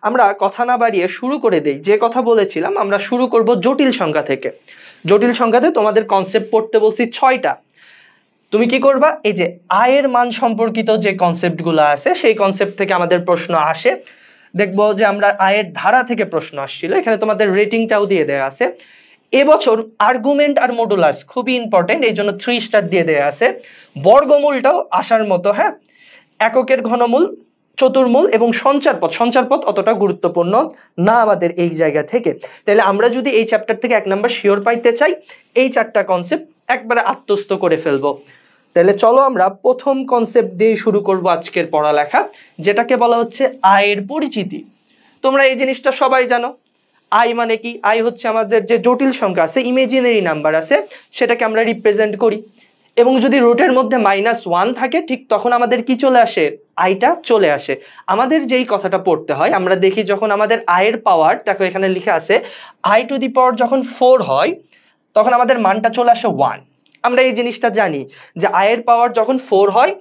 আমরা কথা না বাড়িয়ে শুরু করে দেই। যে কথা বলেছিলাম আমরা শুরু করব জটিল সংখ্যা থেকে। জটিল সংখ্যাতে তোমাদের কনসেপ্ট পড়তে বলছি 6টা। তুমি কি করবা, এই যে আয়ের মান সম্পর্কিত যে কনসেপ্টগুলো আছে সেই কনসেপ্ট থেকে আমাদের প্রশ্ন আসে। দেখবো যে আমরা আয়ের ধারা থেকে প্রশ্ন আসছিল, এখানে তোমাদের রেটিংটাও দিয়ে দেয়া আছে। এবছর আর্গুমেন্ট আর মডুলাস খুবই ইম্পর্টেন্ট, এই জন্য 3 স্টার দিয়ে দেয়া আছে। বর্গমূলটাও আসার মতো, হ্যাঁ। এককের ঘনমূল, চতুর্মূল এবং সঞ্চারপদ। সঞ্চারপদ অতটা গুরুত্বপূর্ণ না আমাদের এই জায়গা থেকে। তাহলে আমরা যদি এই চ্যাপ্টার থেকে 1 নাম্বার শিওর পাইতে চাই, এই 4টা কনসেপ্ট একবারে আত্মস্থ করে ফেলবো। তাহলে চলো আমরা প্রথম কনসেপ্ট দিয়ে শুরু করব আজকের পড়ালেখা, যেটাকে বলা হচ্ছে আয়ের পরিচিতি। তোমরা এই জিনিসটা সবাই জানো। আই মানে কি? আই হচ্ছে আমাদের যে জটিল সংখ্যা আছে, ইমাজিনারি নাম্বার আছে, সেটাকে আমরা রিপ্রেজেন্ট করি। এবং যদি রুটের মধ্যে -1 থাকে, ঠিক তখন আমাদের কি চলে আসে? আইটা চলে আসে। আমাদের যেই কথাটা পড়তে হয়, আমরা দেখি যখন আমাদের আয়ের পাওয়ার, দেখো এখানে লিখে আছে আই টু দি পাওয়ার যখন 4 হয় তখন আমাদের মানটা চলে আসে 1। আমরা এই জিনিসটা জানি যে আয়ের পাওয়ার যখন 4 হয়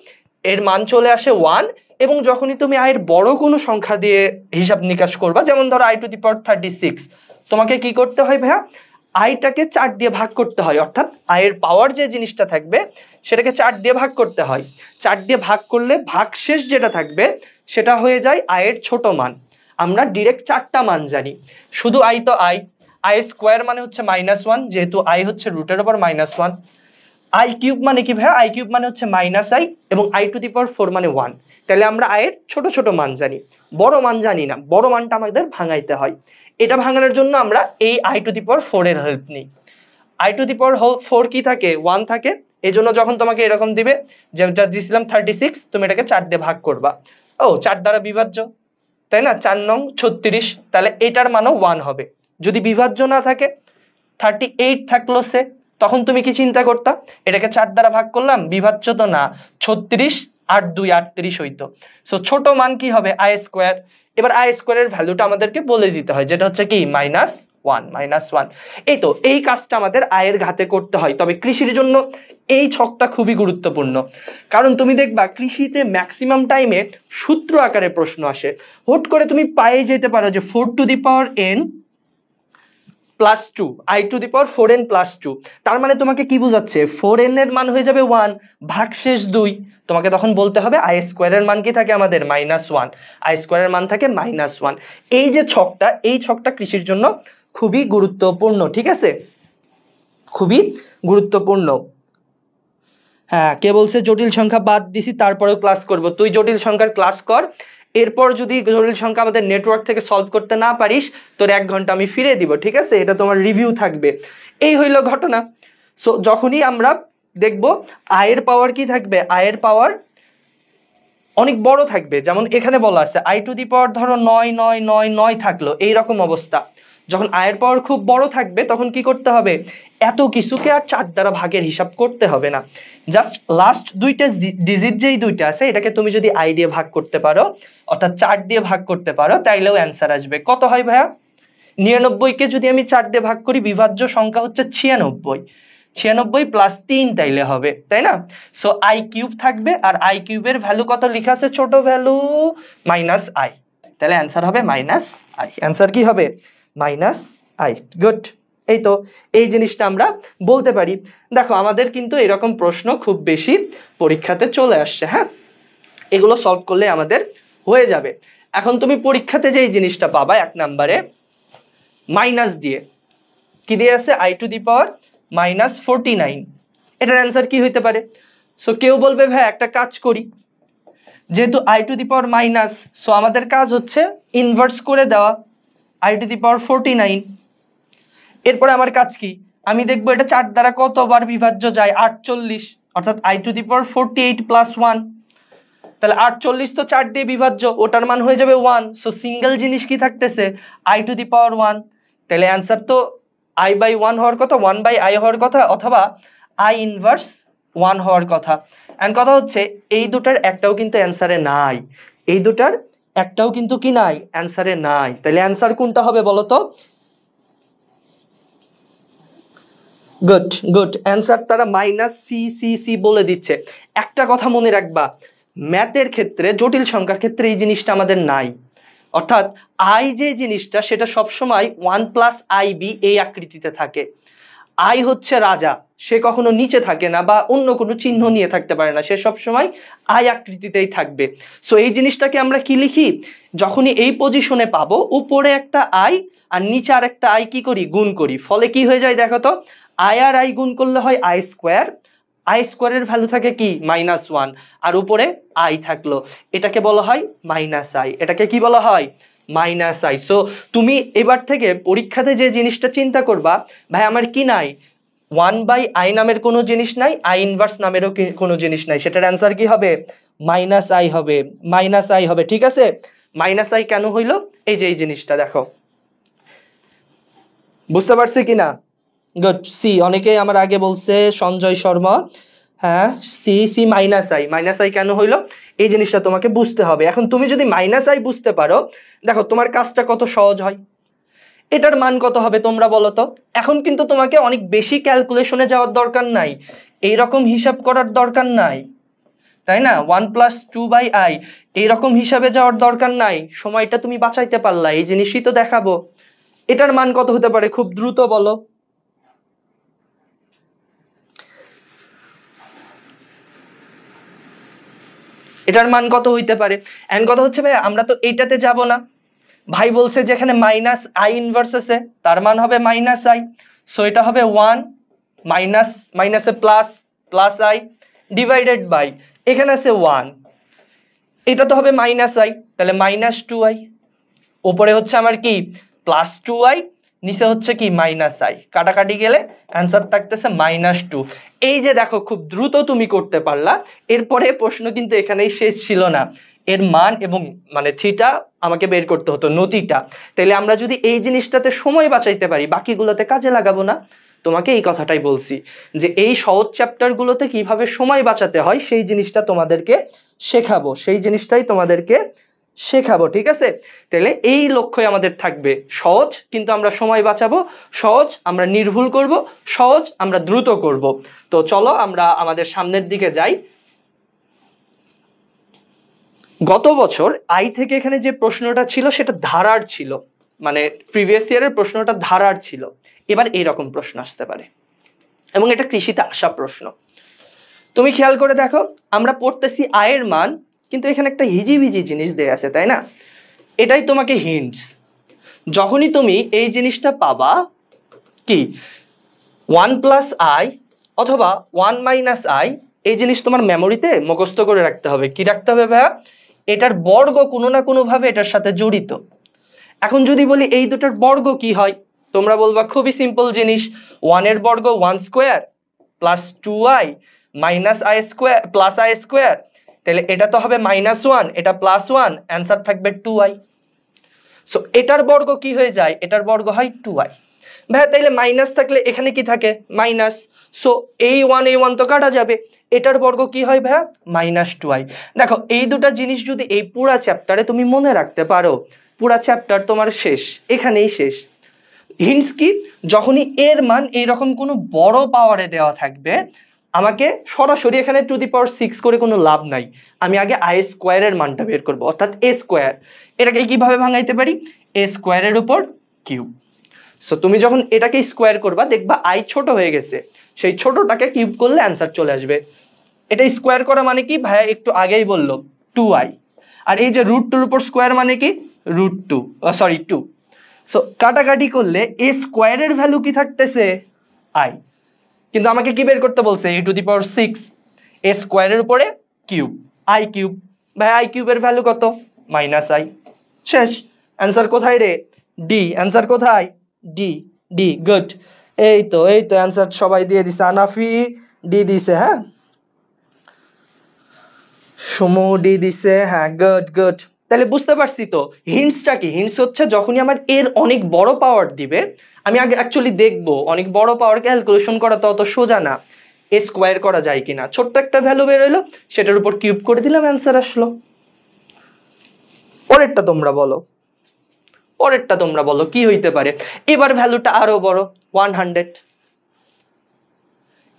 এর মান চলে আসে 1। এবং যখনই তুমি আয়ের বড় কোনো সংখ্যা দিয়ে হিসাব নিকাশ করবা, যেমন ধরো আই টু দি পাওয়ার 36, তোমাকে কি করতে হয় ভাইয়া? আইটাকে 4 দিয়ে ভাগ করতে হয়, অর্থাৎ আয়ের পাওয়ার যে জিনিসটা থাকবে সেটাকে 4 দিয়ে ভাগ করতে হয়। 4 দিয়ে ভাগ করলে ভাগশেষ যেটা থাকবে সেটা হয়ে যায় আয়ের ছোট মান। আমরা ডিরেক্ট 4টা মান জানি। শুধু আই তো আই, আই স্কোয়ার মানে হচ্ছে -1, যেহেতু আই হচ্ছে রুটের উপর -1। আই কিউব মানে কি ভাইয়া? আই কিউব মানে হচ্ছে -i, এবং আই টু দি পাওয়ার 4 মানে 1। তাহলে আমরা আয়ের ছোট ছোট মান জানি, বড় মান জানি না। বড় মানটা আমাদের ভাঙাইতে হয়। এটা ভাঙানোর জন্য আমরা এই আই টু দি পাওয়ার 4 এর হেল্প নিই। আই টু দি পাওয়ার 4 কি থাকে? 1 থাকে। এই জন্য যখন তোমাকে এরকম দিবে, যেটা দিয়েছিলাম 36, তুমি এটাকে 4 দিয়ে ভাগ করবা। ও 4 দ্বারা বিভাজ্য, তাই না? 4 নং 36, তাহলে এটার মানও 1 হবে। যদি বিভাজ্য না থাকে, 38 থাকলো সে, তখন তুমি কি চিন্তা করতা? এটাকে 4 দ্বারা ভাগ করলাম, বিভাজ্য তো না, 36 আর 2 38 হইতো। সো ছোট মান কি হবে? I square. এবার আই স্কোয়ারের ভ্যালুটা আমাদেরকে বলে দিতে হয়, যেটা হচ্ছে কি? -1। এই তো, এই কাজটা আমাদের আয়ের ঘাতে করতে হয়। তবে কৃষির জন্য এই ছকটা খুবই গুরুত্বপূর্ণ, কারণ তুমি দেখবা কৃষিতে ম্যাক্সিমাম টাইমে সূত্র আকারে প্রশ্ন আসে। হুট করে তুমি পায়ে যেতে পারো যে 4 two the power n plus 2, I two the power 4n plus 2। তার মানে তোমাকে কি বোঝাচ্ছে? 4n এর মান হয়ে যাবে 1, ভাগশেষ 2। তোমাকে তখন বলতে হবে আই স্কোয়ারের মান কি থাকে আমাদের? -1। আই স্কোয়ারের মান থাকে -1। এই যে ছকটা, এই ছকটা কৃষির জন্য খুবই গুরুত্বপূর্ণ, ঠিক আছে? খুবই গুরুত্বপূর্ণ। হ্যাঁ, কে বলছে জটিল সংখ্যা বাদ দিছি তারপরেও ক্লাস করব? তুই জটিল সংখ্যার ক্লাস কর, এরপর যদি জটিল সংখ্যা আমাদের নেটওয়ার্ক থেকে সলভ করতে না পারিস, তোর 1 ঘন্টা আমি ফিরে দিব, ঠিক আছে? এটা তোমার রিভিউ থাকবে। এই হইল ঘটনা। সো যখনই আমরা দেখব আয়ের পাওয়ার কি থাকবে, আয়ের পাওয়ার অনেক বড় থাকবে, যেমন এখানে বলা আছে আই টু দি পাওয়ার ধরো 9 থাকলো, এইরকম অবস্থা। যখন আয়ের পাওয়ার খুব বড় থাকবে তখন কি করতে হবে? এত কিছুকে আর 4 দ্বারা ভাগের হিসাব করতে হবে না। জাস্ট লাস্ট দুইটা ডিজিট যেই দুইটা আছে, এটাকে তুমি যদি আই দিয়ে ভাগ করতে পারো, অর্থাৎ 4 দিয়ে ভাগ করতে পারো, তাইলেও অ্যান্সার আসবে। কত হয় ভাইয়া? 99 কে যদি আমি 4 দিয়ে ভাগ করি, বিভাজ্য সংখ্যা হচ্ছে 96। 96 প্লাস 3 তাইলে হবে, তাই না? সো আই কিউব থাকবে, আর আই কিউবের ভ্যালু কত লেখা আছে? ছোট ভ্যালু -i। তাহলে অ্যান্সার হবে -i। অ্যান্সার কি হবে? -i। গুড। এই তো, এই জিনিসটা আমরা বলতে পারি। দেখো আমাদের কিন্তু এরকম প্রশ্ন খুব বেশি পরীক্ষাতে চলে আসছে, হ্যাঁ। এগুলো সলভ করলে আমাদের হয়ে যাবে। এখন তুমি পরীক্ষাতে যে এই জিনিসটা পাবা 1 নম্বরে, মাইনাস দিয়ে, কি দিয়ে আছে? আই টু দি পাওয়ার -49। এটার অ্যান্সার কি হইতে পারে? সো কেউ বলবে ভাই একটা কাজ করি, যেহেতু I two the power minus, so আমাদের কাজ হচ্ছে ইনভার্স করে দেওয়া আই টু দি পাওয়ার 49। এরপরে আমার কাজ কি? আমি দেখবো এটা 4 দ্বারা কতবার বিভাজ্য যায়? 48, অর্থাৎ I two the power 48 plus 1। তাহলে 48 তো 4 দিয়ে বিভাজ্য, ওটার মান হয়ে যাবে 1। সো সিঙ্গেল জিনিস কি থাকতেছে? আই টু দি পাওয়ার 1। তাহলে অ্যান্সার তো i বাই 1 হওয়ার কথা, 1 বাই i হওয়ার কথা, অথবা i ইনভার্স 1 হওয়ার কথা। এন্ড কথা হচ্ছে এই দুটার একটাও কিন্তু অ্যান্সারে নাই। এই দুটার একটাও কিন্তু কি নাই? অ্যান্সারে নাই। তাহলে অ্যান্সার কোনটা হবে বলো তো? গুড। অ্যান্সার তারা -c বলে দিচ্ছে। একটা কথা মনে রাখবা, ম্যাথের ক্ষেত্রে, জটিল সংখ্যার ক্ষেত্রে এই জিনিসটা আমাদের নাই। অর্থাৎ আই যে জিনিসটা সেটা সবসময় 1+IB এই আকৃতিতে থাকে। আই হচ্ছে রাজা, সে কখনো নিচে থাকে না বা অন্য কোনো চিহ্ন নিয়ে থাকতে পারে না, সে সবসময় আই আকৃতিতেই থাকবে। সো এই জিনিসটাকে আমরা কি লিখি, যখনই এই পজিশনে পাবো উপরে একটা আই আর নিচে আর একটা আই কি করি, গুণ করি, ফলে কি হয়ে যায় দেখো তো, আই আর আই গুণ করলে হয় আই স্কোয়ার, আই স্কোয়ারের ভ্যালু থাকে কি -1 আর উপরে আই থাকলো, এটাকে বলা হয় মাইনাস আই, এটাকে কি বলা হয় মাইনাস আই। সো তুমি এবার থেকে পরীক্ষাতে যে জিনিসটা চিন্তা করবা, ভাই আমার কি নাই, 1/i নামের কোনো জিনিস নাই, আই ইনভার্স নামেরও কোনো জিনিস নাই, সেটার অ্যান্সার কি হবে মাইনাস আই হবে, মাইনাস আই হবে। ঠিক আছে, মাইনাস আই কেন হইলো, এই যে এই জিনিসটা দেখো, বুঝতে পারছি কিনা? গুড। সি অনেকেই আমার আগে বলছে, সঞ্জয় শর্মা, হ্যাঁ C C minus I can হইলো, এই জিনিসটা তোমাকে বুঝতে হবে। এখন তুমি যদি মাইনাস আই বুঝতে পারো, দেখো তোমার কাজটা কত সহজ হয়। এটার মান কত হবে তোমরা বলো তো? এখন কিন্তু তোমাকে অনেক বেশি ক্যালকুলেশনে যাওয়ার দরকার নাই, এইরকম হিসাব করার দরকার নাই, তাই না? 1+2/i এইরকম হিসাবে যাওয়ার দরকার নাই, সময়টা তুমি বাঁচাইতে পারলা, এই জিনিসই তো দেখাবো। এটার মান কত হতে পারে খুব দ্রুত বলো? এটার মান কত হইতে পারে? এন্ড কথা হচ্ছে ভাই আমরা তো এইটাতে যাব না, ভাই বলছে যে এখানে মাইনাস আই ইনভার্স আছে, তার মান হবে মাইনাস আই, সো এটা হবে 1 মাইনাস মাইনাসে plus, plus i divided by এখানে আছে 1, এটা তো হবে মাইনাস আই, তাহলে -2i, উপরে হচ্ছে আমার কি +2i, নিচে হচ্ছে কি মাইনাস আই, কাটাকাটি গেলে অ্যান্সার থাকতেছে -2। এই যে দেখো খুব দ্রুত তুমি করতে পারলা। এরপরে প্রশ্ন কিন্তু এখানেই শেষ ছিল না, এর মান এবং মানে থিটা আমাকে বের করতে হতো, নতিটা। তাইলে আমরা যদি এই জিনিসটাতে সময় বাঁচাইতে পারি, বাকিগুলোতে কাজে লাগাবো না? তোমাকে এই কথাটাই বলছি যে এই সহজ চ্যাপ্টারগুলোতে কিভাবে সময় বাঁচাতে হয় সেই জিনিসটা তোমাদেরকে শেখাবো, সেই জিনিসটাই তোমাদেরকে শেখাবো। ঠিক আছে, তাহলে এই লক্ষ্যই আমাদের থাকবে, সহজ কিন্তু আমরা সময় বাঁচাবো, সহজ আমরা নির্ভুল করব, সহজ আমরা দ্রুত করব। তো চলো আমরা আমাদের সামনের দিকে যাই। গত বছর আই থেকে এখানে যে প্রশ্নটা ছিল সেটা ধারার ছিল, মানে প্রিভিয়াস ইয়ারের প্রশ্নটা ধারার ছিল, এবার এইরকম প্রশ্ন আসতে পারে এবং এটা কৃষিতে আসা প্রশ্ন। তুমি খেয়াল করে দেখো, আমরা পড়তেছি আয়ের মান, কিন্তু এখানে একটা হিজিবিজি জিনিস দেয়া আছে, তাই না? এটাই তোমাকে হিন্টস। যখনই তুমি এই জিনিসটা পাবা কি 1+i অথবা 1-i, এই জিনিস তোমার মেমোরিতে মুখস্থ করে রাখতে হবে। কি রাখতে হবে ভাইয়া? এটার বর্গ কোনো না কোনো ভাবে এটার সাথে জড়িত। এখন যদি বলি এই দুটোর বর্গ কি হয়, তোমরা বলবা খুবই সিম্পল জিনিস, 1 এর বর্গ 1 square plus 2i minus I square plus I square, তাহলে এটা তো হবে -1, এটা +1, অ্যান্সার থাকবে 2i। সো এটার বর্গ কি হয়ে যায়, এটার বর্গ হয় 2i। ভাই তাইলে মাইনাস থাকলে এখানে কি থাকে মাইনাস, সো এই 1 তো কাটা যাবে, এটার বর্গ কি হয় ভাইয়া -2i। দেখো এই দুটা জিনিস যদি এই পুরা চ্যাপ্টারে তুমি মনে রাখতে পারো, পুরা চ্যাপ্টার তোমার শেষ, এখানেই শেষ। হিন্টস কি, যখনই এর মান এইরকম কোনো বড় পাওয়ারে দেওয়া থাকবে, আমাকে সরাসরি এখানে টু দি পাওয়ার 6 করে কোনো লাভ নাই, আমি আগে আই স্কোয়ারের মানটা বের করবো, অর্থাৎ এ স্কোয়ার। এটাকে কিভাবে ভাঙাইতে পারি, এ স্কোয়ারের উপর কিউব। সো তুমি যখন এটাকে স্কোয়ার করবা দেখবা আই ছোট হয়ে গেছে, সেই ছোটটাকে কিউব করলে অ্যান্সার চলে আসবে। এটা স্কোয়ার করা মানে কি ভাইয়া একটু আগেই বললো 2i, আর এই যে √2 উপর স্কোয়ার মানে কি √2, সরি 2। সো কাটাকাটি করলে এ স্কোয়ারের ভ্যালু কি থাকতেছে আই, কিন্তু আমাকে কি বের করতে বলছে e⁻6, এ স্কোয়ারের উপরে কিউব, আই কিউব। ভাই আই কিউবের ভ্যালু কত -i, শেষ। অ্যান্সার কোথায় রে, ডি। অ্যান্সার কোথায়, ডি, ডি। গুড, এই তো অ্যান্সার সবাই দিয়ে দিছে, আনাফি ডি দিছে, হ্যাঁ সুমু ডি দিছে, হ্যাঁ গুড গুড। তাহলে বুঝতে পারছি তো হিন্টসটা কি, হিন্টস হচ্ছে যখনই আমার এর অনেক বড় পাওয়ার দিবে, আমি আগে অ্যাকচুয়ালি দেখবো অনেক বড় পাওয়ার ক্যালকুলেশন করা তো অত সোজা না, এ স্কোয়ার করা যায় কিনা, ছোট্ট একটা ভ্যালু বের হইলো, সেটার উপর কিউব করে দিলাম, অ্যান্সার আসলো। পরেরটা তোমরা বলো, পরেরটা তোমরা বলো কি হইতে পারে। এবার ভ্যালুটা আরো বড় 100,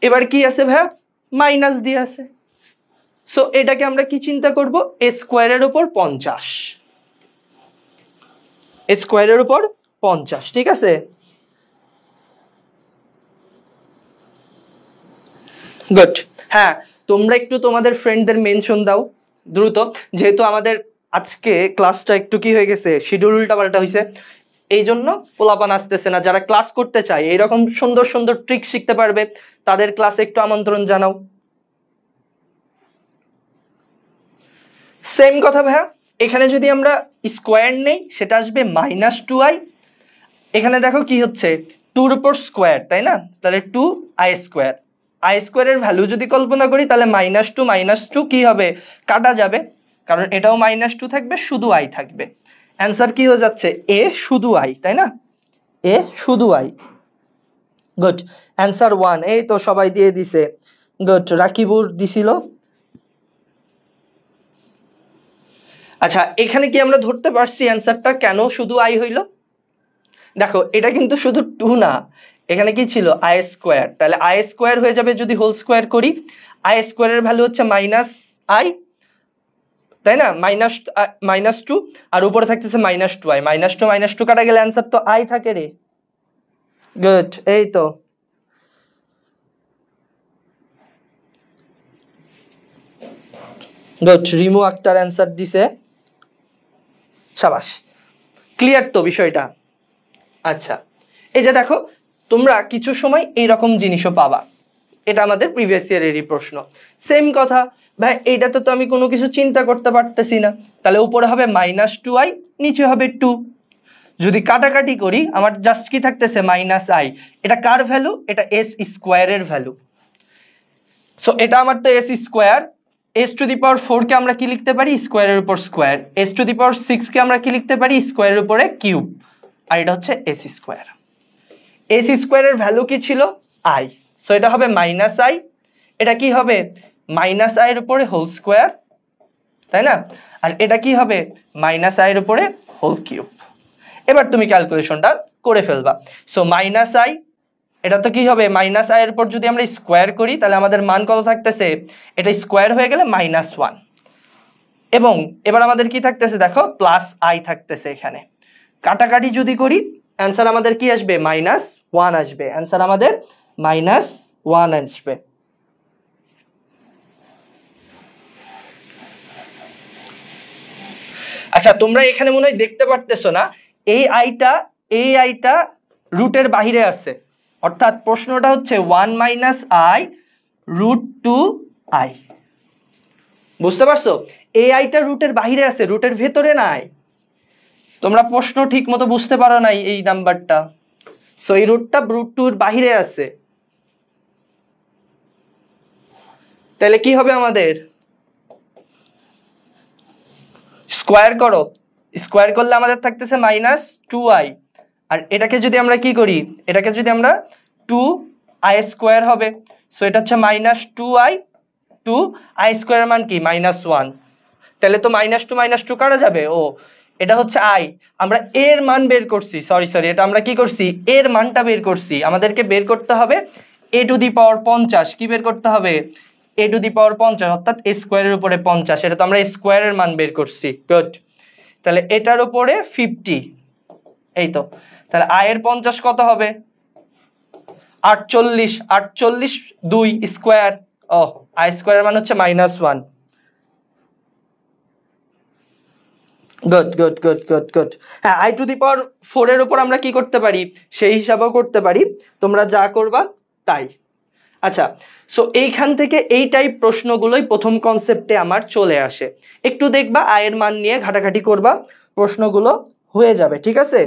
এবার কি আছে ভাইয়া মাইনাস দিয়ে আছে, সো এটাকে আমরা কি চিন্তা করব, এ স্কোয়ারের উপর 50, স্কোয়ারের উপর 50, ঠিক আছে? গুড। হ্যাঁ, তোমরা একটু তোমাদের ফ্রেন্ডদের মেনশন দাও দ্রুত, যেহেতু আমাদের আজকে ক্লাসটা একটু কি হয়ে গেছে, শিডিউল উল্টাপাল্টা হয়েছে, এই জন্য পোলাপান আসতেছে না। যারা ক্লাস করতে চায়, এইরকম সুন্দর সুন্দর ট্রিক শিখতে পারবে, তাদের ক্লাসে একটু আমন্ত্রণ জানাও। সেম কথা ভাইয়া, এখানে যদি আমরা স্কোয়ার নেই সেটা আসবে -2i। এখানে দেখো কি হচ্ছে, 2 উপর স্কোয়ার, তাই না? তাহলে 2i স্কোয়ার। আই স্কোয়ারের ভ্যালু যদি কল্পনা করি তাহলে -2 কি হবে, কাটা যাবে, কারণ এটাও -2 থাকবে, শুধু i থাকবে। অ্যান্সার কি হয়ে যাচ্ছে, এ শুধু i, তাই না? এ শুধু i। Good, answer 1। এই তো সবাই দিয়ে দিছে। গুড, রাকিবুর দিছিল। আচ্ছা, এখানে কি আমরা ধরতে পারছি অ্যান্সারটা কেন শুধু i হইল? দেখো, এটা কিন্তু শুধু 2 না, এখানে কি ছিল, i স্কোয়ার। তাহলে i স্কোয়ার হয়ে যাবে যদি হোল স্কোয়ার করি, i স্কোয়ারের ভ্যালু হচ্ছে -i, তাই না? -2, আর উপরে থাকতেছে -2i। -2 কাটা গেলে অ্যান্সার তো i থাকে রে। গুড, এই তো। গুড, রিমু আক্তার অ্যান্সার দিছে, শাবাশ। ক্লিয়ার তো বিষয়টা? আচ্ছা, এই যে দেখো, তোমরা কিছু সময় এইরকম জিনিসও পাবা। এটা আমাদের প্রিভিয়াস ইয়ারেরই প্রশ্ন। সেম কথা ভাই, এইটাতে তো আমি কোনো কিছু চিন্তা করতে পারতেছি না, তাহলে উপরে হবে -2i, নিচে হবে 2। যদি কাটাকাটি করি, আমার জাস্ট কি থাকতেছে, -i। এটা কার ভ্যালু? এটা s স্কোয়ারের ভ্যালু। সো এটা আমার তো s স্কোয়ার। s⁴ কে আমরা কি লিখতে পারি, স্কোয়ারের উপর স্কোয়ার। s⁶ কে আমরা কি লিখতে পারি, স্কোয়ারের উপরে কিউব। আর এটা হচ্ছে s স্কোয়ার। s স্কোয়ারের ভ্যালু কি ছিল, i। সো এটা হবে -i। এটা কি হবে, -i এর উপরে হোল স্কোয়ার, তাই না? আর এটা কি হবে, -i এর উপরে হোল কিউব। এবার তুমি ক্যালকুলেশনটা করে ফেলবা। সো -i, এটা তো কি হবে, -i এর উপর যদি আমরা স্কোয়ার করি তাহলে আমাদের মান কত থাকতেছে, এটা স্কোয়ার হয়ে গেলে -1। এবং এবার আমাদের কি থাকতেছে দেখো, +i থাকতেছে এখানে। কাটাকাটি যদি করি, অ্যান্সার আমাদের কি আসবে, -1 আসবে। অ্যান্সার আমাদের -1 আসবে। আচ্ছা, তোমরা এখানে মনে হয় দেখতে পারতেছো না, এই আইটা রুটের বাহিরে আছে, অর্থাৎ প্রশ্নটা হচ্ছে 1 - i √2i। বুঝতে পারছো? এই আইটা রুটের বাহিরে আছে, রুটের ভেতরে নাই। তোমরা প্রশ্ন ঠিক মতো বুঝতে পারো নাই এই নাম্বারটা। সো এই রুটটা √2 এর বাহিরে আছে। তাহলে কি হবে, আমাদের স্কোয়ার করো, স্কোয়ার করলে আমাদের থাকতেছে -2i। আর এটাকে যদি আমরা কি করি, এটাকে যদি আমরা 2i স্কোয়ার হবে। সো এটা হচ্ছে -2i, 2i স্কোয়ার মান কি, -1। তাহলে তো -2 কাটা যাবে। ও, এটা হচ্ছে i, আমরা এর মান বের করছি, সরি এটা আমরা কি করছি, এর মানটা বের করছি। আমাদেরকে বের করতে হবে a⁻50, কি বের করতে হবে, a⁻50, অর্থাৎ a স্কোয়ারের উপরে 50, এটা তো আমরা স্কোয়ারের মান বের করছি। গুড, তাহলে এটার উপরে 50, এই তো। তাহলে i এর 50 কত হবে, 48, 2 স্কোয়ার। ও, i স্কোয়ারের মান হচ্ছে -1। Good good good good good. হ্যাঁ, i⁴ এর উপর আমরা কি করতে পারি, সেই হিসাবেও করতে পারি, তোমরা যা করবা তাই। আচ্ছা, সো এইখান থেকে এই টাইপ প্রশ্নগুলোই প্রথম কনসেপ্টে আমার চলে আসে। একটু দেখবা, আয়ের মান নিয়ে ঘাটাঘাটি করবা, প্রশ্নগুলো হয়ে যাবে, ঠিক আছে?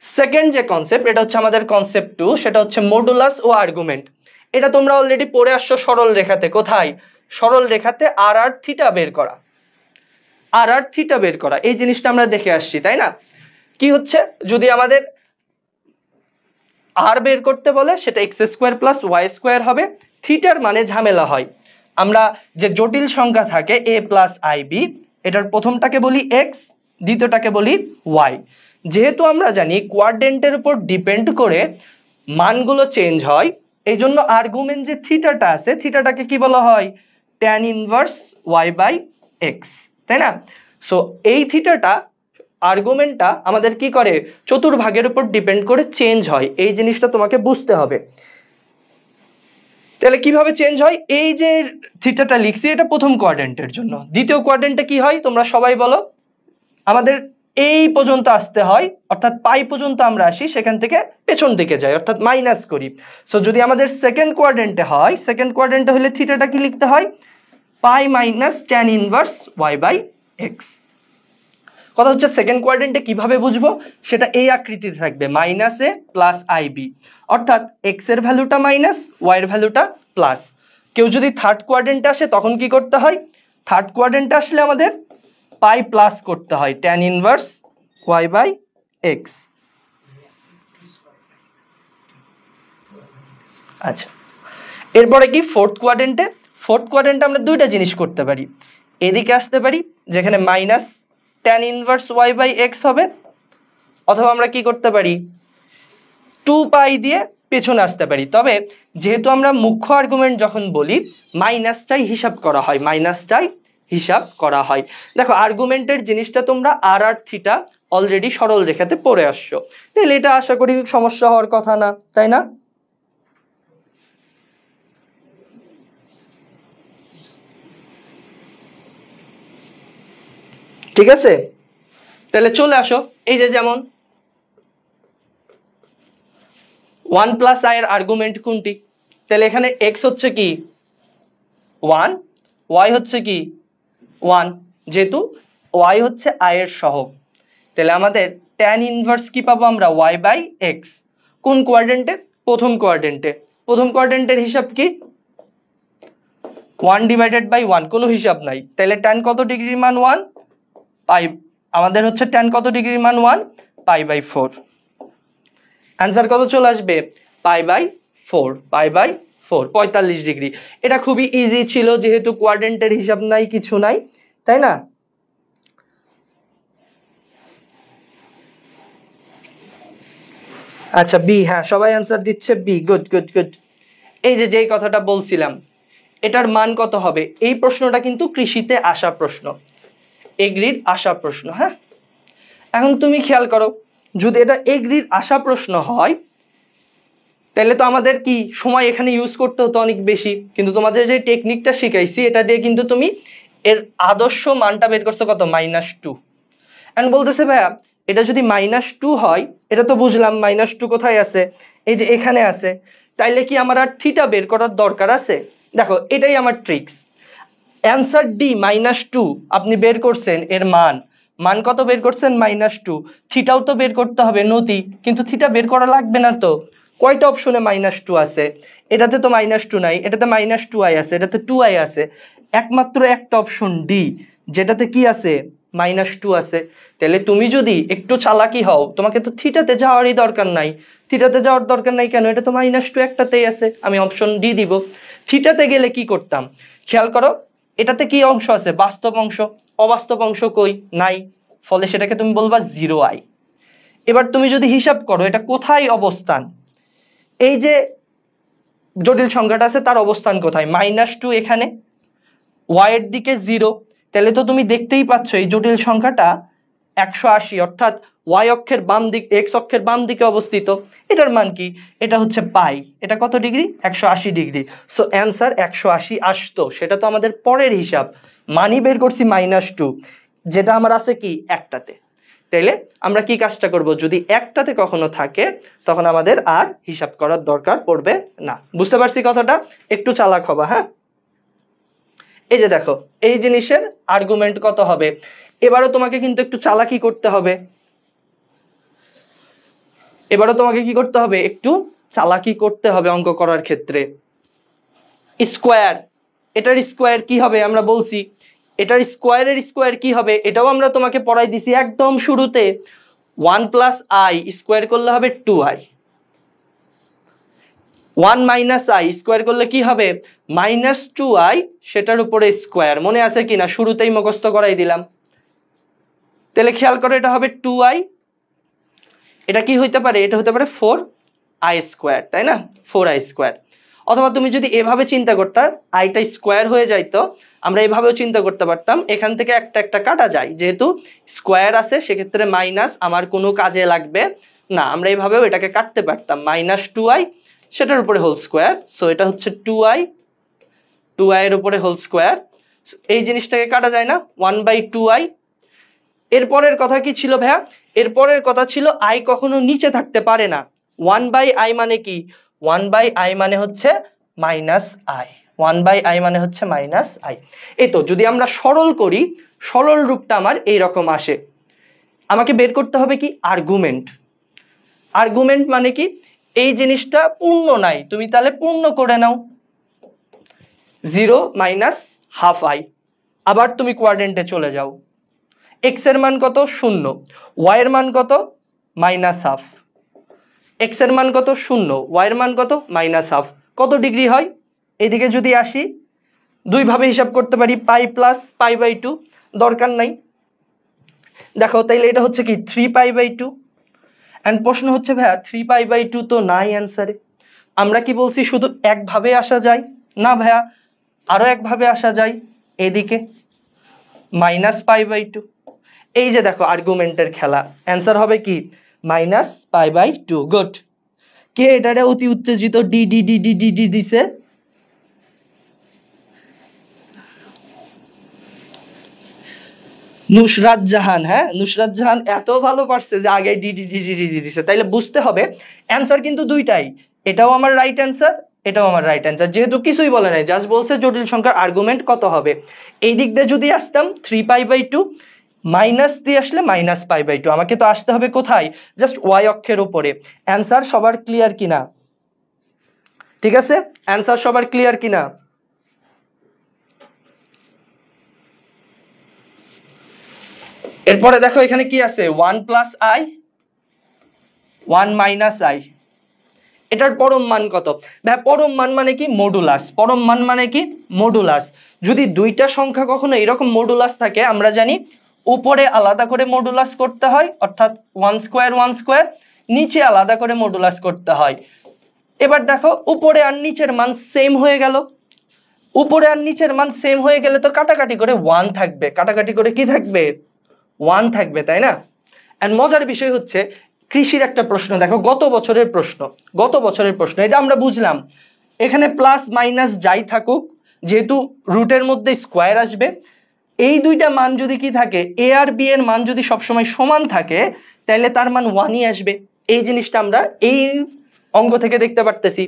সেকেন্ড যে কনসেপ্ট, এটা হচ্ছে আমাদের কনসেপ্ট 2, সেটা হচ্ছে মডুলাস ও আর্গুমেন্ট। এটা তোমরা অলরেডি পড়ে আসছো সরল রেখাতে। কোথায়, সরল রেখাতে আর থিটা বের করা, থিটা বের করা, এই জিনিসটা আমরা দেখে আসছি, তাই না? কি হচ্ছে, যদি আমাদের আর বের করতে বলে, সেটা x² + y² হবে। থিটার মানে ঝামেলা হয়, আমরা যে জটিল সংখ্যা থাকে a + ib, এটার প্রথমটাকে বলি x, দ্বিতীয়টাকে বলি y। যেহেতু আমরা জানি কোয়াড্রেন্টের উপর ডিপেন্ড করে মানগুলো চেঞ্জ হয়, এই জন্য আর্গুমেন্ট যে থিটাটা আছে, থিটাটাকে কি বলা হয়, tan 1y/x, তাই না? সো এই থিটাটা আর্গুমেন্টটা আমাদের কি করে চতুর্ভাগের উপর ডিপেন্ড করে চেঞ্জ হয়, এই জিনিসটা তোমাকে বুঝতে হবে। তাহলে কিভাবে চেঞ্জ হয়, এই যে থিটাটা লিখছি এটা প্রথম কোয়াড্রেন্টের জন্য, দ্বিতীয় কোয়াড্রেন্টে কি হয় তোমরা সবাই বলো, আমাদের এই পর্যন্ত আসতে হয়, অর্থাৎ পাই পর্যন্ত আমরা আসি, সেখান থেকে পেছন দিকে যাই অর্থাৎ মাইনাস করি। সো যদি আমাদের সেকেন্ড কোয়াড্রেন্টে হয়, সেকেন্ড কোয়াড্রেন্টে হলে থিটাটা কি লিখতে হয়, pi minus tan inverse Y by X. কথা হচ্ছে সেকেন্ড কোয়াড্রেন্টে কিভাবে বুঝবো, সেটা এই আকৃতিতে থাকবে মাইনাস এ প্লাস আইবি, অর্থাৎ এক্স এর ভ্যালুটা মাইনাস, ওয়াই এর ভ্যালুটা প্লাস। কেউ যদি থার্ড কোয়াড্রেন্টে আসে তখন কি করতে হয়, থার্ড কোয়াড্রেন্টে আসলে আমাদের পাই প্লাস করতে হয় tan inverse Y by x. আচ্ছা, এরপরে কি ফোর্থ কোয়াড্রেন্টে, ফোর্থ কোয়াড্রেন্টে আমরা দুইটা জিনিস করতে পারি, এদিকে আসতে পারি যেখানে minus tan inverse Y by x হবে, অথবা আমরা কি করতে পারি 2 পাই দিয়ে পেছনে আসতে পারি। তবে যেহেতু আমরা মুখ্য আর্গুমেন্ট যখন বলি মাইনাসটাই হিসাব করা হয়, মাইনাসটাই হিসাব করা হয়। দেখো আর্গুমেন্টের জিনিসটা তোমরা আর আর থিটা অলরেডি সরল রেখাতে পড়ে আসছো, তাহলে এটা আশা করি সমস্যা হওয়ার কথা না, তাই না? ঠিক আছে, তাহলে চলে আসো, এই যে যেমন 1 প্লাস আই এর আর্গুমেন্ট কোনটি, তাহলে এখানে x হচ্ছে কি 1, y হচ্ছে কি 1, যেহেতু y হচ্ছে i এর সহগ, তাহলে আমাদের tan ইনভার্স কি পাবো আমরা y বাই x। কোন কোয়াড্রেন্টে, প্রথম কোয়াড্রেন্টে। প্রথম কোয়াড্রেন্টের হিসাব কি 1 ডিভাইডেড বাই 1, কোনো হিসাব নাই, তাহলে tan কত ডিগ্রির মান 1, পাই আমাদের হচ্ছে tan কত ডিগ্রির মান 1, পাই বাই 4। অ্যান্সার কত চলে আসবে pi by 4, pi by 4 45 degree. এটা খুবই ইজি ছিল যেহেতু কোয়াড্রেন্টের হিসাব নাই, কিছু নাই, তাই না? আচ্ছা বি, হ্যাঁ সবাই অ্যান্সার দিচ্ছে বি, গুড গুড গুড। এই যে যেই কথাটা বলছিলাম এটার মান কত হবে, এই প্রশ্নটা কিন্তু কৃষিতে আসা প্রশ্ন, এগ্রিড আসা প্রশ্ন। হ্যাঁ, এখন তুমি খেয়াল করো, যদি এটা এগ্রিড আসা প্রশ্ন হয় তাহলে তো আমাদের কি সময় এখানে ইউজ করতে হতো অনেক বেশি, কিন্তু তোমাদের যে টেকনিকটা শিখাইছি এটা দিয়ে কিন্তু তুমি এর আদর্শ মানটা বের করছো কত -2। এন্ড বলতেছে ভাইয়া এটা যদি -2 হয়, এটা তো বুঝলাম -2 কোথায় আছে, এই যে এখানে আছে, তাইলে কি আমার আর থিটা বের করার দরকার আছে? দেখো এটাই আমার ট্রিক্স। অ্যান্সার ডি -2 আপনি বের করছেন, এর মান মান কত বের করছেন -2, থিটাও তো বের করতে হবে নতি, কিন্তু থিটা বের করা লাগবে না তো, কয়টা অপশনে -2 আছে, এটাতে তো -2 নাই, এটাতে -2i আছে, এটাতে 2i আছে, একমাত্র একটা অপশন ডি যেটাতে কি আছে -2 আছে। তাহলে তুমি যদি একটু চালাকি হও তোমাকে তো থিটাতে যাওয়ারই দরকার নাই, থিটাতে যাওয়ার দরকার নাই কেন, এটা তো -2 একটাতেই আছে, আমি অপশন ডি দিব। থিটাতে গেলে কি করতাম খেয়াল করো, এটাতে কি অংশ আছে বাস্তব অংশ, অবাস্তব অংশ কই নাই, ফলে সেটাকে তুমি বলবা 0i। এবার তুমি যদি হিসাব করো এটা কোথায় অবস্থান, এই যে জটিল সংখ্যাটা আছে তার অবস্থান কোথায়, -2 এখানে, y এর দিকে 0, তাহলে তো তুমি দেখতেই পাচ্ছ এই জটিল সংখ্যাটা 180, অর্থাৎ y অক্ষের বাম দিক x অক্ষের বাম দিকে অবস্থিত। এটার মান কি, এটা হচ্ছে পাই, এটা কত ডিগ্রি 180 ডিগ্রি। সো অ্যান্সার 180 আসতো, সেটা তো আমাদের পরের হিসাব, মানি বের করছি -2, যেটা আমার আছে কি একটাতে। তাইলে আমরা কি কাজটা করব, যদি একটাতে কখনো থাকে তখন আমাদের আর হিসাব করার দরকার পড়বে না। বুঝতে পারছি কথাটা, একটু চালাক হবা। হ্যাঁ, এই যে দেখো এই জিনিসের আর্গুমেন্ট কত হবে, এবারও তোমাকে কিন্তু একটু চালাকি করতে হবে, এবারও তোমাকে কি করতে হবে একটু চালাকি করতে হবে অঙ্ক করার ক্ষেত্রে। স্কোয়ার, এটার স্কোয়ার কি হবে আমরা বলছি, এটার স্কোয়ারের স্কোয়ার কি হবে এটাও আমরা তোমাকে পড়াই দিছি একদম শুরুতে, 1 প্লাস আই স্কোয়ার করলে হবে 2i, 1 মাইনাস আই স্কোয়ার করলে কি হবে -2i, সেটার উপরে স্কোয়ার, মনে আছে কিনা শুরুতেই মুখস্থ করাই দিলাম। তাহলে খেয়াল করো এটা হবে 2i, এটা কি হইতে পারে, এটা হতে পারে 4i স্কোয়ার, তাই না 4i স্কোয়ার, অথবা তুমি যদি এভাবে চিন্তা করতে আইটা স্কোয়ার হয়ে যাইতো, আমরা এভাবেও চিন্তা করতে পারতাম, এখান থেকে একটা একটা কাটা যায়, যেহেতু স্কোয়ার আছে সেক্ষেত্রে মাইনাস আমার কোনো কাজে লাগবে না, আমরা এইভাবেও এটাকে কাটতে পারতাম, -2i সেটার উপরে হোল স্কোয়ার, সো এটা হচ্ছে 2i, 2i এর উপরে হোল স্কোয়ার, এই জিনিসটাকে কাটা যায় না, 1/2i। এরপরের কথা কি ছিল ভাইয়া? এরপরের কথা ছিল i কখনো নিচে থাকতে পারে না। 1/i মানে কি? 1/i মানে হচ্ছে -i, 1/i মানে হচ্ছে -i। এই তো, যদি আমরা সরল করি, সরল রূপটা আমার এইরকম আসে। আমাকে বের করতে হবে কি? আর্গুমেন্ট। আর্গুমেন্ট মানে কি? এই জিনিসটা পূর্ণ নাই, তুমি তাহলে পূর্ণ করে নাও, 0 - ½ i। আবার তুমি কোয়াড্রেন্টে চলে যাও, x এর মান কত? 0, y এর মান কত? -½ x এর মান কত? 0, y এর মান কত? -½ কত ডিগ্রি হয়? এদিকে যদি আসি, দুই ভাবে হিসাব করতে পারি, পাই প্লাস π/2, দরকার নাই। দেখো তাইলে এটা হচ্ছে কি 3π/2, এন্ড প্রশ্ন হচ্ছে ভাইয়া 3π/2 তো নাই অ্যান্সারে, আমরা কি বলছি শুধু একভাবে আসা যায়? না ভাইয়া, আরো একভাবে আসা যায়, এদিকে -π/2। এই যে দেখো আর্গুমেন্টের খেলা, অ্যান্সার হবে কি -π/2। গুড। কে এটারে অতি উত্তেজিত ডি ডি ডি ডি ডি ডি দিছে? নুসরাত জাহান। হ্যাঁ, নুসরাত জাহান এত ভালো পারছে যে আগে ডি ডি ডি ডি ডি দিছে। তাইলে বুঝতে হবে অ্যান্সার কিন্তু দুইটাই, এটাও আমার রাইট অ্যান্সার, এটাও আমার রাইট অ্যান্সার, যেহেতু কিছুই বলে নাই, জাস্ট বলছে জটিল সংখ্যার আর্গুমেন্ট কত হবে। এই দিক দিয়ে যদি আসতাম 3π/2, মাইনাস দিয়ে আসলে -π/2, আমাকে তো আসতে হবে কোথায়? জাস্ট ওয়াই অক্ষের উপরে। অ্যান্সার সবার ক্লিয়ার কিনা? ঠিক আছে, অ্যান্সার সবার ক্লিয়ার কিনা? এরপরে দেখো এখানে কি আছে, 1 + i 1 - i, এটার পরম মান কত? ভাই পরম মান মানে কি? মডুলাস। পরম মান মানে কি? মডুলাস। যদি দুইটা সংখ্যা কখনো এরকম মডুলাস থাকে, আমরা জানি উপরে আলাদা করে মডুলাস করতে হয়, অর্থাৎ 1²1², নিচে আলাদা করে মডুলাস করতে হয়। এবার দেখো উপরে আর নিচের মান সেম হয়ে গেল, উপরে আর নিচের মান সেম হয়ে গেলে তো কাটাকাটি করে 1 থাকবে, কাটাকাটি করে কি থাকবে? 1 থাকবে, তাই না? এন্ড মজার বিষয় হচ্ছে কৃষির একটা প্রশ্ন দেখো, গত বছরের প্রশ্ন, গত বছরের প্রশ্ন, এটা আমরা বুঝলাম, এখানে প্লাস মাইনাস যাই থাকুক, যেহেতু রুটের মধ্যে স্কোয়ার আসবে, এই দুইটা মান যদি কি থাকে, এ আর বি এর মান যদি সবসময় সমান থাকে, তাহলে তার মান 1ই আসবে। এই জিনিসটা আমরা এই অঙ্ক থেকে দেখতে পারতেছি।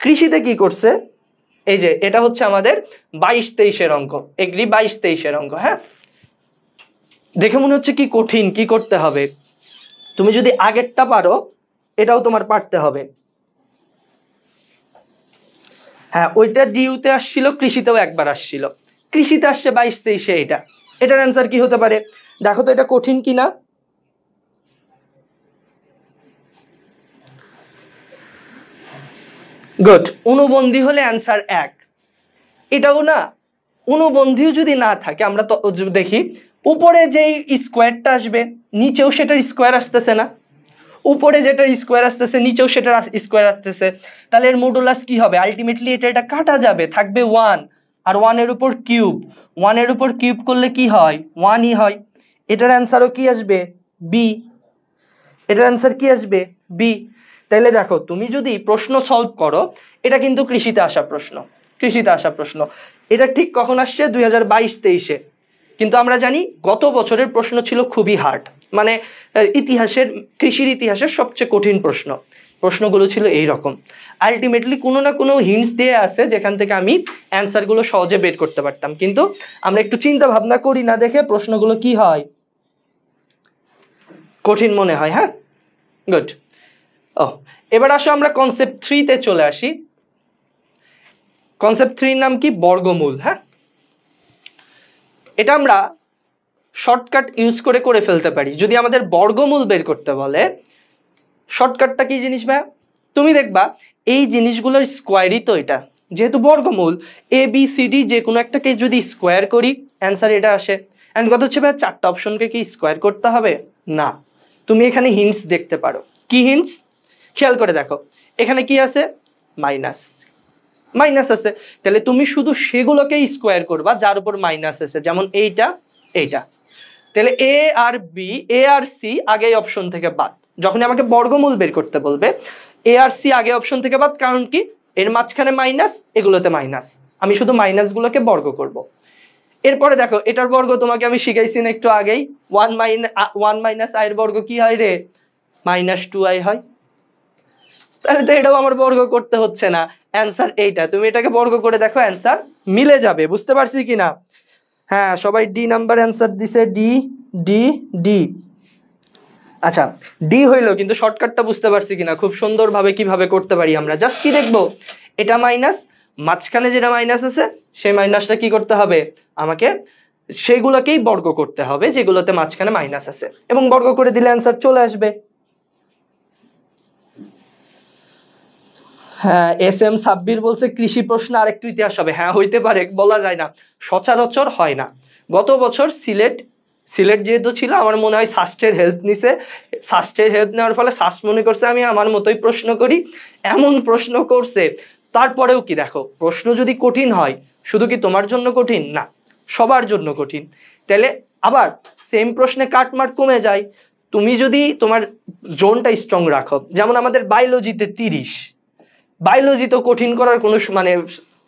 কৃষিতে কি করছে, এই যে এটা হচ্ছে আমাদের 22-23 অঙ্ক, এগ্রি 22-23 অঙ্ক। হ্যাঁ, দেখে মনে হচ্ছে কি কঠিন, কি করতে হবে? তুমি যদি আগেরটা পারো, এটাও তোমার পারতে হবে। হ্যাঁ, ওইটা ডিউতে আসছিল, কৃষিতেও একবার আসছিল, কৃষিতে আসছে 22-23, এটা, এটার অ্যান্সার কি হতে পারে? দেখো তো এটা কঠিন কিনা। গুড, অনুবন্ধী হলে অ্যান্সার 1, এটাও না, অনুবন্ধীও যদি না থাকে, আমরা তো দেখি উপরে যেই স্কোয়ারটা আসবে নিচেও সেটার স্কোয়ার আসতেছে না, উপরে যেটার স্কোয়ার আসতেছে নিচেও সেটার স্কোয়ার আসতেছে, তাহলে এর মডুলাস কি হবে? আলটিমেটলি এটা কাটা যাবে, থাকবে 1, আর 1 এর উপর কিউব, 1 এর উপর কিউব করলে কি হয়? 1ই হয়। এটার অ্যান্সারও কি আসবে? বি। এটার অ্যান্সার কি আসবে? বি। তাহলে দেখো তুমি যদি প্রশ্ন সলভ করো, এটা কিন্তু কৃষিতে আসা প্রশ্ন, কৃষিতে আসা প্রশ্ন, এটা ঠিক কখন আসছে? 2022-23-এ। কিন্তু আমরা জানি গত বছরের প্রশ্ন ছিল খুবই হার্ড, মানে ইতিহাসের, কৃষির ইতিহাসের সবচেয়ে কঠিন প্রশ্ন, প্রশ্নগুলো ছিল এই রকম। আলটিমেটলি কোনো না কোনো হিন্টস দিয়ে আছে যেখান থেকে আমি অ্যান্সারগুলো সহজে বের করতে পারতাম, কিন্তু আমরা একটু চিন্তা ভাবনা করি না দেখে প্রশ্নগুলো কি হয়? কঠিন মনে হয়। হ্যাঁ, গুড। ও, এবার আসো আমরা কনসেপ্ট 3-তে চলে আসি। কনসেপ্ট 3-এর নাম কি? বর্গমূল। হ্যাঁ, এটা আমরা শর্টকাট ইউজ করে করে ফেলতে পারি। যদি আমাদের বর্গমূল বের করতে বলে, শর্টকাটটা কি জিনিস ভাই? তুমি দেখবা এই জিনিসগুলোর স্কোয়ারই তো এটা, যেহেতু বর্গমূল, এ বি সি ডি যে কোনো একটাকে যদি স্কোয়ার করি অ্যান্সার এটা আসে। এন্ড কথা হচ্ছে ভাই, চারটা অপশনকে কি স্কোয়ার করতে হবে? না, তুমি এখানে হিন্টস দেখতে পারো। কি হিন্টস? খেয়াল করে দেখো, এখানে কি আছে? মাইনাস, মাইনাস আছে, তাহলে তুমি শুধু সেগুলোকেই স্কোয়ার করবা যার উপর মাইনাস আছে, যেমন এইটা এইটা। তাহলে এ আর বি, এ আর সি আগে অপশন থেকে বাদ। যখন আমাকে বর্গমূল বের করতে বলবে, এ আর সি আগে অপশন থেকে বাদ, কারণ কি এর মাঝখানে মাইনাস, এগুলোতে মাইনাস, আমি শুধু মাইনাস গুলোকে বর্গ করব। এরপরে দেখো এটার বর্গ তোমাকে আমি শিখাইছি না একটু আগেই, ওয়ান মাইনাস আই এর বর্গ কি হয় রে, -2i হয়। তাহলে তো এটাও আমার বর্গ করতে হচ্ছে না, অ্যান্সার এইটা। তুমি এটাকে বর্গ করে দেখো, অ্যান্সার মিলে যাবে। বুঝতে পারছি কিনা? হ্যাঁ, সবাই ডি নাম্বার অ্যান্সার দিছে, ডি ডি ডি। আচ্ছা, ডি হইলো, কিন্তু শর্টকাটটা বুঝতে পারছি কিনা, খুব সুন্দরভাবে কিভাবে করতে পারি আমরা। জাস্ট কি দেখবো, এটা মাইনাস, মাঝখানে যেটা মাইনাস আছে সেই মাইনাসটা কি করতে হবে আমাকে, সেগুলোকেই বর্গ করতে হবে যেগুলোতে মাঝখানে মাইনাস আছে, এবং বর্গ করে দিলে অ্যান্সার চলে আসবে। হ্যাঁ, এস এম সাব্বির বলছে কৃষি প্রশ্ন আরেকটু ইতিহাস হবে। হ্যাঁ, হইতে পারে, বলা যায় না, সচরাচর হয় না। গত বছর সিলেট যেহেতু ছিল, আমার মনে হয় সাস্টের হেল্প নিছে, সাস্টের হেল্প নেওয়ার ফলে সাস্ট মনে করছে আমি আমার মতোই প্রশ্ন করি, এমন প্রশ্ন করছে। তারপরেও কি দেখো, প্রশ্ন যদি কঠিন হয়, শুধু কি তোমার জন্য কঠিন না, সবার জন্য কঠিন। তাহলে আবার সেম প্রশ্নে কাটমার্ক কমে যায়। তুমি যদি তোমার জোনটা স্ট্রং রাখো, যেমন আমাদের বায়োলজিতে 30, বায়োলজি তো কঠিন করার কোনো মানে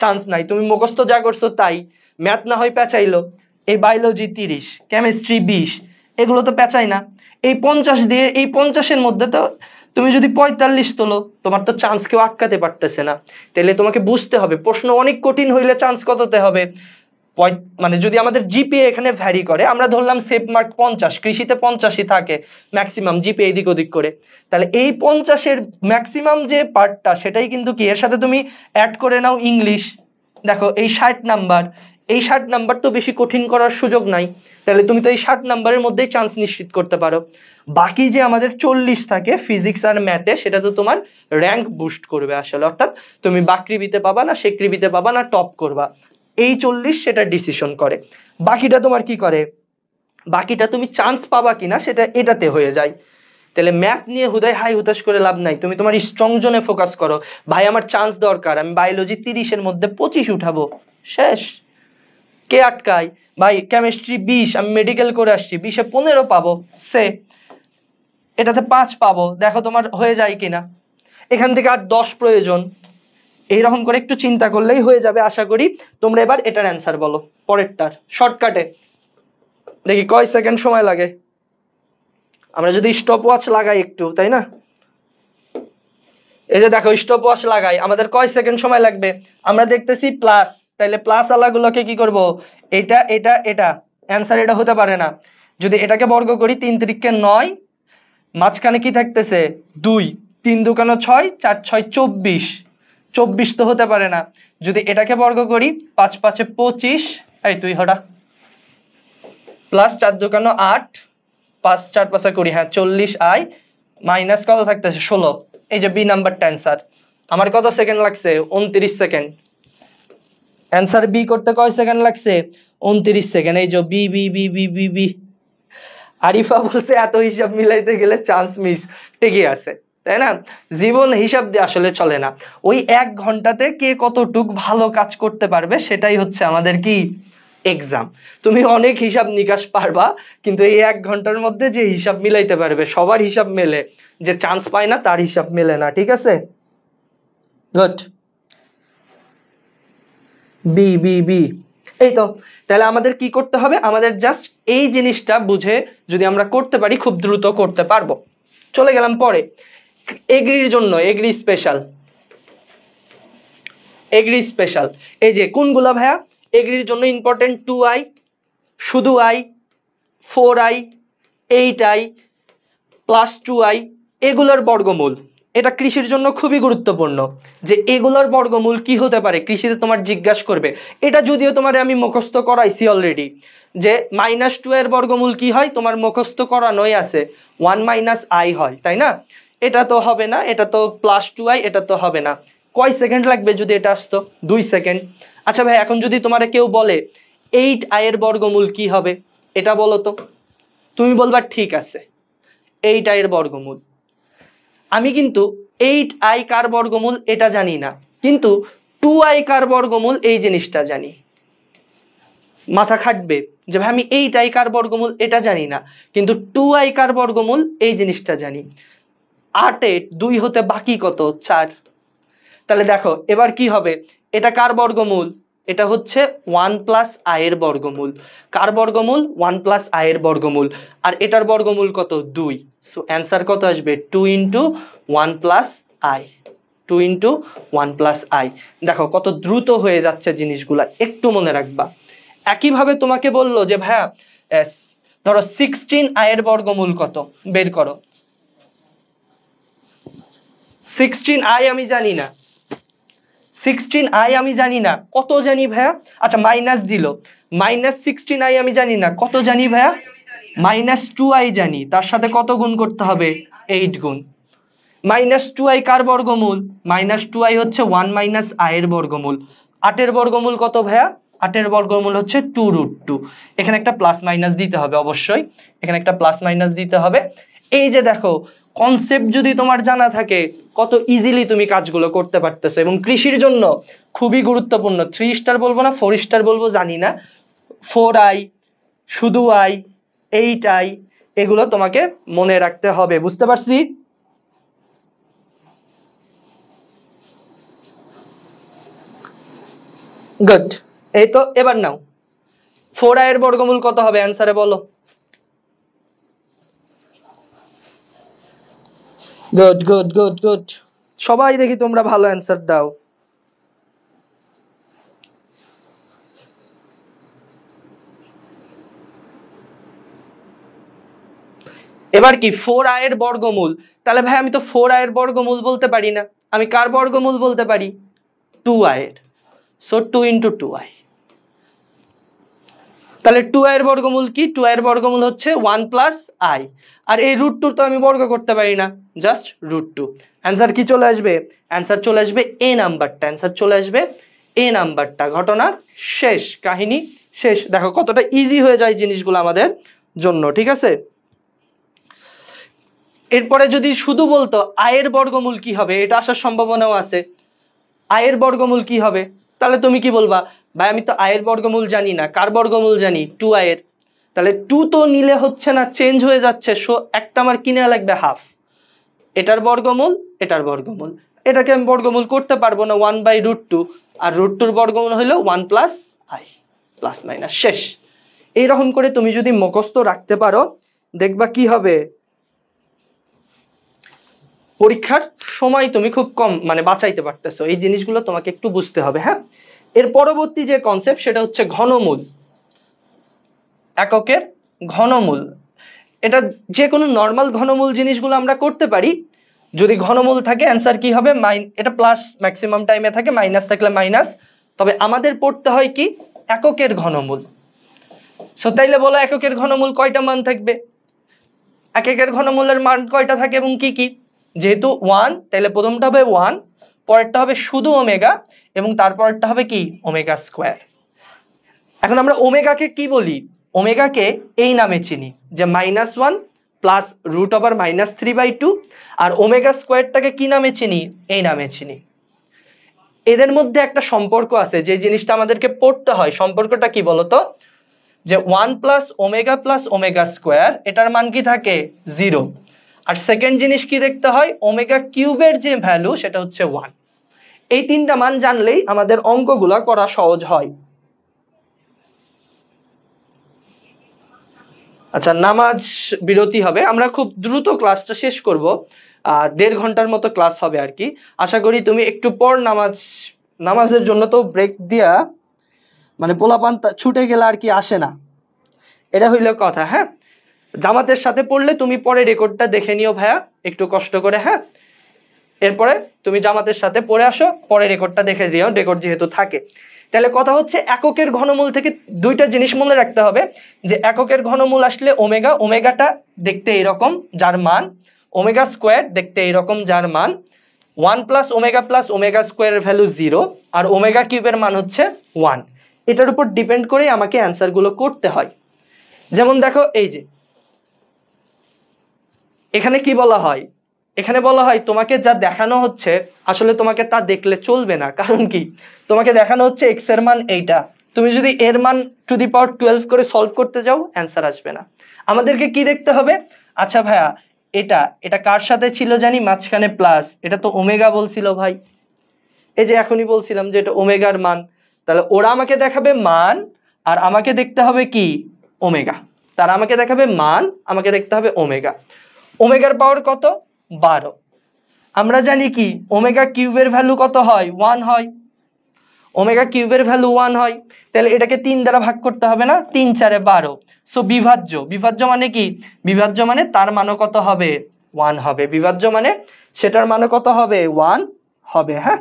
চান্স নাই, তুমি মুখস্থ যা করছো তাই, ম্যাথ না হয় পেঁচাইলো, এই বায়োলজি 30, কেমিস্ট্রি 20, এগুলো তো পেঁচাই না। এই 50 দিয়ে, এই 50-এর মধ্যে তো তুমি যদি 45 তোলো, তোমার তো চান্স কেউ আটকাতে পারতেছে না। তাহলে তোমাকে বুঝতে হবে প্রশ্ন অনেক কঠিন হইলে চান্স কততে হবে, মানে যদি আমাদের জিপিএ এখানে ভ্যারি করে, আমরা ধরলাম সেফ মার্ক 50, কৃষিতে 50ই থাকে ম্যাক্সিমাম, জিপিএ এদিক ওদিক করে, তাহলে এই 50-এর ম্যাক্সিমাম যে পার্টটা সেটাই কিন্তু কি, এর সাথে তুমি অ্যাড করে নাও ইংলিশ, দেখো এই 60 নাম্বার, এই 60 নাম্বার তো বেশি কঠিন করার সুযোগ নাই, তাহলে তুমি তো এই 60 নাম্বারের মধ্যেই চান্স নিশ্চিত করতে পারো। বাকি যে আমাদের 40 থাকে ফিজিক্স আর ম্যাথে, সেটা তো তোমার র্যাঙ্ক বুস্ট করবে আসলে, অর্থাৎ তুমি বাকৃবিতে পাবা না, সেকৃবিতে পাবা না, টপ করবা। এই 40 সেটা ডিসিশন করে। বাকিটা তোমার কি করে, বাকিটা তুমি চান্স পাবা কিনা সেটা এটাতে হয়ে যায়। তাহলে ম্যাথ নিয়ে হুদায় হাই হুতাশ করে লাভ নাই, তুমি তোমার স্ট্রং জোনে ফোকাস করো। ভাই আমার চান্স দরকার, আমি বায়োলজি 30-এর মধ্যে 25 উঠাবো, শেষ, কে আটকায়? ভাই কেমিস্ট্রি 20, আমি মেডিকেল করে আসছি, 20-এ 15 পাবো, সে এটাতে 5 পাবো, দেখো তোমার হয়ে যায় কিনা। এখান থেকে আর 10 প্রয়োজন, এইরকম করে একটু চিন্তা করলেই হয়ে যাবে আশা করি। তোমরা এবার এটার অ্যান্সার বলো, পরেরটার শর্টকাটে। দেখি কয় সেকেন্ড সময় লাগে, আমরা যদি স্টপ ওয়াচ লাগাই একটু, তাই না? এই যে দেখো স্টপ ওয়াচ লাগাই, আমাদের কয় সেকেন্ড সময় লাগবে, আমরা দেখতেছি প্লাস, তাইলে প্লাস আলাগুলোকে কি করব, এটা এটা এটা, অ্যান্সার এটা হতে পারে না। যদি এটাকে বর্গ করি, 3 3 9, মাঝখানে কি থাকতেছে 2, 3 2 6, 4 6 24, 24 তো হতে পারে না। যদি এটাকে বর্গ করি, 5 5 25, এই তুই হটা, প্লাস 4 2 8, 5 4 5 20, হ্যাঁ 40i, মাইনাস কত থাকতেছে 16। এই যে বি নাম্বারটা অ্যান্সার। আমার কত সেকেন্ড লাগছে, 29 সেকেন্ড। অ্যান্সার বি করতে কয় সেকেন্ড লাগছে, 29 সেকেন্ড। এই যে B B B B B B. Arifa বলছে এত হিসাব মিলাইতে গেলে চান্স মিস, ঠিকই আছে, তাই না? জীবন হিসাব দিয়ে আসলে চলে না, ওই 1 ঘন্টাতে কে কতটুক ভালো কাজ করতে পারবে সেটাই হচ্ছে আমাদের কি এক্সাম। তুমি অনেক হিসাব নিকাশ পারবা, কিন্তু এই 1 ঘন্টার মধ্যে যে হিসাব মিলাইতে পারবে, সবার হিসাব মেলে, যে চান্স পায় না তার হিসাব মেলে না, ঠিক আছে? Good, B B B. এই তো, তাহলে আমাদের কি করতে হবে, আমাদের জাস্ট এই জিনিসটা বুঝে যদি আমরা করতে পারি, খুব দ্রুত করতে পারবো। চলে গেলাম পরে, এগ্রির জন্য, এগ্রি স্পেশাল, এগ্রি স্পেশাল। এই যে কোনগুলা ভাইয়া এগ্রির জন্য ইম্পর্টেন্ট, 2i, শুধু i, 4i, 8i, plus 2i, এগুলোর বর্গমূল। এটা কৃষির জন্য খুবই গুরুত্বপূর্ণ, যে এগুলোর বর্গমূল কি হতে পারে, কৃষিতে তোমার জিজ্ঞাসা করবে। এটা যদিও তোমার আমি মুখস্থ করাইছি অলরেডি, যে -2 এর বর্গমূল কি হয়, তোমার মুখস্থ করানোই আছে, 1 - i হয়, তাই না? এটা তো হবে না, এটা তো +2i, এটা তো হবে না। কয় সেকেন্ড লাগবে যদি এটা আসতো, 2 সেকেন্ড। আচ্ছা ভাই, এখন যদি তোমার কেউ বলে 8i এর বর্গমূল কি হবে, এটা বলো তো, তুমি বলবা ঠিক আছে 8i এর বর্গমূল। আমি কিন্তু 8i কার বর্গমূল এটা জানি না, কিন্তু 2i কার বর্গমূল এই জিনিসটা জানি, মাথা খাটবে যে ভাই আমি এইটাই কার বর্গমূল এটা জানি না, কিন্তু 2i কার বর্গমূল এই জিনিসটা জানি। 8 2 হতে বাকি কত 4। তাহলে দেখো এবার কি হবে, এটা কার বর্গমূল, এটা হচ্ছে 1 প্লাস i এর বর্গমূল। কার বর্গমূল 1 প্লাস i এর বর্গমূল, আর এটার বর্গমূল কত 2। সো অ্যান্সার কত আসবে 2 into 1 plus i, 2 into 1 plus i। দেখো কত দ্রুত হয়ে যাচ্ছে জিনিসগুলা, একটু মনে রাখবা। একইভাবে তোমাকে বললো যে ভাইয়া ধরো 16i এর বর্গমূল কত বের করো। 16i আমি জানি না, 16i আমি জানি না, কত জানি ভাইয়া, আচ্ছা মাইনাস দিল, মাইনাস 16i আমি জানি না, কত জানি ভাইয়া মাইনাস 2i জানি, তার সাথে কত গুণ করতে হবে 8 গুণ। মাইনাস 2i কার বর্গমূল, মাইনাস 2i হচ্ছে 1 মাইনাস i এর বর্গমূল। 8 এর বর্গমূল কত ভাইয়া, 8 এর বর্গমূল হচ্ছে 2√2। এখানে একটা প্লাস মাইনাস দিতে হবে, অবশ্যই এখানে একটা প্লাস মাইনাস দিতে হবে। এই যে দেখো কনসেপ্ট যদি তোমার জানা থাকে কত ইজিলি তুমি কাজগুলো করতে পারতেছো, এবং কৃষির জন্য খুবই গুরুত্বপূর্ণ। 3 স্টার বলবো না 4 স্টার বলবো জানি না, 4i, শুধু i, 8i, এগুলো তোমাকে মনে রাখতে হবে, বুঝতে পারছি? গুড। এই তো এবার নাও 4i এর বর্গমূল কত হবে অ্যানসারে বলো। গুড গুড গুড গুড, সবাই দেখি তোমরা ভালো অ্যানসার দাও। এবার কি 4i এর বর্গমূল, তাহলে ভাই আমি তো 4i এর বর্গমূল বলতে পারি না, আমি কার বর্গমূল বলতে পারি 2i এর। সো 2 ইন্টু 2i, তাহলে 2i এর বর্গমূল কি, 2i এর বর্গমূল হচ্ছে 1 প্লাস i, আর এই √2 তো আমি বর্গ করতে পারি না, জাস্ট √2। অ্যান্সার কি চলে আসবে, অ্যান্সার চলে আসবে এ নাম্বারটা, অ্যান্সার চলে আসবে এ নাম্বারটা। ঘটনা শেষ, কাহিনী শেষ। দেখো কতটা ইজি হয়ে যায় জিনিসগুলো আমাদের জন্য, ঠিক আছে? এরপরে যদি শুধু বলতো i এর বর্গমূল কি হবে, এটা আসার সম্ভাবনাও আছে। i এর বর্গমূল কি হবে, তাহলে তুমি কি বলবা, ভাই আমি তো i এর বর্গমূল জানি না, কার বর্গমূল জানি 2i এর। তাহলে 2 তো নিলে হচ্ছে না, চেঞ্জ হয়ে যাচ্ছে, সো একটা আমার কিনে লাগবে হাফ, এটার বর্গমূল এটার বর্গমূল, এটাকে আমি বর্গমূল করতে পারবো না 1/√2, আর √2 বর্গমূল হইলো 1 প্লাস i, প্লাস মাইনাস শেষ। এইরকম করে তুমি যদি মুখস্থ রাখতে পারো দেখবা কি হবে, পরীক্ষার সময় তুমি খুব কম মানে বাঁচাইতে পারতেছো। এই জিনিসগুলো তোমাকে একটু বুঝতে হবে। হ্যাঁ, এর পরবর্তী যে কনসেপ্ট সেটা হচ্ছে ঘনমূল, এককের ঘনমূল। এটা যে কোনো নর্মাল ঘনমূল জিনিসগুলো আমরা করতে পারি, যদি ঘনমূল থাকে অ্যান্সার কি হবে এটা প্লাস ম্যাক্সিমাম টাইমে থাকে, মাইনাস থাকলে মাইনাস। তবে আমাদের পড়তে হয় কি এককের ঘনমূল। সো তাইলে বলো এককের ঘনমূল কয়টা মান থাকবে, এককের ঘনমূলের মান কয়টা থাকে এবং কি কি। যেহেতু 1 তাহলে প্রথমটা হবে 1, পরেরটা হবে শুধু ওমেগা, এবং তারপরটা হবে কি ওমেগা স্কোয়ার। এখন আমরা ওমেগাকে কি বলি, ওমেগাকে এই নামে চিনি যে -1 প্লাস √−3/2, আর ওমেগা স্কোয়ারটাকে কি নামে চিনি, এই নামে চিনি। এদের মধ্যে একটা সম্পর্ক আছে যে জিনিসটা আমাদেরকে পড়তে হয়। সম্পর্কটা কি বলতো, যে 1 প্লাস ওমেগা স্কোয়ার এটার মান কি থাকে 0, আর সেকেন্ড জিনিস কি দেখতে হয়, ওমেগা কিউবের যে ভ্যালু সেটা হচ্ছে 1। এই তিনটা মান জানলেই আমাদের অঙ্কগুলা করা সহজ হয়। আচ্ছা, নামাজ বিরতি হবে, আমরা খুব দ্রুত ক্লাসটা শেষ করব, 1.5 ঘন্টার মতো ক্লাস হবে আর কি। আশা করি তুমি একটু পর নামাজের জন্য তো ব্রেক দিয়া মানে পোলাপান ছুটে গেলে আর কি আসে না, এটা হইল কথা। হ্যাঁ, জামাতের সাথে পড়লে তুমি পরে রেকর্ডটা দেখে নিও ভাইয়া একটু কষ্ট করে। হ্যাঁ, এরপরে তুমি জামাতের সাথে পড়ে আসো, পরে রেকর্ডটা দেখে দিও, রেকর্ড যেহেতু থাকে। তাহলে কথা হচ্ছে এককের ঘনমূল থেকে দুইটা জিনিস মনে রাখতে হবে, যে এককের ঘনমূল আসলে ওমেগাটা দেখতে এরকম যার মান, ওমেগা স্কোয়ার দেখতে এরকম যার মান 1 প্লাস ওমেগা স্কোয়ারের ভ্যালু 0, আর ওমেগা কিউবের মান হচ্ছে 1। এটার উপর ডিপেন্ড করে আমাকে অ্যান্সারগুলো করতে হয়। যেমন দেখো এই যে এখানে কি বলা হয়, এখানে বলা হয় তোমাকে যা দেখানো হচ্ছে আসলে তোমাকে তা দেখলে চলবে না, কারণ কি তোমাকে দেখানো হচ্ছে x এর মান এইটা, তুমি যদি এর মান টু দি পাওয়ার 12 করে সলভ করতে যাও অ্যান্সার আসবে না। আমাদেরকে কি দেখতে হবে, আচ্ছা ভাইয়া এটা এটা কার সাথে ছিল জানি মাঝখানে প্লাস, এটা তো ওমেগা বলছিল ভাই, এই যে এখনই বলছিলাম যে এটা ওমেগার মান, তাহলে ওরা আমাকে দেখাবে মান আর আমাকে দেখতে হবে কি ওমেগা, তারা আমাকে দেখাবে মান, আমাকে দেখতে হবে ওমেগা। ওমেগার পাওয়ার কত 12, আমরা জানি কি ওমেগা কিউবের ভ্যালু কত হয় 1 হয়, ওমেগা কিউবের ভ্যালু 1 হয়, তাহলে এটাকে 3 দ্বারা ভাগ করতে হবে না, 3 4 12, সো বিভাজ্য, বিভাজ্য মানে কি, বিভাজ্য মানে তার মানও কত হবে 1 হবে, বিভাজ্য মানে সেটার মানও কত হবে 1 হবে। হ্যাঁ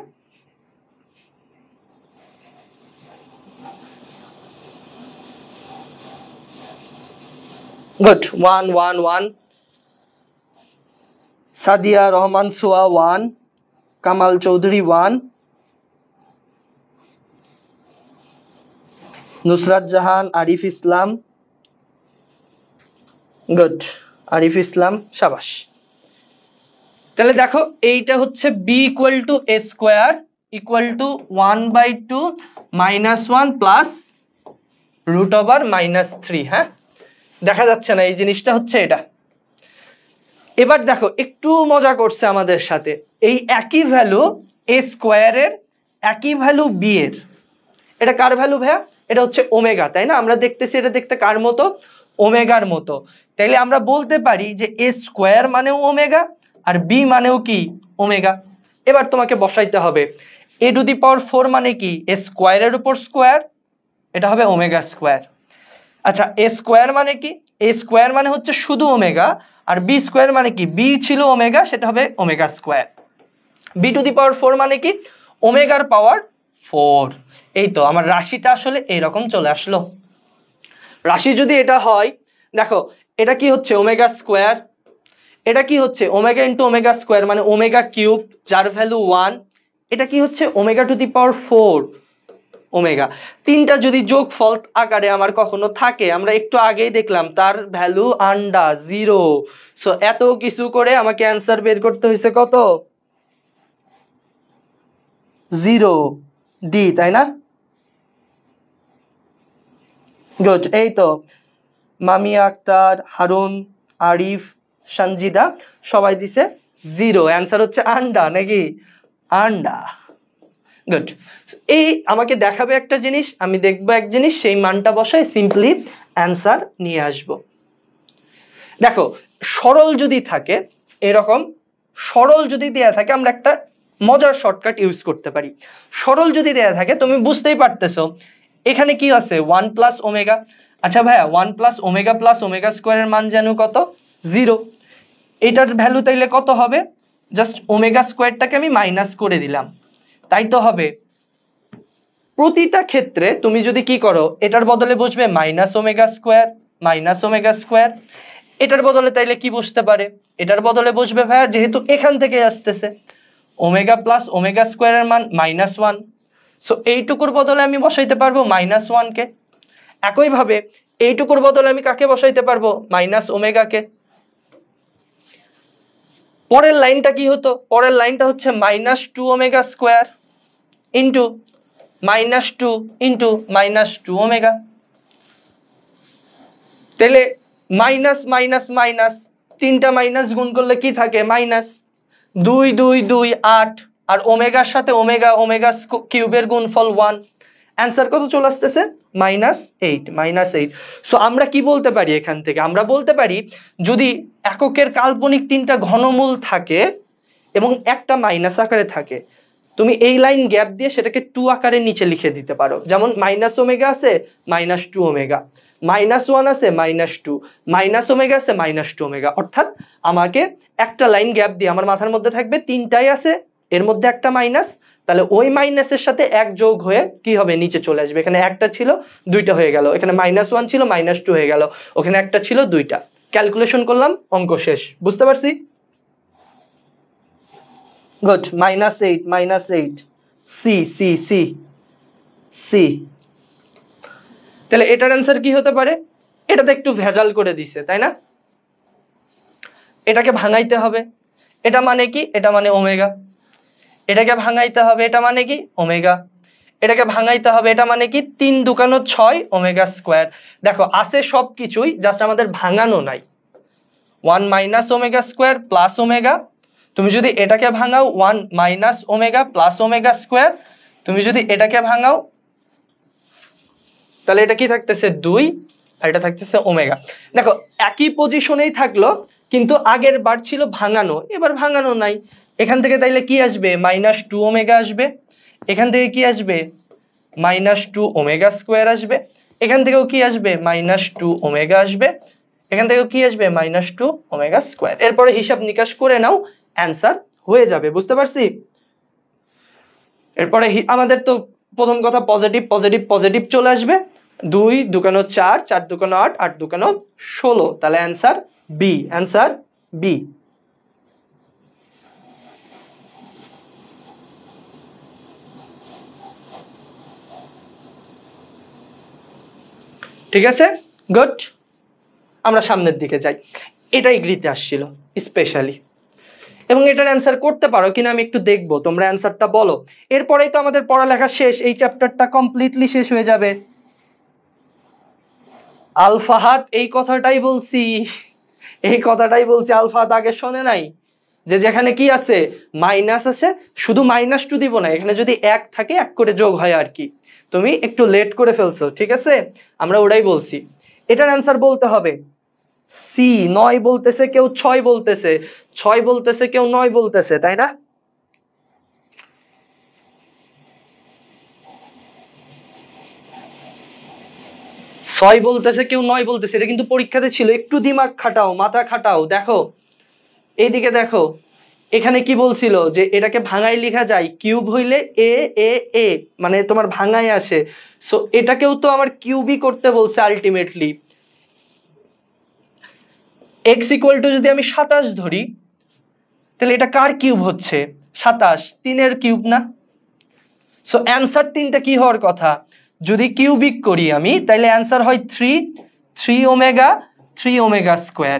গুড, 1 1 1, সাদিয়া রহমান সোয়া 1, কামাল চৌধুরী 1, নুসরাত জাহান, আরিফ ইসলাম, গুড, আরিফ ইসলাম শাবাশ। তাহলে দেখো এইটা হচ্ছে b equal to a square equal to 1/2 minus 1 plus root over -3। হ্যাঁ দেখা যাচ্ছে না এই জিনিসটা হচ্ছে এটা। এবার দেখো একটু মজা করছে আমাদের সাথে, এই একই ভ্যালু a স্কোয়ারের একই ভ্যালু b এর, এটা কার ভ্যালু ভাইয়া, এটা হচ্ছে ওমেগা, তাই না, আমরা দেখতেছি এটা দেখতে কার মতো ওমেগার মতো, তাইলে আমরা বলতে পারি যে a স্কোয়ার মানেও ওমেগা আর b মানেও কি ওমেগা। এবার তোমাকে বসাইতে হবে a টু দি পাওয়ার 4 মানে কি a স্কোয়ারের উপর স্কোয়ার, এটা হবে ওমেগা স্কোয়ার। আচ্ছা a স্কোয়ার মানে কি, a স্কোয়ার মানে হচ্ছে শুধু ওমেগা, আর b স্কোয়ার মানে কি b ছিল ওমেগা, সেটা হবে omega square. b to the power 4 মানে কি ওমেগার পাওয়ার 4। এই তো আমার রাশিটা আসলে এইরকম চলে আসলো। রাশি যদি এটা হয়, দেখো এটা কি হচ্ছে ওমেগা স্কোয়ার, এটা কি হচ্ছে ওমেগা ইন্টু ওমেগা স্কোয়ার মানে ওমেগা কিউব যার ভ্যালু 1, এটা কি হচ্ছে omega two the power 4 omega. তিনটা যদি যোগফল আকারে আমার কখনো থাকে, আমরা একটু আগেই দেখলাম তার ভ্যালু আন্ডা 0, সো এত কিছু করে আমাকে অ্যান্সার বের করতে হয়েছে কত 0 ডি, তাই না? গুড, এই তো মামিয়া আক্তার, হারুন, আরিফ, সঞ্জিদা সবাই দিছে 0, অ্যান্সার হচ্ছে আন্ডা নাকি আন্ডা। গুড, এই আমাকে দেখাবে একটা জিনিস, আমি দেখবো এক জিনিস, সেই মানটা বসায় সিম্পলি অ্যান্সার নিয়ে আসব। দেখো সরল যদি থাকে এরকম, সরল যদি দেয়া থাকে আমরা একটা মজার শর্টকাট ইউজ করতে পারি। সরল যদি দেয়া থাকে তুমি বুঝতেই পারতেছো এখানে কি আছে 1 প্লাস ওমেগা, আচ্ছা ভাইয়া 1 প্লাস ওমেগা প্লাস ওমেগা স্কোয়ারের মান জানো কত 0, এটার ভ্যালু তাইলে কত হবে, জাস্ট ওমেগা স্কোয়ারটাকে আমি মাইনাস করে দিলাম, তাই তো হবে। প্রতিটা ক্ষেত্রে তুমি যদি কি করো এটার বদলে বসবে minus omega square, minus omega square, এটার বদলে তাইলে কি বসতে পারে, এটার বদলে বসবে ভাইয়া যেহেতু এখান থেকে আসতেছে ওমেগা প্লাস ওমেগা স্কোয়ারের মান -1, সো এইটুকুর বদলে আমি বসাইতে পারবো -1 কে। একইভাবে এইটুকুর বদলে আমি কাকে বসাইতে পারবো মাইনাস ওমেগাকে। পরের লাইনটা কি হতো, পরের লাইনটা হচ্ছে -2 omega square into -2 into -2 omega, তাহলে মাইনাস মাইনাস মাইনাস, তিনটা মাইনাস গুণ করলে কি থাকে মাইনাস 2 2 2 8, আর ওমেগার সাথে ওমেগা ওমেগা কিউবের গুণফল 1, অ্যান্সার কত চলে আসতেছে -8। সো আমরা কি বলতে পারি এখান থেকে, আমরা বলতে পারি যদি এককের কাল্পনিক তিনটা ঘনমূল থাকে এবং একটা মাইনাস আকারে থাকে, তুমি এই লাইন গ্যাপ দিয়ে সেটাকে 2 আকারে নিচে লিখে দিতে পারো, যেমন মাইনাস ওমেগা আছে -2 ওমেগা, -1 আছে -2, মাইনাস ওমেগা আছে -2 ওমেগা, অর্থাৎ আমাকে একটা লাইন গ্যাপ দিয়ে আমার মাথার মধ্যে থাকবে তিনটাই আছে এর মধ্যে একটা মাইনাস, তাহলে ওই মাইনাসের সাথে এক যোগ হয়ে কি হবে নিচে চলে আসবে, এখানে একটা ছিল দুইটা হয়ে গেল, এখানে -1 ছিল -2 হয়ে গেল, ওখানে একটা ছিল দুইটা, ক্যালকুলেশন করলাম অঙ্ক শেষ, বুঝতে পারছি? Good, -8 C C C C. তাহলে এটার অ্যান্সার কি হতে পারে, এটাতে একটু ভেজাল করে দিছে তাই না, এটাকে ভাঙাইতে হবে, এটা মানে কি, এটা মানে ওমেগা। এটাকে ভাঙাইতে হবে, এটা মানে কি ওমেগা। এটাকে ভাঙাইতে হবে, এটা মানে কি 3 দুকানো 6 ওমেগা স্কোয়ার। দেখো আছে সবকিছুই, জাস্ট আমাদের ভাঙানো নাই। 1 minus omega square plus omega. তুমি যদি এটাকে ভাঙাও 1 minus omega plus omega square. তুমি যদি এটাকে ভাঙাও তাহলে এটা কি থাকতেছে 2 আর এটা থাকতেছে ওমেগা। দেখো একই পজিশনেই থাকলো, কিন্তু আগের বার ছিল ভাঙানো, এবার ভাঙানো নাই। এখান থেকে তাইলে কি আসবে -2 ওমেগা আসবে। এখান থেকে কি আসবে -2 ওমেগা স্কোয়ার আসবে। এখান থেকেও কি আসবে -2 ওমেগা আসবে। এখান থেকেও কি আসবে -2 ওমেগা স্কোয়ার। এরপরে হিসাব নিকাশ করে নাও, অ্যান্সার হয়ে যাবে। বুঝতে পারছি? এরপরে আমাদের তো প্রথম কথা পজিটিভ পজিটিভ পজিটিভ চলে আসবে। 2 দুকানো 4, 4 দুকানো 8, 8 দুকানো 16। তাহলে অ্যান্সার বি, অ্যান্সার বি। ঠিক আছে, গুড। আমরা সামনের দিকে যাই। এটাই গ্রিতে আসছিল স্পেশালি, এবং এটার অ্যান্সার করতে পারো কিনা আমি একটু দেখবো, তোমরা অ্যান্সারটা বলো। এরপরেই তো আমাদের পড়ালেখা শেষ, এই চ্যাপ্টারটা কমপ্লিটলি শেষ হয়ে যাবে। আলফাহাত এই কথাটাই বলছি, এই কথাটাই বলছি। আলফাহাত আগে শোনে নাই যে যেখানে কি আছে মাইনাস আছে, শুধু -2 দিব না, এখানে যদি 1 থাকে 1 করে যোগ হয় আর কি। তুমি একটু লেট করে ফেলছো, ঠিক আছে, আমরা ওটাই বলছি। এটার অ্যান্সার বলতে হবে সি। 9 বলতেছে কেউ, 6 বলতেছে, 6 বলতেছে কেউ, 9 বলতেছে, তাই না? ছয় বলতেছে কেউ, 9 বলতেছে। এটা কিন্তু পরীক্ষাতে ছিল, একটু দিমাগ খাটাও, মাথা খাটাও। দেখো এইদিকে দেখো, এখানে কি বলছিল যে এটাকে ভাঙাই লেখা যায়, কিউব হইলে এ এ এ মানে তোমার ভাঙাই আসে। সো এটাকেও তো আমার কিউবই করতে বলছে আলটিমেটলি। এক্স ইকুয়াল টু যদি আমি 27 ধরি, তাহলে এটা কার কিউব হচ্ছে? 27, 3-এর কিউব না? সো অ্যান্সার 3টা কি হওয়ার কথা? যদি কিউবিক করি আমি, তাহলে অ্যান্সার হয় 3 omega 3 omega square,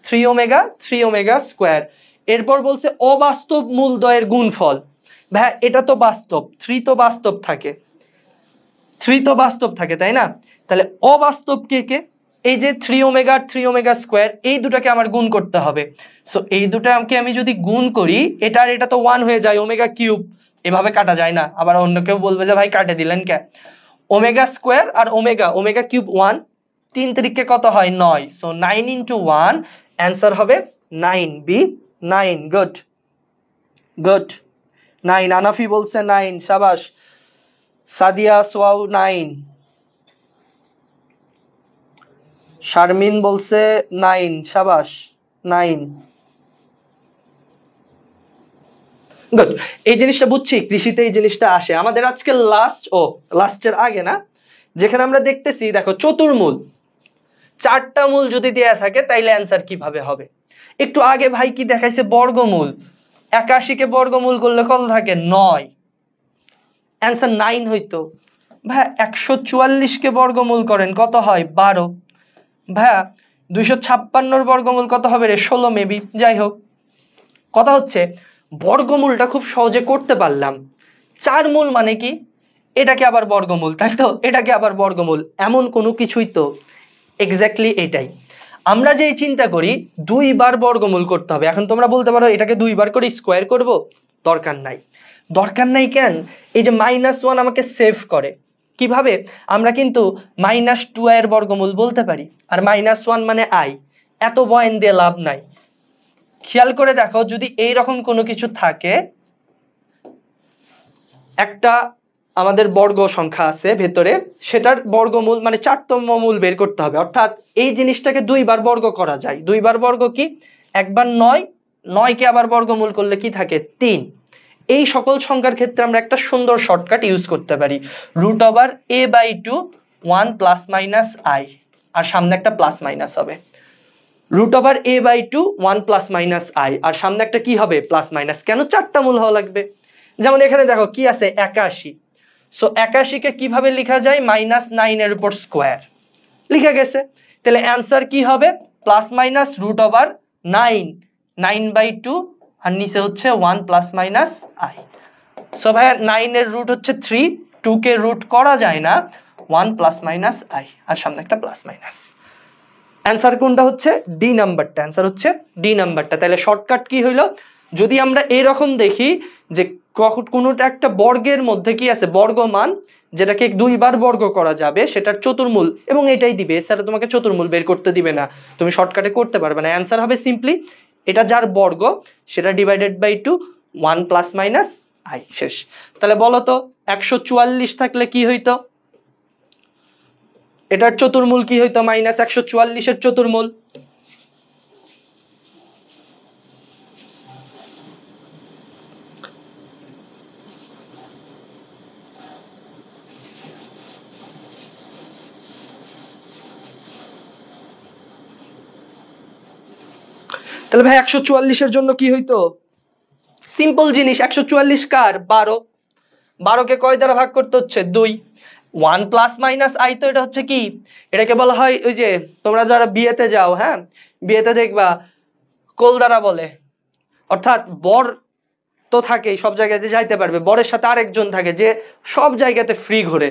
3 omega 3 omega square. এরপর বলছে অবাস্তব মূলদ্বয়ের গুণফল। ভাই এটা তো বাস্তব, 3 তো বাস্তব থাকে, 3 তো বাস্তব থাকে, তাই না? তাহলে অবাস্তব কে কে? এই যে 3 ওমেগা 3 ওমেগা স্কোয়ার, এই দুটাকে আমার গুণ করতে হবে। সো এই দুটাকে আমি যদি গুণ করি, এটা আর এটা তো 1 হয়ে যায়, ওমেগা কিউব এভাবে কাটা যায় না। আবার অন্য কেউ বলবে যে ভাই কাটে দিলেন কে? ওমেগা স্কোয়ার আর ওমেগা, ওমেগা কিউব 1, 3 3 কত হয় 9। সো 9 ইন্টু 1, অ্যান্সার হবে 9, বি 9। Good good, 9। আনাফি বলছে 9, শাবাশ। সাদিয়া সোয়াও 9, শারমিন বলছে 9, শাবাশ 9। গুড, এই জিনিসটা বুঝছি, কৃষিতে এই জিনিসটা আসে। আমাদের আজকে লাস্টের আগে না, যেখানে আমরা দেখতেছি দেখো চতুর্মূল, 4টা মূল যদি দেয়া থাকে তাইলে অ্যান্সার কিভাবে হবে? একটু আগে ভাই কি দেখাইছে বর্গমূল, 81 কে বর্গমূল করলে কত থাকে 9, অ্যান্সার 9 হইতো। ভাই 144 কে বর্গমূল করেন কত হয় 12। ভাইয়া 256 বর্গমূল কত হবে রে 16 মেবি। যাই হোক, কথা হচ্ছে বর্গমূলটা খুব সহজে করতে পারলাম। 4 মূল মানে কি এটাকে আবার বর্গমূল, তাই তো? এটাকে আবার বর্গমূল, এমন কোনো কিছুই তো। এক্স্যাক্টলি এটাই আমরা যেই চিন্তা করি 2 বার বর্গমূল করতে হবে। এখন তোমরা বলতে পারো এটাকে 2 বার করে স্কোয়ার করব, দরকার নাই। দরকার নাই কেন? এই যে -1 আমাকে সেভ করে কিভাবে? আমরা কিন্তু -2 এর বর্গমূল বলতে পারি, আর -1 মানে i, এত বয়ান দিয়ে লাভ নাই। খেয়াল করে দেখো, যদি এই রকম কোনো কিছু থাকে, একটা আমাদের বর্গ সংখ্যা আছে ভেতরে, সেটার বর্গমূল মানে 4তম মূল বের করতে হবে। অর্থাৎ এই জিনিসটাকে 2 বার বর্গ করা যায়। 2 বার বর্গ কি? একবার 9, 9 কে আবার বর্গমূল করলে কি থাকে 3। এই সকল সংখ্যার ক্ষেত্রে আমরা একটা সুন্দর শর্টকাট ইউজ করতে পারি, √a/2 1 ± i, আর সামনে একটা প্লাস মাইনাস হবে। √a/2 1 ± i, আর সামনে একটা কি হবে প্লাস মাইনাস। কেন? 4টা মূল হওয়া লাগবে। যেমন এখানে দেখো কি আছে 81। সো 81 কে কিভাবে লেখা যায়? -9 এর উপর স্কোয়ার লিখা গেছে। তাহলে অ্যান্সার কি হবে? +- √9 9/2 আর নিচে হচ্ছে 1 প্লাস মাইনাস i। সো ভাইয়া 9 এর রুট হচ্ছে 3, 2 কে রুট করা যায় না, 1 প্লাস মাইনাস i আর সামনে একটা প্লাস মাইনাস। অ্যান্সার কোনটা হচ্ছে? ডি নাম্বারটা। অ্যান্সার হচ্ছে ডি নাম্বারটা। তাহলে শর্টকাট কি হইল? যদি আমরা এরকম দেখি যে কোনোটা একটা বর্গের মধ্যে কি আছে, বর্গমান যেটাকে 2 বার বর্গ করা যাবে সেটার চতুর্মূল, এবং এটাই দিবে, এছাড়া তোমাকে চতুর্মূল বের করতে দিবে না, তুমি শর্টকাটে করতে পারবে না। অ্যান্সার হবে সিম্পলি এটা যার বর্গ সেটা divided by 2, 1 plus minus i, শেষ। তাহলে বলো তো 144 থাকলে কি হইতো? এটার চতুর্মূল কি হইতো? মাইনাস 144 এর চতুর্মূল। তাহলে ভাই 144 এর জন্য কি হইতো? সিম্পল জিনিস, 144 কার? 12, 12 কে কয় দ্বারা ভাগ করতে হচ্ছে? 2। 1 প্লাস মাইনাস i, তো এটা হচ্ছে কি, এটাকে বলা হয় ওই যে তোমরা যারা বিয়েতে যাও, হ্যাঁ বিয়েতে দেখবা কোল দ্বারা বলে, অর্থাৎ বর তো থাকেই, সব জায়গাতে যাইতে পারবে, বরের সাথে আরেকজন থাকে যে সব জায়গাতে ফ্রি ঘোরে,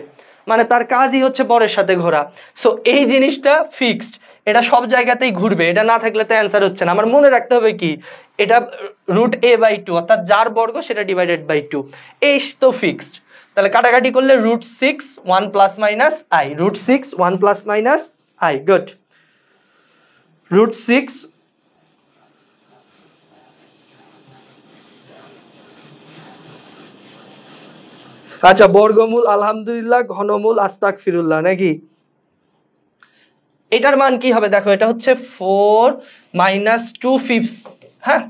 মানে তার কাজই হচ্ছে বরের সাথে ঘোরা। সো এই জিনিসটা ফিক্সড, এটা সব জায়গাতেই ঘুরবে, এটা না থাকলে তো অ্যান্সার হচ্ছে না। আমার মনে রাখতে হবে কি, এটা √a/2, অর্থাৎ যার বর্গ সেটা ডিভাইডেড বাই 2, এই তো ফিক্সড। তাহলে কাটাকাটি করলে √6 1 plus minus i, √6 1 plus minus i, good. √6 আচ্ছা, বর্গমূল আলহামদুলিল্লাহ, ঘনমূল আস্তাগফিরুল্লাহ নাকি? এটার মান কি হবে দেখো, এটা হচ্ছে 4 মাইনাস 2/5, হ্যাঁ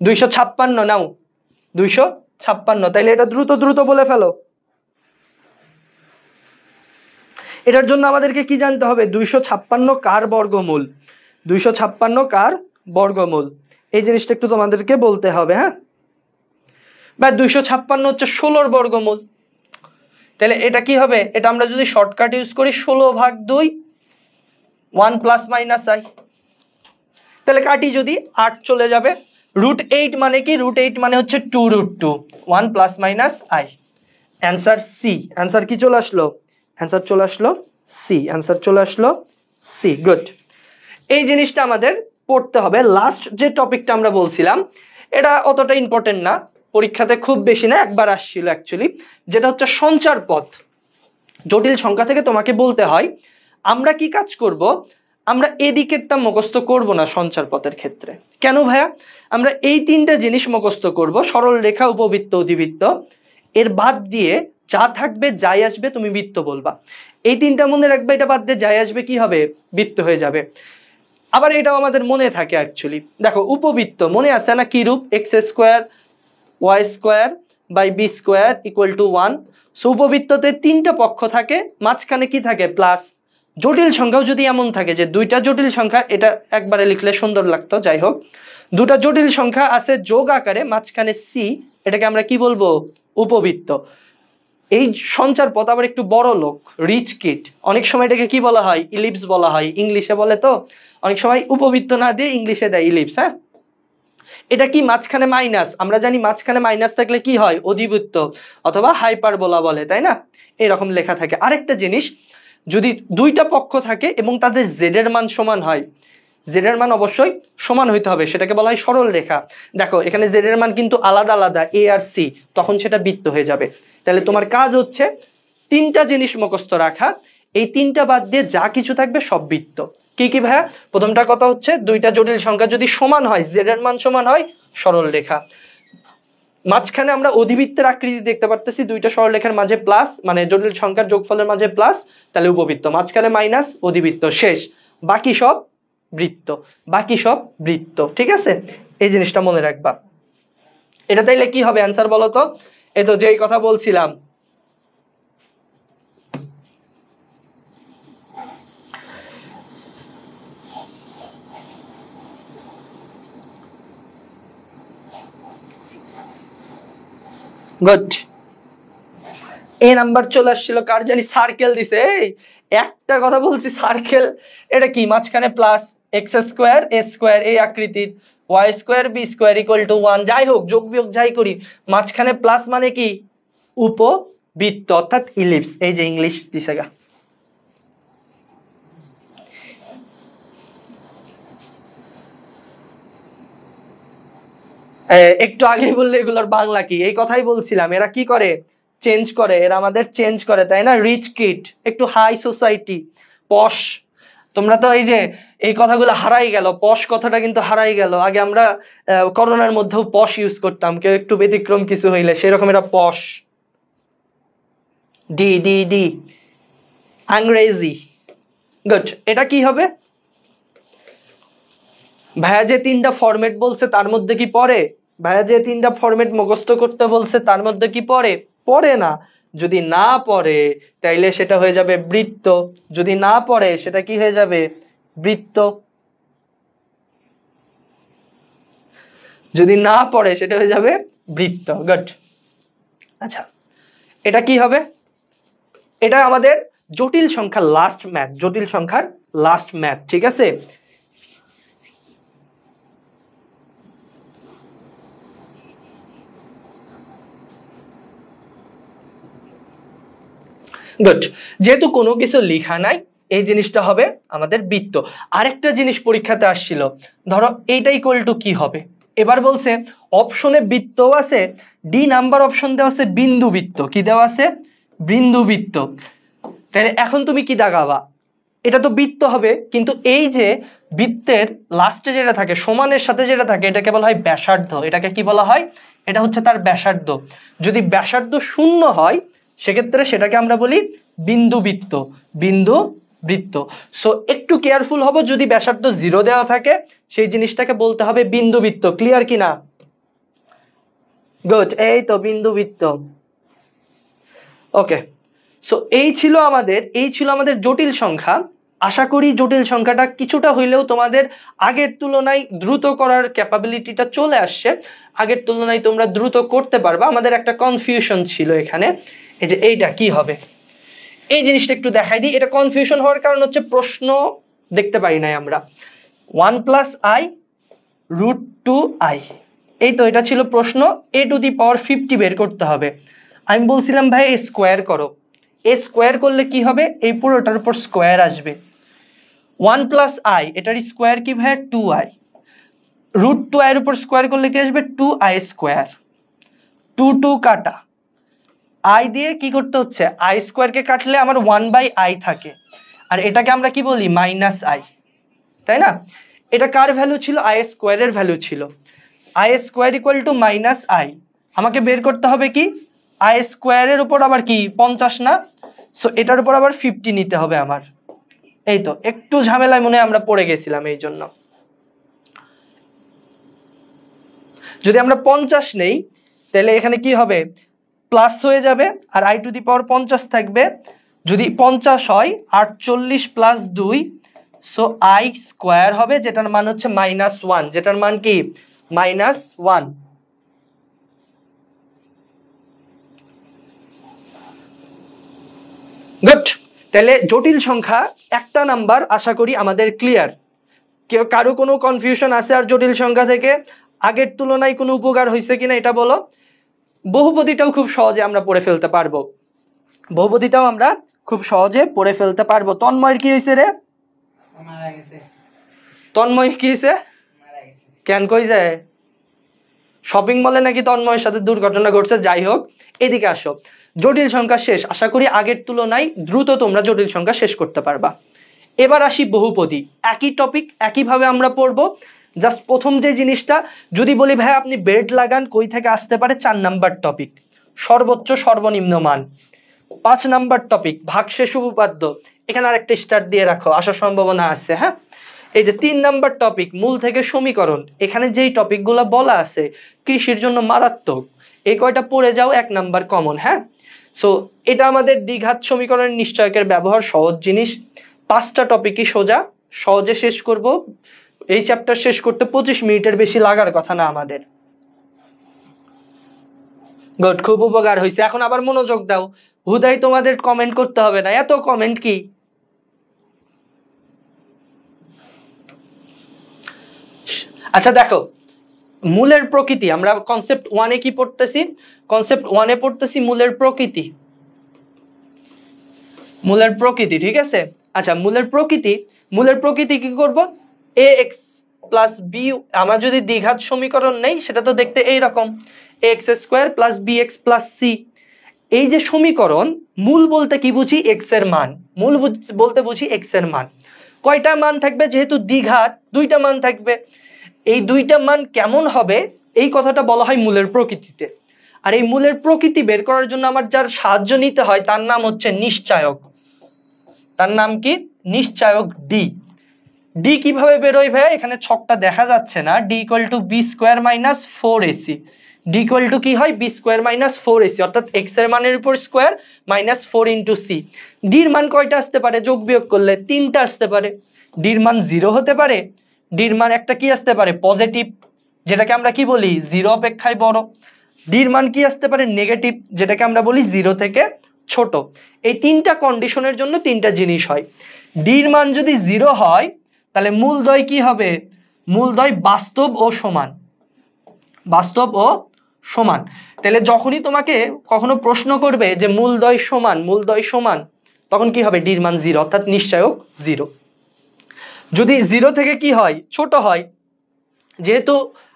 256 নাও, 256। তাইলে এটা দ্রুত দ্রুত বলে ফেলো। এটার জন্য আমাদেরকে কি জানতে হবে? 256 কার বর্গমূল, 256 কার বর্গমূল, এই জিনিসটা একটু তোমাদেরকে বলতে হবে। হ্যাঁ বা 256 হচ্ছে 16 বর্গমূল। তাহলে এটা কি হবে? এটা আমরা যদি শর্টকাট ইউজ করি 16/2, 1 প্লাস মাইনাস i। তাহলে কাটি যদি 8 চলে যাবে। √8 মানে কি? √8 মানে হচ্ছে 2√2, 1 plus minus i। Answer C. Answer কি চলে আসলো? অ্যান্সার চলে আসলো সি। অ্যান্সার চলে আসলো সি, গুড। এই জিনিসটা আমাদের পড়তে হবে। লাস্ট যে টপিকটা আমরা বলছিলাম, এটা অতটা ইম্পর্টেন্ট না, পরীক্ষাতে খুব বেশি না, একবার আসছিল অ্যাকচুয়ালি, যেটা হচ্ছে সঞ্চার পথ। জটিল সংখ্যা থেকে তোমাকে বলতে হয় আমরা কি কাজ করব, আমরা এদিকেরটা মুখস্থ করব না সঞ্চার পথের ক্ষেত্রে। কেন ভাইয়া? আমরা এই তিনটা জিনিস মুখস্থ করব, সরল রেখা, উপবৃত্ত, অধিবৃত্ত, এর বাদ দিয়ে যা থাকবে যাই আসবে তুমি বৃত্ত বলবা। এই তিনটা মনে রাখবে, এটা বাদ দিয়ে যাই আসবে কি হবে? বৃত্ত হয়ে যাবে। আবার এটাও আমাদের মনে থাকে অ্যাকচুয়ালি, দেখো উপবৃত্ত মনে আছে না কি রূপ? x² y² by b² = 1। So উপবৃত্ততে তিনটা পক্ষ থাকে, মাঝখানে কি থাকে? প্লাস। জটিল সংখ্যাও যদি এমন থাকে যে দুইটা জটিল সংখ্যা, এটা একবারে লিখলে সুন্দর লাগতো, যাই হোক, দুটা জটিল সংখ্যা আছে যোগ আকারে, মাঝখানে সি, এটাকে আমরা কি বলবো? উপবৃত্ত। এই সঞ্চার পথ আবার একটু বড় লোক, রিচ কিড, অনেক সময় এটাকে কি বলা হয়? ইলিপস বলা হয়, ইংলিশে বলে তো অনেক সময় উপবৃত্ত না দিয়ে ইংলিশে দেয় ইলিপস। হ্যাঁ এটা কি? মাঝখানে মাইনাস, আমরা জানি মাঝখানে মাইনাস থাকলে কি হয়? অধিবৃত্ত অথবা হাইপারবোলা বলে, তাই না? এরকম লেখা থাকে। আরেকটা জিনিস, যদি দুইটা পক্ষ থাকে এবং তাদের জেড এর মান সমান হয়, জেড এর মান অবশ্যই সমান হইতে হবে, সেটাকে বলা হয় সরল রেখা। দেখো এখানে জেড এর মান কিন্তু আলাদা আলাদা, এ আর সি, তখন সেটা বৃত্ত হয়ে যাবে। তাহলে তোমার কাজ হচ্ছে তিনটা জিনিস মুখস্থ রাখা, এই তিনটা বাদ দিয়ে যা কিছু থাকবে সব বৃত্ত। কি কি ভাইয়া? প্রথমটা কথা হচ্ছে দুইটা জটিল সংখ্যা যদি সমান হয়, জেড এর মান সমান হয়, সরল রেখা। মাঝখানে আমরা অধিবৃত্তের আকৃতি দেখতে পারতেছি, দুইটা সরলরেখার মাঝে প্লাস, মানে জটিল সংখ্যার যোগফলের মাঝে প্লাস, তাহলে উপবৃত্ত, মাঝখানে মাইনাস, অধিবৃত্ত, শেষ। বাকি সব বৃত্ত, বাকি সব বৃত্ত, ঠিক আছে? এই জিনিসটা মনে রাখবা। এটা তাইলে কি হবে অ্যান্সার বলো তো? এই তো যেই কথা বলছিলাম, গুড। এ নাম্বার চলে আসছিল কার জানি? সার্কেল দিছে। এই একটা কথা বলছি, সার্কেল এটা কি? মাঝখানে প্লাস, x² a² এই আকৃতির, y square b square equal to 1, যাই হোক যোগ বিয়োগ যাই করি, মাঝখানে প্লাস মানে কি উপবৃত্ত অর্থাৎ ইলিপস। এই যে ইংলিশ দিছে গা, একটু আগে বললে এগুলোর বাংলা কি, এই কথাই বলছিলাম। এরা কি করে, চেঞ্জ করে, এরা আমাদের চেঞ্জ করে, তাই না? রিচ কিড, একটু হাই সোসাইটি, পশ। তোমরা তো এই যে এই কথাগুলো হারাই গেল, পশ কথাটা কিন্তু হারাই গেল। আগে আমরা করোনার মধ্যেও পশ ইউজ করতাম, কেউ একটু ব্যতিক্রম কিছু হইলে, সেরকম এরা পশ। ডি ডি ডি আংরেজি। গুড। এটা কি হবে ভাইয়া? যে তিনটা ফরম্যাট বলছে তার মধ্যে কি পড়ে? ভাইয়া যে তিনটা ফরম্যাট মুখস্থ করতে বলছে তার মধ্যে কি পড়ে? পড়ে না। যদি না পড়ে তাইলে সেটা হয়ে যাবে বৃত্ত, যদি না পড়ে সেটা কি হয়ে যাবে? বৃত্ত। যদি না পড়ে সেটা হয়ে যাবে বৃত্ত। গুড। আচ্ছা, এটা কি হবে? এটা আমাদের জটিল সংখ্যার লাস্ট ম্যাথ, জটিল সংখ্যার লাস্ট ম্যাথ, ঠিক আছে? গুড। যেহেতু কোনো কিছু লেখা নাই, এই জিনিসটা হবে আমাদের বৃত্ত। আরেকটা জিনিস পরীক্ষাতে আসছিল, ধরো এইটা ইকুয়াল টু কি হবে? এবার বলছে অপশনে বৃত্তও আছে, ডি নাম্বার অপশন দেওয়া আছে বিন্দু বৃত্ত। কি দেওয়া আছে? বিন্দু বৃত্ত। তাহলে এখন তুমি কি দাগাবা? এটা তো বৃত্ত হবে, কিন্তু এই যে বৃত্তের লাস্টে যেটা থাকে, সমানের সাথে যেটা থাকে, এটাকে বলা হয় ব্যাসার্ধ। এটাকে কি বলা হয়? এটা হচ্ছে তার ব্যাসার্ধ। যদি ব্যাসার্ধ শূন্য হয় সেক্ষেত্রে সেটাকে আমরা বলি বিন্দু বৃত্ত, বিন্দু বৃত্ত। সো একটু কেয়ারফুল হব, যদি ব্যাসার্ধ 0 দেওয়া থাকে সেই জিনিসটাকে বলতে হবে বিন্দু বৃত্ত। ক্লিয়ার কিনা? গুড, এই তো বিন্দু বৃত্ত। ওকে, সো এই ছিল আমাদের জটিল সংখ্যা। আশা করি জটিল সংখ্যাটা কিছুটা হইলেও তোমাদের আগের তুলনায় দ্রুত করার ক্যাপাবিলিটিটা চলে আসছে। আগের তুলনায় তোমরা দ্রুত করতে পারবা। আমাদের একটা কনফিউশন ছিল এখানে, এই যে এইটা কি হবে, এই জিনিসটা একটু দেখাই দিই। এটা কনফিউশন হওয়ার কারণ হচ্ছে প্রশ্ন দেখতে পারি নাই আমরা। 1 প্লাস আই রুট 2i, এই তো এটা ছিল প্রশ্ন। a টু দি পাওয়ার 50 বের করতে হবে। আমি বলছিলাম ভাই এ স্কোয়ার করো, এ স্কোয়ার করলে কি হবে? এই পুরোটার উপর স্কোয়ার আসবে। 1 প্লাস আই, এটার স্কোয়ার কি ভাই? 2i। রুট 2i এর উপর স্কোয়ার করলে কি আসবে? 2i square. 2 2 কাটা, আই দিয়ে কি করতে হচ্ছে? আই স্কোয়ারকে কাটলে আমার 1/i থাকে, আর এটাকে আমরা কি বলি? মাইনাস আই, তাই না? এটা কার ভ্যালু ছিল? আই স্কোয়ারের ভ্যালু ছিল। I square equal two minus I. আমাকে বের করতে হবে কি? আই স্কোয়ারের উপর আবার কি 50 না? সো এটার উপর আবার 50 নিতে হবে আমার। এই তো একটু ঝামেলায় মনে আমরা পড়ে গেছিলাম এই জন্য। যদি আমরা 50 নেই তাহলে এখানে কি হবে? প্লাস হয়ে যাবে, আর আই টু দি পাওয়ার 50 থাকবে। যদি 50 হয় 48 প্লাস 2, সো আই স্কোয়ার হবে, যেটার মান হচ্ছে -1, যেটার মান কি? -1। গুড। তাহলে জটিল সংখ্যা একটা নাম্বার আশা করি আমাদের ক্লিয়ার। কেউ কারো কোনো কনফিউশন আছে আর জটিল সংখ্যা থেকে আগের তুলনায় কোনো উপকার হয়েছে কিনা এটা বলো। বহুপদীটাও খুব সহজে আমরা পড়ে ফেলতে পারবো, বহুপদীটাও আমরা খুব সহজে পড়ে ফেলতে পারবো। তন্ময়ের কি হয়েছে রে? মারা গেছে। তন্ময় কি হয়েছে? মারা গেছে। কেন, কই যায়? শপিং মলে নাকি তন্ময়ের সাথে দুর্ঘটনা ঘটছে। যাই হোক, এদিকে আসো। জটিল সংখ্যা শেষ, আশা করি আগের তুলনায় দ্রুত তোমরা জটিল সংখ্যা শেষ করতে পারবা। এবার আসি বহুপদী। একই টপিক, একইভাবে আমরা পড়বো। জাস্ট প্রথম যে জিনিসটা, যদি বলি ভাই আপনি বেড লাগান, কই থেকে আসতে পারে? 4 নাম্বার টপিক, সর্বোচ্চ সর্বনিম্ন মান। 5 নাম্বার টপিক ভাগশেষ উপপাদ্য, এখানে আরেকটা স্টার দিয়ে রাখো, আসার সম্ভাবনা আছে। হ্যাঁ, এই যে 3 নাম্বার টপিক মূল থেকে সমীকরণ, এখানে যেই টপিকগুলো বলা আছে কৃষির জন্য মারাত্মক, এই কয়টা পড়ে যাও, 1 নাম্বার কমন। হ্যাঁ, সো এটা আমাদের দ্বিঘাত সমীকরণের নিশ্চয়কের ব্যবহার, সহজ জিনিস। 5টা টপিকই সোজা, সহজে শেষ করব। এই চ্যাপ্টার শেষ করতে 25 মিনিটের বেশি লাগার কথা না আমাদের। গুড, খুব উপকার হয়েছে। এখন আবার মনোযোগ দাও, হুদাই তোমাদের কমেন্ট করতে হবে না। এত কমেন্ট কি? আচ্ছা দেখো, মূলের প্রকৃতি আমরা কনসেপ্ট 1-এ কি পড়তেছি? কনসেপ্ট 1-এ পড়তেছি মূলের প্রকৃতি। মূলের প্রকৃতি, ঠিক আছে। আচ্ছা, মূলের প্রকৃতি কি করব? ax প্লাস b, আমার যদি দ্বিঘাত সমীকরণ নেই সেটা তো দেখতে এইরকম, ax square plus bx plus c। এই যে সমীকরণ, মূল বলতে কি বুঝি? x এর মান। মূল বলতে বুঝি x এর মান। কয়টা মান থাকবে? যেহেতু দ্বিঘাত, দুইটা মান থাকবে। এই দুইটা মান কেমন হবে এই কথাটা বলা হয় মূলের প্রকৃতিতে। আর এই মূলের প্রকৃতি বের করার জন্য আমার যার সাহায্য নিতে হয় তার নাম হচ্ছে নিশ্চায়ক। তার নাম কি? নিশ্চায়ক ডি। ডি কিভাবে বেরোয় ভাই? এখানে ছকটা দেখা যাচ্ছে না। D equal to b square minus 4ac। D equal to কি হয়? বি স্কোয়ার মাইনাস 4ac, অর্থাৎ এক্স এর মানের উপর স্কোয়ার মাইনাস 4 ইন্টু সি। ডির মান কয়টা আসতে পারে? যোগ বিয়োগ করলে 3টা আসতে পারে। ডির মান 0 হতে পারে, ডির মান একটা কি আসতে পারে? পজিটিভ, যেটাকে আমরা কি বলি? 0 অপেক্ষায় বড়। ডির মান কি আসতে পারে? নেগেটিভ, যেটাকে আমরা বলি 0 থেকে ছোট। এই 3টা কন্ডিশনের জন্য 3টা জিনিস হয়। ডির মান যদি 0 হয় তাহলে মূলদ্বয় কি হবে? মূলদ্বয় বাস্তব ও সমান। বাস্তব ও সমান। তাহলে যখনই তোমাকে কখনো প্রশ্ন করবে যে মূলদ্বয় সমান, তখন কি হবে? ডির মান 0, অর্থাৎ নিশ্চয়ক 0। যদি 0 থেকে কি হয়? ছোট হয়, যেহেতু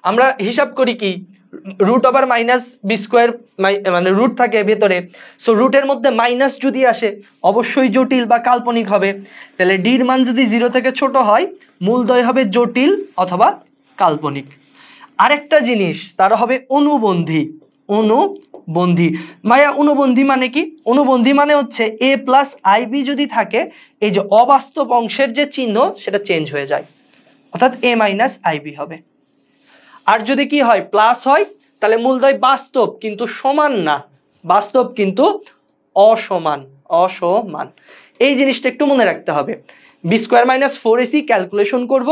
আমরা হিসাব করি কি root over minus B square, মানে রুট থাকে ভেতরে, সো রুটের মধ্যে মাইনাস যদি আসে অবশ্যই জটিল বা কাল্পনিক হবে। তাহলে ডির মান যদি 0 থেকে ছোট হয়, মূলদ্বয় হবে জটিল অথবা কাল্পনিক। আরেকটা জিনিস, তারা হবে অনুবন্ধী। অনুবন্ধী মায়া, অনুবন্ধী মানে কি? অনুবন্ধী মানে হচ্ছে a প্লাস আইবি যদি থাকে, এই যে অবাস্তব অংশের যে চিহ্ন সেটা চেঞ্জ হয়ে যায়, অর্থাৎ a মাইনাস আইবি হবে। আর যদি কি হয়? প্লাস হয়, তাহলে মূলদ্বয় বাস্তব কিন্তু সমান না, বাস্তব কিন্তু অসমান। অসমান, এই জিনিসটা একটু মনে রাখতে হবে। B square minus 4ac calculation করব,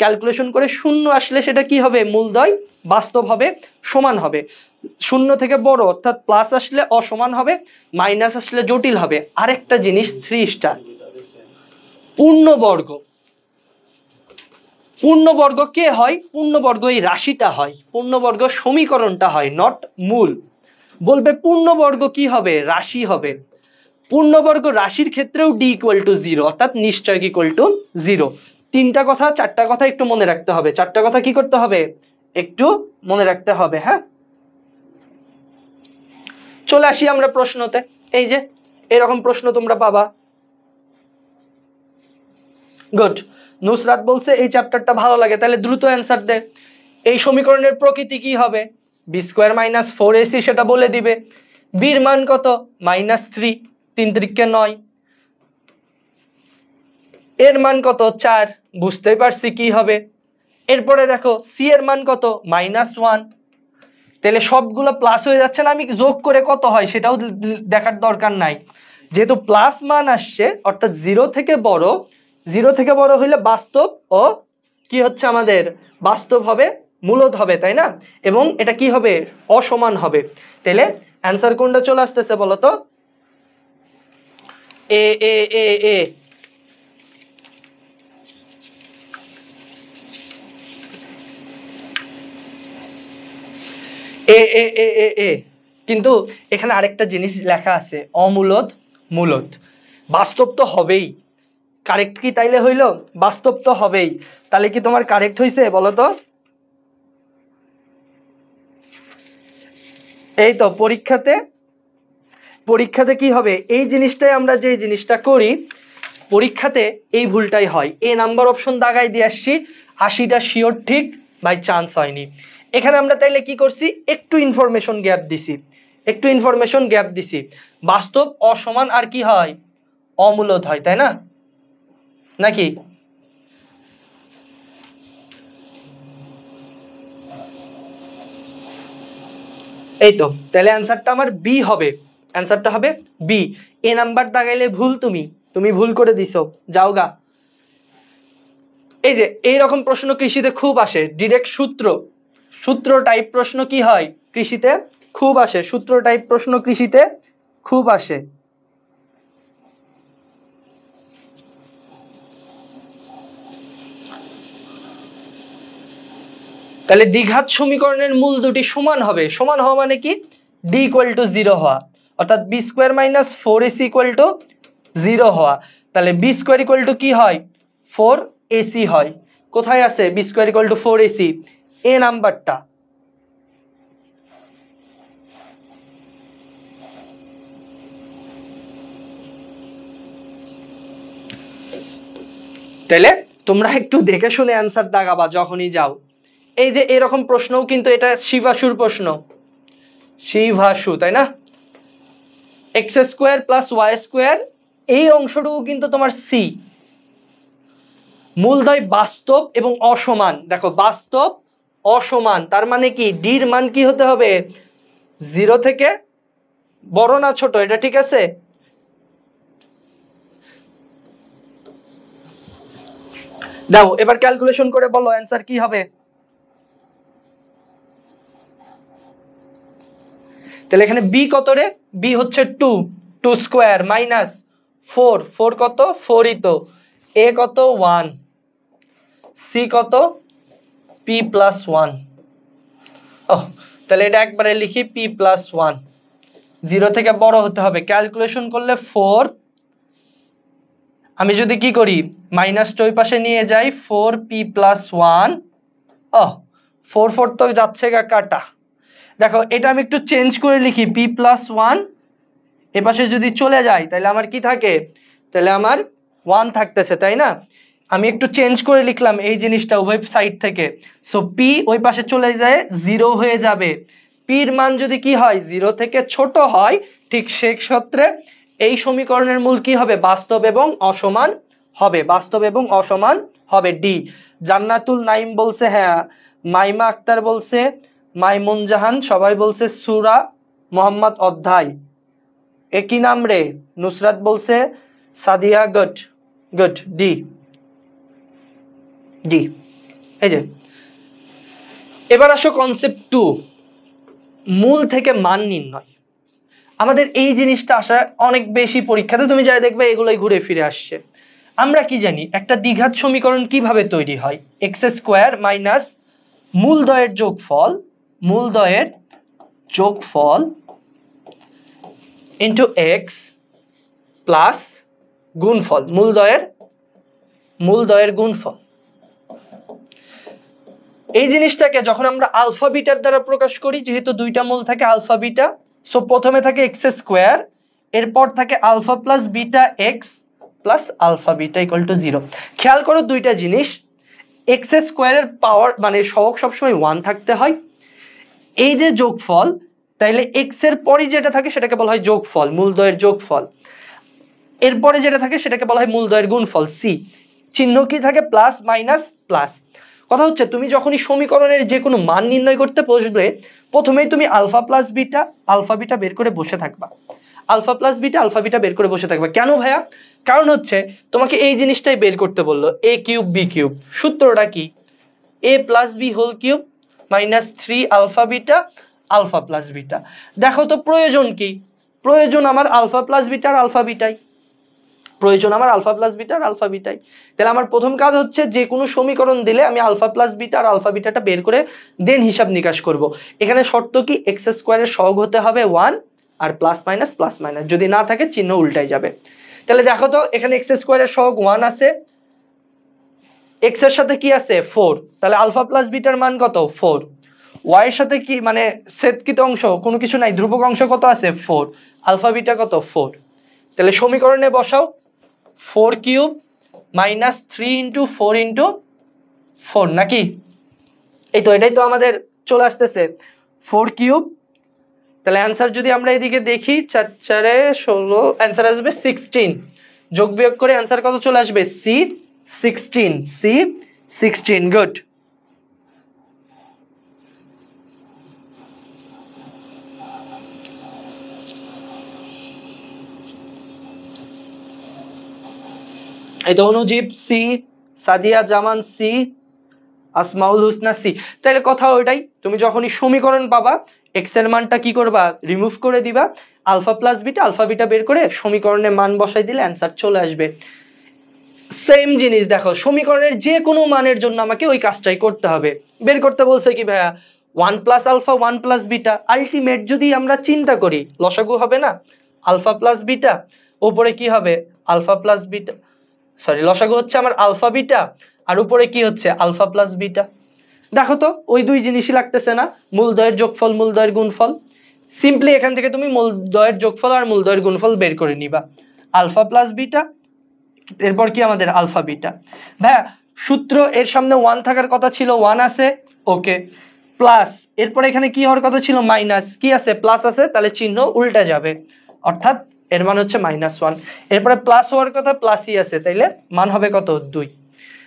ক্যালকুলেশন করে শূন্য আসলে সেটা কি হবে? মূলদ্বয় বাস্তব হবে, সমান হবে। শূন্য থেকে বড় অর্থাৎ প্লাস আসলে অসমান হবে, মাইনাস আসলে জটিল হবে। আরেকটা জিনিস 3 স্টার, পূর্ণবর্গ। পূর্ণবর্গ কে হয়? পূর্ণবর্গ এই রাশিটা হয়, পূর্ণবর্গ সমীকরণটা হয়, নট মূল। বলবে পূর্ণবর্গ কি হবে? রাশি হবে। পূর্ণবর্গ রাশির ক্ষেত্রেও ডি ইকুয়াল টু 0, অর্থাৎ নিশ্চয়ক ইকুয়াল টু 0। 3টা কথা, 4টা কথা একটু মনে রাখতে হবে। 4টা কথা কি করতে হবে? একটু মনে রাখতে হবে। হ্যাঁ, চলে আসি আমরা প্রশ্নতে। এই যে এরকম প্রশ্ন তোমরা পাবা। গুড। নুসরাত বলছে এই চ্যাপ্টারটা ভালো লাগে, তাহলে দ্রুত অ্যান্সার দে। এই সমীকরণের প্রকৃতি কি হবে? বি স্কোয়ার মাইনাস 4ac সেটা বলে দিবে। বির মান কত? -3, 3 3 9। এর মান কত? 4, বুঝতেই পারছি কি হবে। এরপরে দেখো সি এর মান কত? -1। তাহলে সবগুলো প্লাস হয়ে যাচ্ছে না, আমি যোগ করে কত হয় সেটাও দেখার দরকার নাই। যেহেতু প্লাস মান আসছে, অর্থাৎ 0 থেকে বড়, 0 থেকে বড় হইলে বাস্তব ও কি হচ্ছে আমাদের? বাস্তব হবে, মূলদ হবে, তাই না? এবং এটা কি হবে? অসমান হবে। তাহলে অ্যান্সার কোনটা চলে আসতেছে বলো তো? এ এ এ এ এ এ এ এ এ কিন্তু এখানে আরেকটা জিনিস লেখা আছে, অমূলদ মূলদ। বাস্তব তো হবেই, কারেক্ট কি তাইলে হইল? বাস্তব তো হবেই। তাহলে কি তোমার কারেক্ট হইছে বলো তো? এই তো পরীক্ষাতে কি হবে? এই জিনিসটাই আমরা যে জিনিসটা করি পরীক্ষাতে, এই ভুলটাই হয়। এ নাম্বার অপশন দাগাই দিয়ে আসছি, 80টা শিওর ঠিক, বাই চান্স হয়নি। এখানে আমরা তাইলে কি করছি? একটু ইনফরমেশন গ্যাপ দিছি। বাস্তব অসমান আর কি হয়? অমূলদ হয়, তাই না? নাকি? এই তো, তাহলে অ্যান্সারটা আমার বি হবে। অ্যান্সারটা হবে বি। এ নাম্বার দাগাইলে ভুল, তুমি ভুল করে দিছো, যাও গা। এই যে এইরকম প্রশ্ন কৃষিতে খুব আসে, ডিরেক্ট সূত্র টাইপ প্রশ্ন কি হয় কৃষিতে? খুব আসে, সূত্র টাইপ প্রশ্ন কৃষিতে খুব আসে। তাহলে দ্বিঘাত সমীকরণের মূল দুটি সমান হবে, সমান হওয়া মানে কি, d ইকুয়াল টু 0 হওয়া, অর্থাৎ b square minus 4ac equal to 0 হওয়া। তাহলে বি স্কোয়ার ইকুয়াল টু কি হয়, 4ac হয়। কোথায় আছে b square equal to 4ac, এ নাম্বারটা। তাহলে তোমরা একটু দেখে শুনে অ্যান্সার দাগাবা যখনই যাও। এই যে এরকম প্রশ্নও কিন্তু এটা শিবাশুর প্রশ্ন, শিবাশু, তাই না? X square plus y square, এই অংশটুকু কিন্তু তোমার সি। মূলদ্বয় বাস্তব এবং অসমান, দেখো বাস্তব অসমান তার মানে কি, ডির মান কি হতে হবে, 0 থেকে বড় না ছোট, এটা ঠিক আছে? দাও এবার ক্যালকুলেশন করে বলো অ্যান্সার কি হবে। তাহলে এখানে বি কত রে, বি হচ্ছে 2 স্কোয়ার মাইনাস 4 কত, 4ই তো, এ কত 1, সি কত পি প্লাস 1। তাহলে এটা একবারে লিখি পি প্লাস 1, 0 থেকে বড় হতে হবে। ক্যালকুলেশন করলে 4, আমি যদি কি করি মাইনাসটা ওই পাশে নিয়ে যাই, 4p প্লাস 1, 4 তো যাচ্ছে গা কাটা। দেখো এটা আমি একটু চেঞ্জ করে লিখি, p প্লাস 1 এ পাশে যদি চলে যায় তাহলে আমার কি থাকে, তাহলে আমার 1 থাকতেছে, তাই না? আমি একটু চেঞ্জ করে লিখলাম এই জিনিসটা উভয় সাইড থেকে, সো p ওই পাশে চলে যায় 0 হয়ে যাবে। p এর মান যদি কি হয় 0 থেকে ছোট হয়, ঠিক সেই ক্ষেত্রে এই সমীকরণের মূল কি হবে, বাস্তব এবং অসমান হবে, বাস্তব এবং অসমান হবে। ডি। জান্নাতুল নাইম বলছে হ্যাঁ, মাইমা আক্তার বলছে, মাইমুন জাহান সবাই বলছে সূরা মুহাম্মদ অধ্যায়, একই নাম রে, নুসরাত বলছে, Sadia good good, D D. এই যে এবার আসো কনসেপ্ট 2, মূল থেকে মান নির্ণয়। আমাদের এই জিনিসটা আসা অনেক বেশি পরীক্ষাতে, তুমি যাই দেখবে এগুলোই ঘুরে ফিরে আসছে। আমরা কি জানি একটা দ্বিঘাত সমীকরণ কিভাবে তৈরি হয়, এক্স স্কোয়ার মাইনাস মূলদ্বয়ের যোগফল, মূলদ্বয়ের যোগফল ইন্টু এক্স প্লাস গুণফল, মূলদ্বয়ের গুণফল। এই জিনিসটাকে যখন আমরা আলফা বিটার দ্বারা প্রকাশ করি, যেহেতু দুইটা মূল থাকে আলফা বিটা, সো প্রথমে থাকে এক্স স্কোয়ার, এরপর থাকে alpha plus beta x plus alpha beta equal to 0। খেয়াল করো দুইটা জিনিস, এক্স স্কোয়ারের পাওয়ার মানে সহগ সবসময় 1 থাকতে হয়। এই যে যোগফল, তাইলে এক্স এর পরে যেটা থাকে সেটাকে বলা হয় যোগফল, মূলদ্বয়ের যোগফল। এরপরে যেটা থাকে সেটাকে বলা হয় মূলদ্বয়ের গুণফল, সি। চিহ্ন কি থাকে, প্লাস মাইনাস প্লাস। কথা হচ্ছে তুমি যখনই সমীকরণের যে কোনো মান নির্ণয় করতে বসবে, প্রথমেই তুমি আলফা বিটা বের করে বসে থাকবা, আলফা বিটা বের করে বসে থাকবা। কেন ভাইয়া? কারণ হচ্ছে তোমাকে এই জিনিসটাই বের করতে বললো, এ কিউব বি কিউব। সূত্রটা কি, A plus B whole cube minus 3 alpha plus beta. দেখো তো প্রয়োজন কি, প্রয়োজন আমার আলফা প্লাস বিটার আলফা বিটাই, প্রয়োজন আমার আলফা প্লাস বিটা আর আলফা বিটাই। তাহলে আমার প্রথম কাজ হচ্ছে যে কোনো সমীকরণ দিলে আমি আলফা প্লাস বিটা আর আলফা বিটাটা বের করে দেন হিসাব নিকাশ করব। এখানে শর্ত কি, এক্স স্কোয়ারের সহগ হতে হবে 1 আর প্লাস মাইনাস, যদি না থাকে চিহ্ন উল্টাই যাবে। তাহলে দেখো তো এখানে এক্স স্কোয়ারের সহগ 1 আছে, এক্স এর সাথে কি আছে 4, তাহলে আলফা প্লাস বিটার মান কত 4। ওয়াই এর সাথে কি মানে ছেদকৃত অংশ কোনো কিছু নাই, ধ্রুবক অংশ কত আছে 4, আলফা বিটা কত 4। তাহলে সমীকরণে বসাও, 4 কিউব মাইনাস 3 ইন্টু 4 ইন্টু 4, নাকি? এই তো এটাই তো আমাদের চলে আসতেছে 4 কিউব। তাহলে অ্যান্সার যদি আমরা এদিকে দেখি 4 4 16, অ্যান্সার আসবে 16। যোগ বিয়োগ করে অ্যান্সার কত চলে আসবে, সি 16, গুড। এই তো অনুজীব সি, সাদিয়া জামান সি, আসমাউল হুসনা সি। তাহলে কথা ওইটাই, তুমি যখনই সমীকরণ পাবা এক্স এর মানটা কি করবা, রিমুভ করে দিবা, আলফা বিটা বের করে সমীকরণে মান বসাই দিলে অ্যান্সার চলে আসবে। সেম জিনিস দেখো, সমীকরণের যে কোনো মানের জন্য আমাকে ওই কাজটাই করতে হবে। বের করতে বলছে কি ভাইয়া, 1 plus alpha 1 plus beta, ultimate যদি আমরা চিন্তা করি লসাগু হবে না আলফা প্লাস বিটা, উপরে কি হবে আলফা প্লাস বিটা, সরি লসাগু হচ্ছে আমার আলফা বিটা, আর উপরে কি হচ্ছে আলফা প্লাস বিটা। দেখো তো ওই দুই জিনিসই লাগতেছে না, মূলদ্বয়ের যোগফল মূলদ্বয়ের গুণফল। সিম্পলি এখান থেকে তুমি মূলদ্বয়ের যোগফল আর মূলদ্বয়ের গুণফল বের করে নিবা, আলফা প্লাস বিটা, এরপর কি আমাদের আলফা বিটা। ভাইয়া সূত্র এর সামনে 1 থাকার কথা ছিল, 1 আছে, ওকে, প্লাস এরপর এখানে কি হওয়ার কথা ছিল মাইনাস, কি আছে প্লাস আছে, তাহলে চিহ্ন উল্টা যাবে, অর্থাৎ এর মান হচ্ছে -1। এরপরে প্লাস হওয়ার কথা প্লাসই আছে, তাইলে মান হবে কত 2।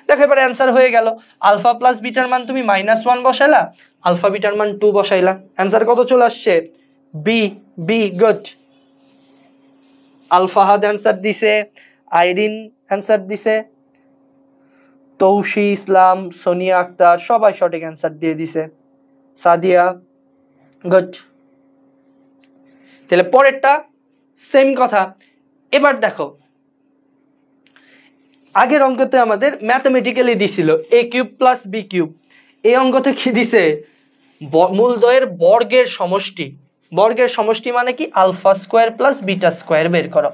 দেখো এবারে অ্যান্সার হয়ে গেল, আলফা প্লাস বিটার মান তুমি -1 বসাইলা, আলফা বিটার মান 2 বসাইলা, অ্যান্সার কত চলে আসছে B. B good. Alfahad answer দিছে, আইরিন অ্যান্সার দিছে, তৌশি ইসলাম, সোনিয়া আক্তার সবাই সঠিক অ্যান্সার দিয়ে দিছে, সাদিয়া গুড। তাহলে পরেরটা সেম কথা। এবার দেখো আগের অঙ্কতে আমাদের ম্যাথমেটিক্যালি দিছিল a³ + b³, এই অঙ্কতে কি দিছে মূলদ্বয়ের বর্গের সমষ্টি। বর্গের সমষ্টি মানে কি alpha square plus beta square বের করো।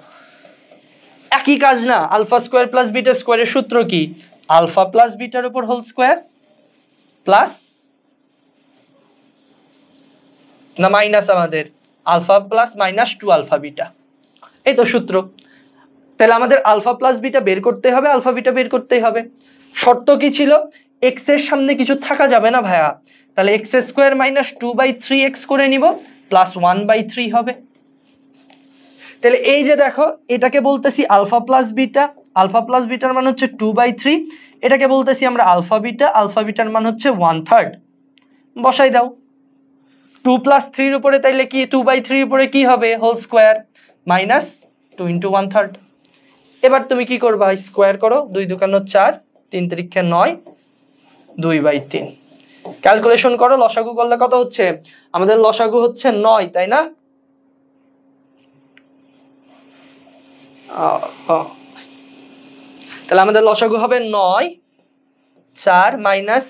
একই কাজ না, আলফা স্কোয়ার প্লাস বিটা স্কোয়ারের সূত্র কি আলফা প্লাস বিটার উপর হোল স্কোয়ার প্লাস না মাইনাস আমাদের আলফা প্লাস -2 আলফা বিটা, এই তো সূত্র। তাহলে আমাদের আলফা প্লাস বিটা বের করতে হবে, আলফা বিটা বের করতেই হবে। শর্ত কি ছিল, এক্স এর সামনে কিছু থাকা যাবে না ভাইয়া, তাহলে x² - 2/3x করে নিব, প্লাস 1/3 হবে। তাহলে এই যে দেখো এটাকে বলতেছি alpha plus beta, alpha plus বিটার মান হচ্ছে 2/3, এটাকে বলতেছি আমরা আলফা বিটা, আলফা বিটার মান হচ্ছে 1/3। বসাই দাও 2 + 3 এর উপরে, তাইলে কি 2/3 এর উপরে কি হবে হোল স্কোয়ার -2 × 1/3। এবার তুমি কি করবা স্কোয়ার করো, 2 × 2 = 4, 3 × 3 = 9, 2/3। ক্যালকুলেশন করো, লসাগু করলে কত হচ্ছে, আমাদের লসাগু হচ্ছে 9, তাই না? তাহলে আমাদের লসাগু হবে 9, 4 মাইনাস,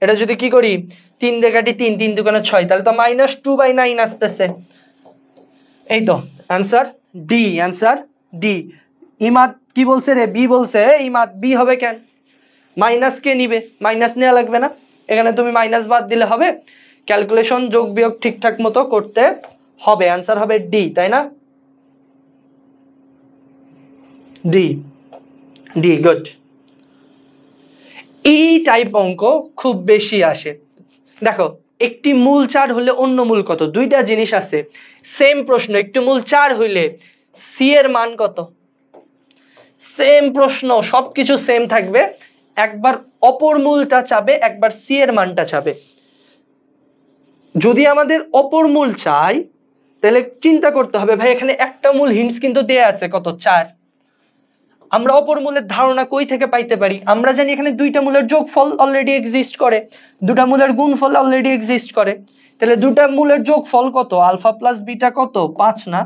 এটা যদি কি করি 3 দিয়ে কাটি 3, 3 × 2 = 6, তাহলে তো -2/9 আসতেছে। এই তো answer D, answer D. Imad কি বলছে রে, বি বলছে, ইমাদ বি হবে কেন, মাইনাস কে নিবে, মাইনাস নেওয়া লাগবে না, এখানে তুমি মাইনাস বাদ দিলে হবে, ক্যালকুলেশন যোগ বিয়োগ ঠিকঠাক মতো করতে হবে, आंसर হবে ডি, তাই না? D, D good. এই টাইপ অঙ্ক খুব বেশি আসে। দেখো একটি মূল 4 হলে অন্য মূল কত, দুইটা জিনিস আছে, সেম প্রশ্ন, একটি মূল 4 হইলে সি এর মান কত, সেম প্রশ্ন, সবকিছু সেম থাকবে, একবার অপর মূলটা চাবে, একবার সি এর মানটা চাবে। যদি আমাদের অপর মূল চাই তাহলে চিন্তা করতে হবে ভাই এখানে একটা মূল হিন্টস কিন্তু দেয়া আছে কত 4, আমরা অপর মূলের ধারণা কই থেকে পাইতে পারি, আমরা জানি এখানে দুইটা মূলের যোগফল অলরেডি এক্সিস্ট করে, দুটা মূলের গুণফল অলরেডি এক্সিস্ট করে, তাহলে দুটা মূলের যোগফল কত আলফা প্লাস বিটা কত 5 না,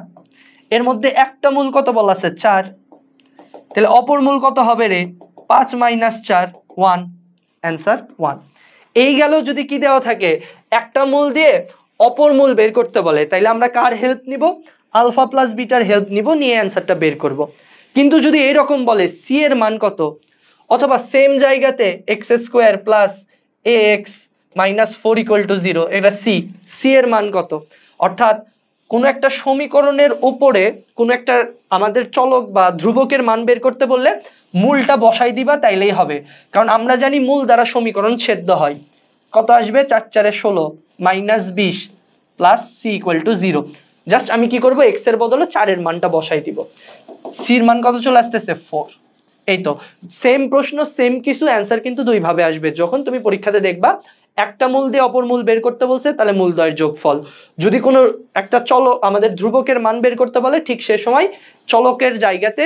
এর মধ্যে একটা মূল কত বলা আছে 4, তাহলে অপর মূল কত হবে রে 5 - 4 1, आंसर 1। এই গেল যদি কি দেওয়া থাকে একটা মূল দিয়ে অপর মূল বের করতে বলে, তাইলে আমরা কার হেল্প নিব, আলফা প্লাস বিটার হেল্প নিব, নিয়ে অ্যানসারটা বের করব। কিন্তু যদি এরকম বলে সি এর মান কত, অথবা সেম জায়গাতে x² + ax - 4 = 0, এটা সি, সি এর মান কত, অর্থাৎ কোন একটা সমীকরণের উপরে কোন একটা আমাদের চলক বা ধ্রুবকের মান বের করতে বললে মূলটা বসাই দিবা, তাইলেই হবে, কারণ আমরা জানি মূল দ্বারা সমীকরণ ছেদ্য হয়। কত আসবে 4 × 4 = 16 -20 প্লাস c = 0। জাস্ট আমি কি করব x এর বদলে 4 এর মানটা বসাই দিব, c এর মান কত চলে আসতেছে 4। এই তো সেম প্রশ্ন, সেম কিছু, অ্যানসার কিন্তু দুই ভাবে আসবে। যখন তুমি পরীক্ষাতে দেখবা একটা মূল দিয়ে অপর মূল বের করতে বলছে তাহলে মূলদ্বয়ের যোগফল, যদি কোনো একটা চলক আমাদের ধ্রুবকের মান বের করতে বলে ঠিক সে সময় চলকের জায়গাতে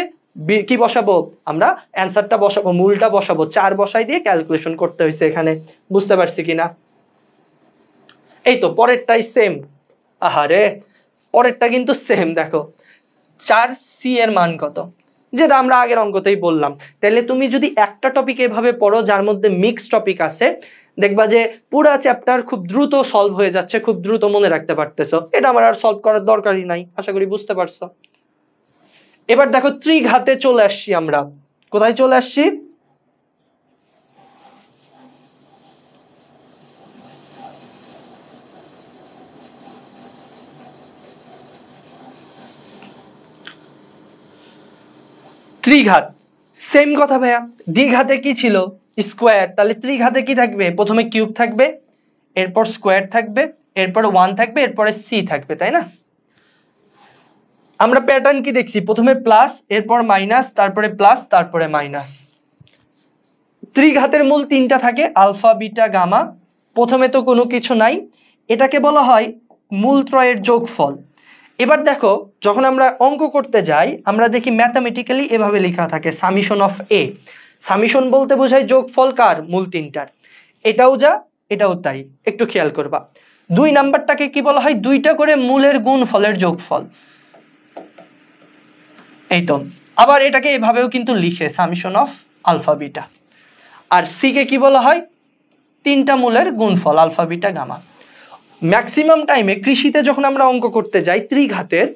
কি বসাবো, আমরা অ্যানসারটা বসাবো, মূলটা বসাবো, 4 বসাই দিয়ে ক্যালকুলেশন করতে হয়েছে এখানে, বুঝতে পারছি কিনা? এই তো পরেরটাই সেম, আহারে পরেরটা কিন্তু সেম। দেখো 4 সি এর মান কত, যেটা আমরা আগের অঙ্কতেই বললাম। তাহলে তুমি যদি একটা টপিক এভাবে পড়ো যার মধ্যে মিক্স টপিক আছে, দেখবা যে পুরা চ্যাপ্টার খুব দ্রুত সলভ হয়ে যাচ্ছে, খুব দ্রুত মনে রাখতে পারতেছো। এটা আমার আর সলভ করার দরকারই নাই, আশা করি বুঝতে পারছো। এবার দেখো ত্রিঘাতে চলে আসছি আমরা। কোথায় চলে আসছি? ত্রিঘাত। সেম কথা ভাইয়া, দ্বিঘাতে কি ছিল? স্কোয়ার। তাহলে ত্রিঘাতে কি থাকবে? প্রথমে কিউব থাকবে, এরপর স্কোয়ার থাকবে, এরপর 1 থাকবে, এরপরে সি থাকবে, তাই না? আমরা প্যাটার্ন কি দেখছি? প্রথমে প্লাস, এরপর মাইনাস, তারপরে প্লাস, তারপরে মাইনাস। ত্রিঘাতের মূল 3টা থাকে, আলফা, বিটা, গামা। প্রথমে তো কোনো কিছু নাই, এটাকে বলা হয় মূলত্রয়ের যোগফল। এবার দেখো, যখন আমরা অঙ্ক করতে যাই আমরা দেখি ম্যাথামেটিক্যালি এভাবে লেখা থাকে সামিশন অফ এ। সামিশন বলতে বোঝায় যোগফল কার? মূল 3টার। এটাও যা, এটাও তাই, একটু খেয়াল করবা। 2 নাম্বারটাকে কি বলা হয়? 2টা করে মূলের গুণফলের যোগফল। এই তো। আবার এটাকে এভাবেও কিন্তু লিখে সামিশন অফ আলফা, বিটা। আর সি কে কি বলা হয়? 3টা মূলের গুণফল, আলফা, বিটা, গামা। ম্যাক্সিমাম টাইমে কৃষিতে যখন আমরা অঙ্ক করতে যাই ত্রিঘাতের,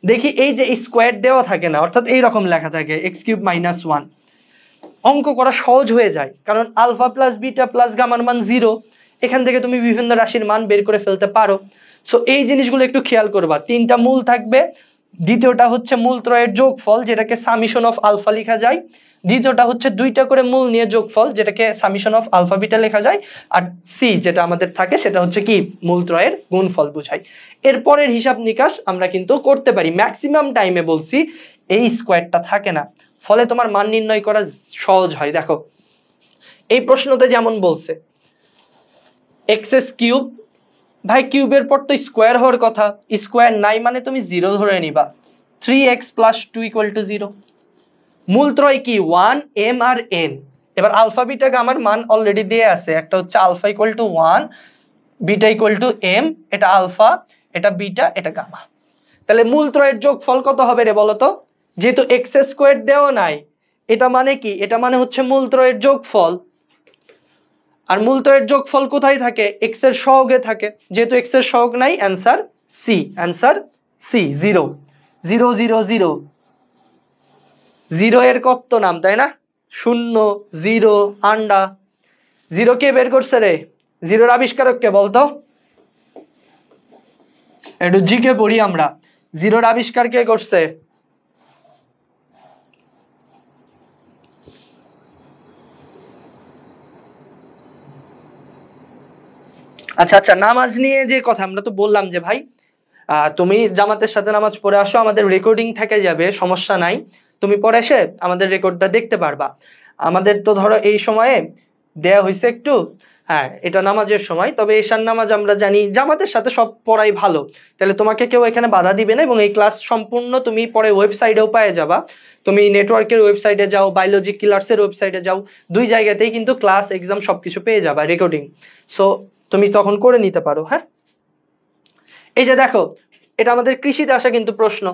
দেখি এই যে স্কোয়ার দেওয়া থাকে না, অর্থাৎ এইরকম লেখা থাকে x³ - 1। অঙ্ক করা সহজ হয়ে যায়, কারণ আলফা প্লাস বিটা প্লাস গামার মান 0। এখান থেকে তুমি বিভিন্ন রাশির মান বের করে ফেলতে পারো। সো এই জিনিসগুলো একটু খেয়াল করবা। 3টা মূল থাকবে, দ্বিতীয়টা হচ্ছে মূলত্রয়ের যোগফল, যেটাকে সামিশন অফ আলফা লেখা যায়। দ্বিতীয়টা হচ্ছে 2টা করে মূল নিয়ে যোগফল, যেটাকে সামিশন অফ আলফা, বিটা লেখা যায়। আর সি যেটা আমাদের থাকে সেটা হচ্ছে কি? মূলত্রয়ের গুণফল বোঝায়। এরপরের হিসাব নিকাশ আমরা কিন্তু করতে পারি। ম্যাক্সিমাম টাইমে বলছি এই স্কোয়ারটা থাকে না, ফলে তোমার মান নির্ণয় করা সহজ হয়। দেখো এই প্রশ্নতে যেমন বলছে x³ ভাই, কিউবের পর তো স্কোয়ার হওয়ার কথা, স্কোয়ার নাই মানে তুমি 0 ধরে নিবা। 3x + 2 = 0। মূলত্রয় কি? 1, m আর n। এবার আলফা, বিটা, গামার মান অলরেডি দেয়া আছে। একটা হচ্ছে আলফা = 1, বিটা = m। এটা আলফা, এটা বিটা, এটা গামা। তাহলে মূলত্রয়ের যোগফল কত হবে রে বলো তো? যেহেতু x² দেওয়া নাই, এটা মানে কি? এটা মানে হচ্ছে মূলত্রয়ের যোগফল। আর মূলত্রয়ের যোগফল কোথায় থাকে? x এর সহগে থাকে। যেহেতু x এর সহগ নাই, অ্যান্সার সি। Answer C, 0। 0 0 0। 0 এর কত নাম, তাই না? 0, 0, আন্ডা। 0 কে বের করছে রে? 0-র আবিষ্কারক কে বলতো? একটু জিকে পড়ি আমরা। 0-র আবিষ্কার কে করছে? আচ্ছা আচ্ছা, নামাজ নিয়ে যে কথা, আমরা তো বললাম যে ভাই তুমি জামাতের সাথে নামাজ পড়ে আসো, আমাদের রেকর্ডিং থেকে যাবে, সমস্যা নাই। তুমি পরে এসে আমাদের রেকর্ডটা দেখতে পারবা। আমাদের তো ধরো এই সময়ে দেয়া হয়েছে একটু, হ্যাঁ এটা নামাজের সময়, তবে এশার নামাজ আমরা জানি জামাতের সাথে সব পড়াই ভালো। তাহলে তোমাকে কেউ এখানে বাধা দিবে না, এবং এই ক্লাস সম্পূর্ণ তুমি পরে ওয়েবসাইটেও পেয়ে যাবা। তুমি নেটওয়ার্কের ওয়েবসাইটে যাও, বায়োলজি কিলার্সের ওয়েবসাইটে যাও, 2 জায়গাতেই কিন্তু ক্লাস, এক্সাম সবকিছু পেয়ে যাবা, রেকর্ডিং। সো তুমি তখন করে নিতে পারো। হ্যাঁ, এই যে দেখো, এটা আমাদের কৃষিতে আসা কিন্তু প্রশ্ন।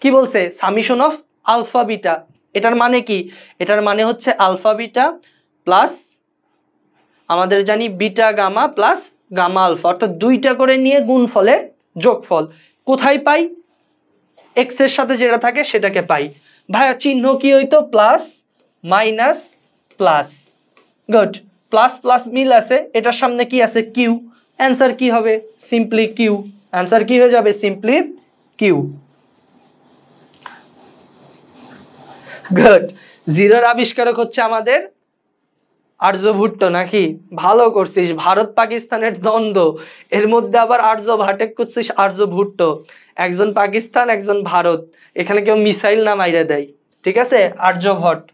কি বলছে? Summation of alpha, beta. এটার মানে কি? এটার মানে হচ্ছে আলফা, বিটা প্লাস আমাদের জানি beta, gamma plus gamma, alpha, অর্থাৎ 2টা করে নিয়ে গুণফলের যোগফল। কোথায় পাই? x এর সাথে যেটা থাকে সেটাকে পাই। ভাইয়া চিহ্ন কি হইতো? Plus minus plus. Good. Plus plus মিল আছে, এটার সামনে কি আছে? কিউ। অ্যান্সার কি হবে? Simply Q. অ্যান্সার কি হয়ে যাবে? Simply Q. গুড। 0-র আবিষ্কারক হচ্ছে আমাদের আর্যভট্ট, নাকি? ভালো করছিস। ভারত পাকিস্তানের দ্বন্দ্ব, এর মধ্যে আবার আর্যভট্ট করছিস, আর্যভট্ট। একজন পাকিস্তান, একজন ভারত, এখানে কেউ মিসাইল না মাইরা দেয়, ঠিক আছে? Aryabhata.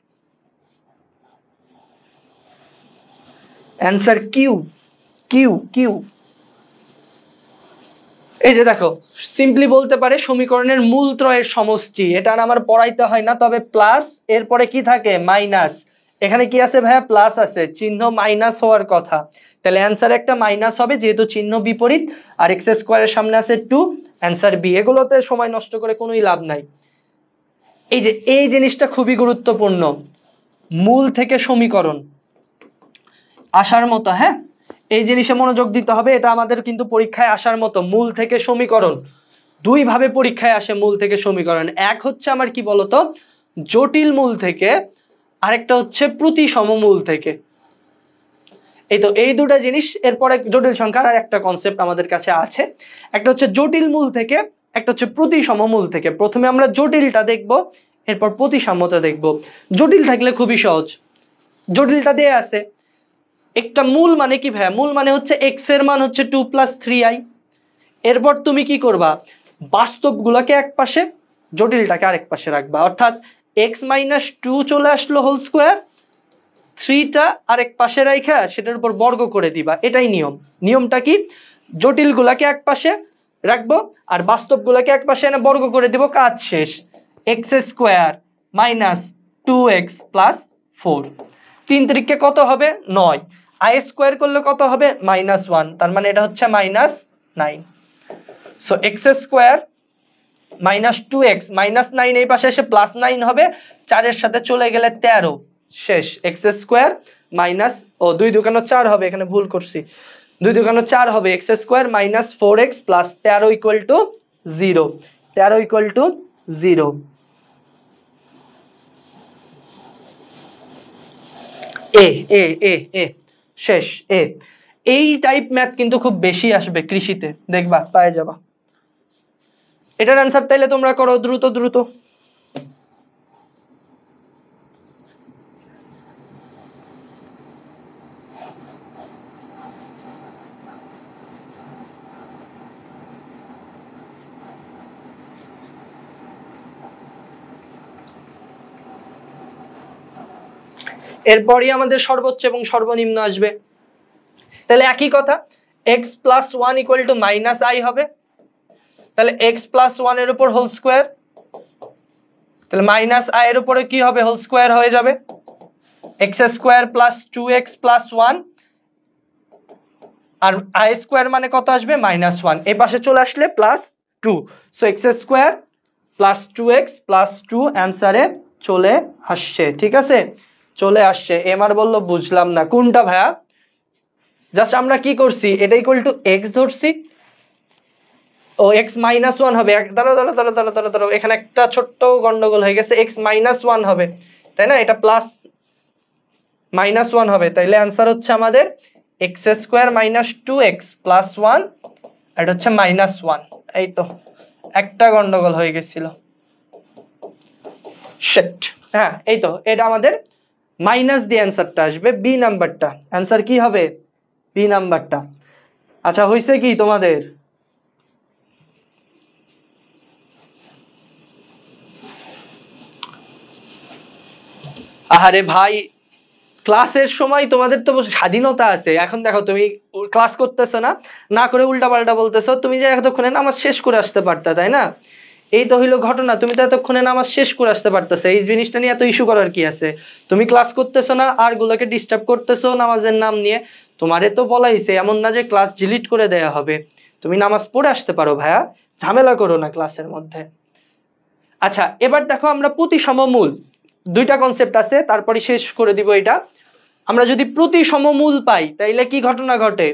Answer Q, Q, Q. এই যে দেখো, সিম্পলি বলতে পারে সমীকরণের মূলত্রয়ের সমষ্টি। এটা আমার পড়াইতে হয় না, তবে প্লাস এরপরে কি থাকে? মাইনাস। এখানে কি আছে ভাইয়া? প্লাস আছে, চিহ্ন মাইনাস হওয়ার কথা। তাহলে অ্যান্সার একটা মাইনাস হবে, যেহেতু চিহ্ন বিপরীত। আর x² এর সামনে আছে 2, অ্যান্সার বি। এগুলোতে সময় নষ্ট করে কোনোই লাভ নাই। এই যে এই জিনিসটা খুবই গুরুত্বপূর্ণ, মূল থেকে সমীকরণ আসার মতো, হ্যাঁ এই জিনিসে মনোযোগ দিতে হবে, এটা আমাদের কিন্তু পরীক্ষায় আসার মতো। মূল থেকে সমীকরণ দুই ভাবে পরীক্ষায় আসে, মূল থেকে সমীকরণ। এক হচ্ছে আমার কি বলতো জটিল মূল থেকে, আরেকটা হচ্ছে প্রতিসম মূল থেকে। এই তো এই দুটা জিনিস, এরপরে জটিল সংখ্যার আর একটা কনসেপ্ট আমাদের কাছে আছে, একটা হচ্ছে জটিল মূল থেকে, একটা হচ্ছে প্রতিসম মূল থেকে। প্রথমে আমরা জটিলটা দেখব, এরপর প্রতিসমতা দেখব। জটিল থাকলে খুবই সহজ, জটিলটা দিয়ে আছে একটা মূল মানে কি ভাইয়া, মূল মানে হচ্ছে এক্স এর মান হচ্ছে 2 + 3i। এরপর তুমি কি করবা, বাস্তবগুলোকে এক পাশে, জটিলটাকে আরেক পাশে রাখবা, অর্থাৎ x - 2 চলে আসলো হোল স্কোয়ার, 3টা আরেক পাশে রাখা সেটার উপর বর্গ করে দিবা, এটাই নিয়ম। নিয়মটা কি, জটিলগুলাকে এক পাশে রাখবো আর বাস্তবগুলাকে এক পাশে এনে বর্গ করে দিব, কাজ শেষ। x² - 2x + 4, 3 3 কত হবে 9, i² করলে কত হবে -1, তার মানে এটা হচ্ছে -9। সো x² - 2x -9 এই পাশে এসে +9 হবে, 4 এর সাথে চলে গেলে 13, শেষ। x² মাইনাস, ও 2 2 4 হবে, এখানে ভুল করছি, 2 2 4 হবে, x² - 4x + 13 = 0, 13 = 0। এ এ এ এ শেষ। এই টাইপ ম্যাথ কিন্তু খুব বেশি আসবে কৃষিতে, দেখবা পায়ে যাবা। এটার অ্যান্সার তাইলে তোমরা করো দ্রুত দ্রুত। এরপরই আমাদের সর্বোচ্চ এবং সর্বনিম্ন আসবে। তাহলে একই কথা, x + 1 = -i হবে, তাহলে x + 1 এর উপর হোল স্কোয়ার, তাহলে -i এর উপরে কি হবে হোল স্কোয়ার হয়ে যাবে, x² + 2x + 1, আর i² মানে কত আসবে -1, এই পাশে চলে আসলে +2, সো x² + 2x + 2 অ্যানসারে চলে আসছে। ঠিক আছে, চলে আসছে। এমআর বলল বুঝলাম না কোনটা ভাইয়া, জাস্ট আমরা কি করছি, এটা = x ধরছি, ও x - 1 হবে, দাঁড়াও দাঁড়াও দাঁড়াও দাঁড়াও দাঁড়াও দাঁড়াও, এখানে একটা ছোট্ট গন্ডগোল হয়ে গেছে, x - 1 হবে তাই না, এটা প্লাস -1 হবে, তাইলে অ্যানসার হচ্ছে আমাদের x² - 2x + 1, এটা হচ্ছে -1। এই তো একটা গন্ডগোল হয়ে গেছিল, শিট। হ্যাঁ এই তো, এটা আমাদের মাইনাস দিয়ে অ্যানসারটা আসবে, বি নাম্বারটা অ্যানসার কি হবে, বি নাম্বারটা। আচ্ছা হইছে কি তোমাদের, আরে ভাই ক্লাসের সময় তোমাদের তো স্বাধীনতা আছে, এখন দেখো তুমি ক্লাস করতেছো না, না করে উল্টা পাল্টা বলতেছো, তুমি যে এতক্ষণে নামাজ শেষ করে আসতে পারতা তাই না, এই তো হইলো ঘটনা, তুমি তো এতক্ষণে নামাজ শেষ করে আসতে পারতেছো, এই জিনিসটা নিয়ে এত ইস্যু করার কি আছে, তুমি ক্লাস করতেছো না আর গুলোকে ডিস্টার্ব করতেছো নামাজের নাম নিয়ে, তোমারে তো বলা হয়েছে এমন না যে ক্লাস ডিলিট করে দেয়া হবে, তুমি নামাজ পড়ে আসতে পারো ভাইয়া, ঝামেলা করো না ক্লাসের মধ্যে। আচ্ছা এবার দেখো আমরা প্রতিসমমূল, দুইটা কনসেপ্ট আছে তারপরে শেষ করে দিব এটা। আমরা যদি প্রতিসমমূল পাই তাইলে কি ঘটনা ঘটে,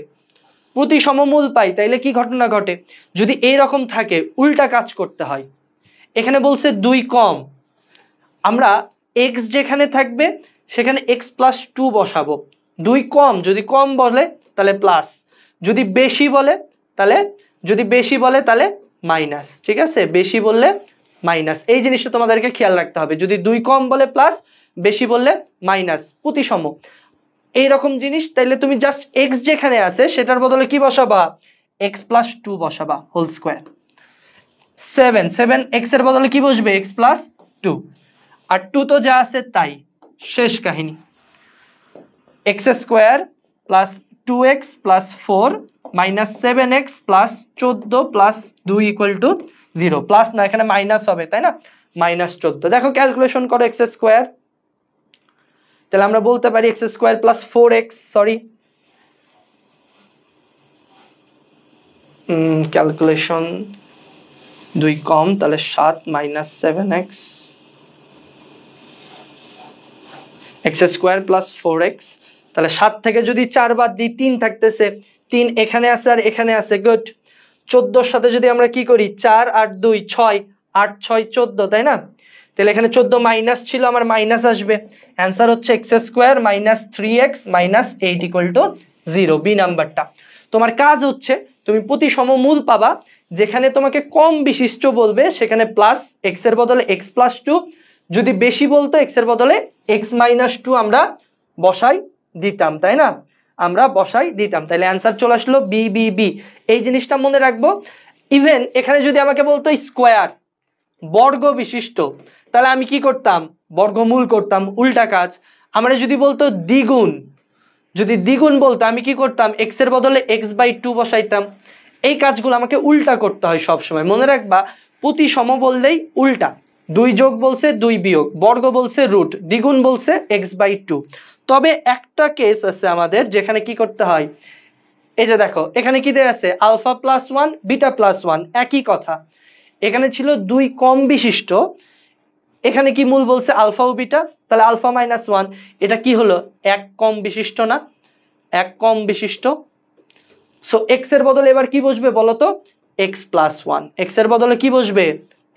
প্রতিসমমূল পাই তাইলে কি ঘটনা ঘটে, যদি এইরকম থাকে উল্টা কাজ করতে হয়। এখানে বলছে 2 কম, আমরা x যেখানে থাকবে সেখানে x + 2 বসাবো, 2 কম, যদি কম বলে তাহলে প্লাস, যদি বেশি বলে তাহলে, যদি বেশি বলে তাহলে মাইনাস। ঠিক আছে, বেশি বললে মাইনাস, এই জিনিসটা তোমাদেরকে খেয়াল রাখতে হবে, যদি 2 কম বলে প্লাস, বেশি বললে মাইনাস, প্রতিসম এইরকম জিনিস, তাইলে তুমি জাস্ট x যেখানে আছে সেটার বদলে কি বসাবা, x + 2 বসাবা হোল স্কোয়ার। 7 x এর বদলে কি বসবে, x + 2, আর 2 তো যা আছে তাই, শেষ কাহিনী। x² + 2x + 4 - 7x + 14 + 2 = 0, প্লাস না এখানে মাইনাস হবে তাই না, -14। দেখো ক্যালকুলেশন করো x², তাহলে আমরা বলতে পারি x² + 4x, সরি ক্যালকুলেশন 2 কম, তাহলে 7 - 7x x square plus 4x, তাহলে 7 থেকে যদি 4 বাদ দিই 3 থাকতেছে, 3 এখানে আছে আর এখানে আছে, গুড। 14 সাথে যদি আমরা কি করি 4 আর 2 6, 8 6 14, তাই না? তাহলে এখানে 14 মাইনাস ছিল, আমার মাইনাস আসবে, অ্যান্সার হচ্ছে x square minus 3x minus 8 equal to 0, B নাম্বারটা। তোমার কাজ হচ্ছে তুমি প্রতিসম মূল পাবা, যেখানে তোমাকে কম বিশিষ্ট বলবে সেখানে প্লাস, এক্স এর বদলে এক্স প্লাস 2, যদি বেশি বলতো এক্স এর বদলে এক্স মাইনাস 2 আমরা বসাই দিতাম, তাই না? আমরা বসাই দিতাম, তাহলে অ্যান্সার চলে আসলো বি বি বি। এই জিনিসটা মনে রাখবো। ইভেন এখানে যদি আমাকে বলতো স্কোয়ার বর্গ বিশিষ্ট, তাহলে আমি কি করতাম, বর্গমূল করতাম, উল্টা কাজ। আমরা যদি বলতো দ্বিগুণ, যদি দ্বিগুণ বলতো আমি কি করতাম, এক্স এর বদলে এক্স বাই 2 বসাইতাম। এই কাজগুলো আমাকে উল্টা করতে হয় সব সময়, মনে রাখবা। প্রতিসম বললেই উল্টা, 2 যোগ বলছে 2 বিয়োগ, বর্গ বলছে রুট, দ্বিগুণ বলছে এক্স বাই 2। তবে একটা কেস আছে আমাদের যেখানে কি করতে হয়, এই যে দেখো এখানে কি দেয়া আছে, আলফা প্লাস 1 বিটা প্লাস 1, একই কথা। এখানে ছিল 2 কম বিশিষ্ট, এখানে কি মূল বলছে আলফা ও বিটা, তাহলে আলফা মাইনাস 1, এটা কি হলো, 1 কম বিশিষ্ট না, 1 কম বিশিষ্ট। সো এক্স এর বদলে এবার কি বসবে বলো তো, এক্স প্লাস 1, এক্স এর বদলে কি বসবে,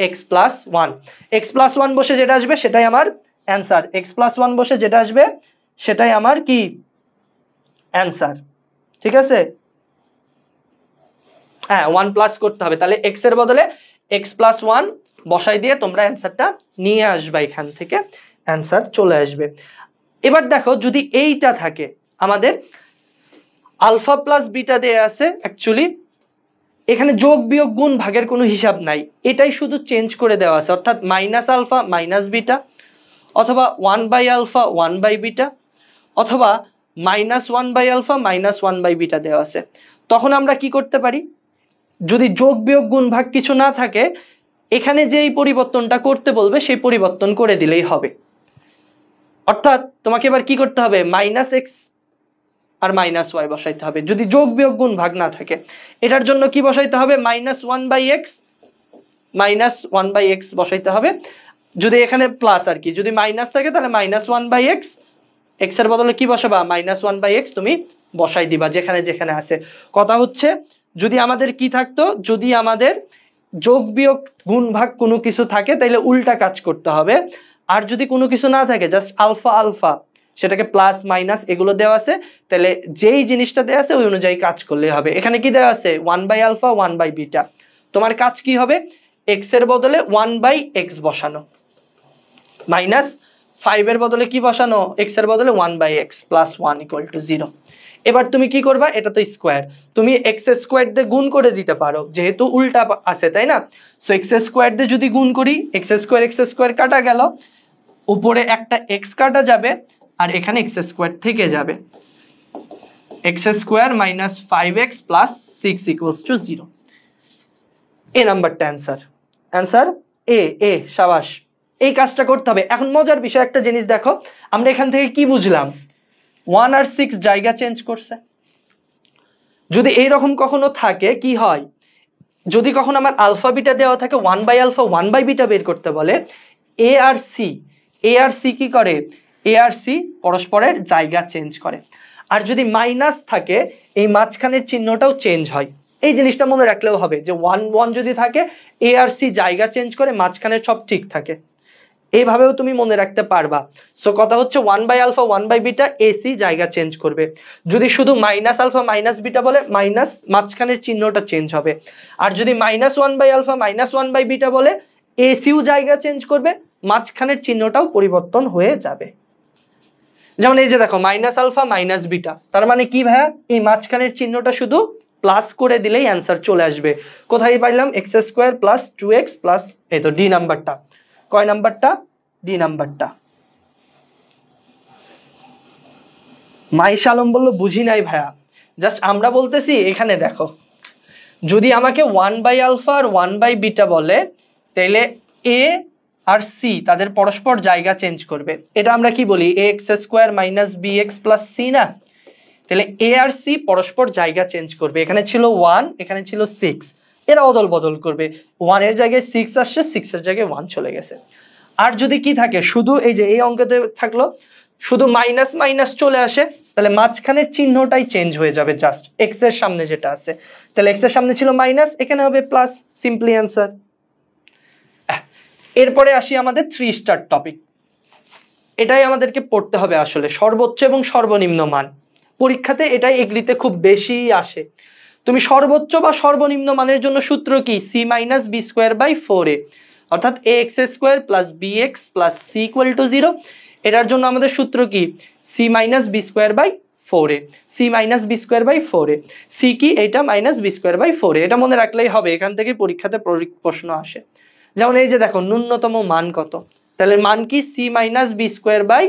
এক্স প্লাস 1, এক্স প্লাস 1 বসে যেটা আসবে সেটাই আমার অ্যান্সার, এক্স প্লাস 1 বসে যেটা আসবে সেটাই আমার কি অ্যান্সার, ঠিক আছে? হ্যাঁ 1 প্লাস করতে হবে, তাহলে এক্স এর বদলে এক্স প্লাস 1 বসাই দিয়ে তোমরা অ্যান্সারটা নিয়ে আসবে, এখান থেকে অ্যান্সার চলে আসবে। এবার দেখো যদি এইটা থাকে আমাদের আলফা প্লাস বিটা দেয়া আছে, অ্যাকচুয়ালি এখানে যোগ বিয়োগ গুণ ভাগের কোনো হিসাব নাই, এটাই শুধু চেঞ্জ করে দেওয়া আছে, অর্থাৎ মাইনাস আলফা মাইনাস বিটা, অথবা 1 বাই আলফা 1 বাই বিটা, অথবা minus 1 by alpha minus 1 by beta দেওয়া আছে। তখন আমরা কি করতে পারি, যদি যোগ বিয়োগ গুণ ভাগ কিছু না থাকে, এখানে যেই পরিবর্তনটা করতে বলবে সেই পরিবর্তন করে দিলেই হবে। অর্থাৎ তোমাকে এবার কি করতে হবে, মাইনাস এক্স আর মাইনাস ওয়াই বসাইতে হবে যদি যোগ বিয়োগ গুণ ভাগ না থাকে। এটার জন্য কি বসাইতে হবে, minus 1 by x minus 1 by x বসাইতে হবে। যদি এখানে প্লাস আর কি, যদি মাইনাস থাকে তাহলে মাইনাস 1 বাই এক্স, এক্স এর বদলে কি বসাবা, মাইনাস 1 বাই এক্স তুমি বসাই দিবা যেখানে যেখানে আছে। কথা হচ্ছে যদি আমাদের কি থাকতো, যদি আমাদের যোগ বিয়োগ গুণ ভাগ কোনো কিছু থাকে তাহলে উল্টা কাজ করতে হবে, আর যদি কোনো কিছু না থাকে জাস্ট আলফা আলফা, সেটাকে প্লাস মাইনাস এগুলো দেওয়া আছে, তাহলে যেই জিনিসটা দেওয়া আছে ওই অনুযায়ী কাজ করলে হবে। এখানে কি দেওয়া আছে 1 বাই আলফা 1 বাই বিটা, তোমার কাজ কি হবে, এক্স এর বদলে 1 বাই এক্স বসানো, মাইনাস 5 এর বদলে কি বসানো, এক্স এর বদলে 1 by x plus 1 equal to 0। এবার তুমি কি করবা, এটা তো স্কোয়ার, তুমি এক্স স্কোয়ার দিয়ে গুণ করে দিতে পারো যেহেতু উল্টা আছে, তাই না? সো এক্স স্কোয়ার দিয়ে যদি গুণ করি, এক্স স্কোয়ার কাটা গেল, উপরে একটা এক্স কাটা যাবে আর এখানে এক্স স্কোয়ার থেকে যাবে, x square minus 5x plus 6 equals to 0। এ নাম্বারটা অ্যান্সার, অ্যান্সার এ শাবাশ। এই কাজটা করতে হবে। এখন মজার বিষয় একটা জিনিস দেখো, আমরা এখান থেকে কি বুঝলাম, 1 আর 6 জায়গা চেঞ্জ করছে। যদি এইরকম কখনো থাকে কি হয়, যদি কখনো আমার আলফা বিটা দেওয়া থাকে 1 বাই আলফা 1 বাই বিটা বের করতে বলে, এ আর সি কি করে, এ আর সি পরস্পরের জায়গা চেঞ্জ করে। আর যদি মাইনাস থাকে এই মাঝখানের চিহ্নটাও চেঞ্জ হয়। এই জিনিসটা মনে রাখলেও হবে যে 1 1 যদি থাকে এ আর সি জায়গা চেঞ্জ করে, মাঝখানের সব ঠিক থাকে। এইভাবেও তুমি মনে রাখতে পারবা। সো কথা হচ্ছে 1 by alpha 1 by beta ac জায়গা চেঞ্জ করবে। যদি শুধু মাইনাস আলফা মাইনাস বিটা বলে, মাইনাস মাঝখানের চিহ্নটা চেঞ্জ হবে। আর যদি minus 1 by alpha minus 1 by beta বলে, এসিও জায়গা চেঞ্জ করবে, মাঝখানের চিহ্নটাও পরিবর্তন হয়ে যাবে। যেমন এই যে দেখো মাইনাস আলফা মাইনাস বিটা, তার মানে কি ভাইয়া, এই মাঝখানের চিহ্নটা শুধু প্লাস করে দিলেই অ্যান্সার চলে আসবে। কোথায় পাইলাম, x square plus 2x plus, এই তো ডি নাম্বারটা, কয় নাম্বারটা, ডি নাম্বারটা। মাইশা আলম বললো বুঝি নাই ভাইয়া, জাস্ট আমরা বলতেছি এখানে দেখো, যদি আমাকে 1 বাই আলফা আর 1 বাই বিটা বলে, তাহলে এ আর সি তাদের পরস্পর জায়গা চেঞ্জ করবে। এটা আমরা কি বলি, A X square minus B X plus C না? তাহলে এ আর সি পরস্পর জায়গা চেঞ্জ করবে। এখানে ছিল 1, এখানে ছিল 6, এরা অদল বদল করবে, 1 এর জায়গায় 6 আসছে, 6 এর জায়গায় 1 চলে গেছে। আর যদি কি থাকে, শুধু এই যে এই অঙ্কতে থাকলো, শুধু মাইনাস মাইনাস চলে আসে, তাহলে মাঝখানের চিহ্নটাই চেঞ্জ হয়ে যাবে, জাস্ট এক্স এর সামনে যেটা আছে। তাহলে এক্স এর সামনে ছিল মাইনাস, এখানে হবে প্লাস, সিম্পলি অ্যান্সার। এরপরে আসি আমাদের 3 স্টার টপিক। এটাই আমাদেরকে পড়তে হবে আসলে, সর্বোচ্চ এবং সর্বনিম্ন মান। পরীক্ষাতে এটাই এগ্রিতে খুব বেশি আসে। তুমি সর্বোচ্চ বা সর্বনিম্ন মানের জন্য সূত্র কি, C minus B square by 4a, অর্থাৎ A X square plus B X plus C equal to 0। এটার জন্য আমাদের সূত্র কি, C minus B square by 4a, C minus B square by 4a। C কি, এটা minus B square by 4a, এটা মনে রাখলেই হবে, এখান থেকে পরীক্ষাতে প্রশ্ন আসে। যেমন এই যে দেখো ন্যূনতম মান কত, তাহলে মান কি, C minus B square by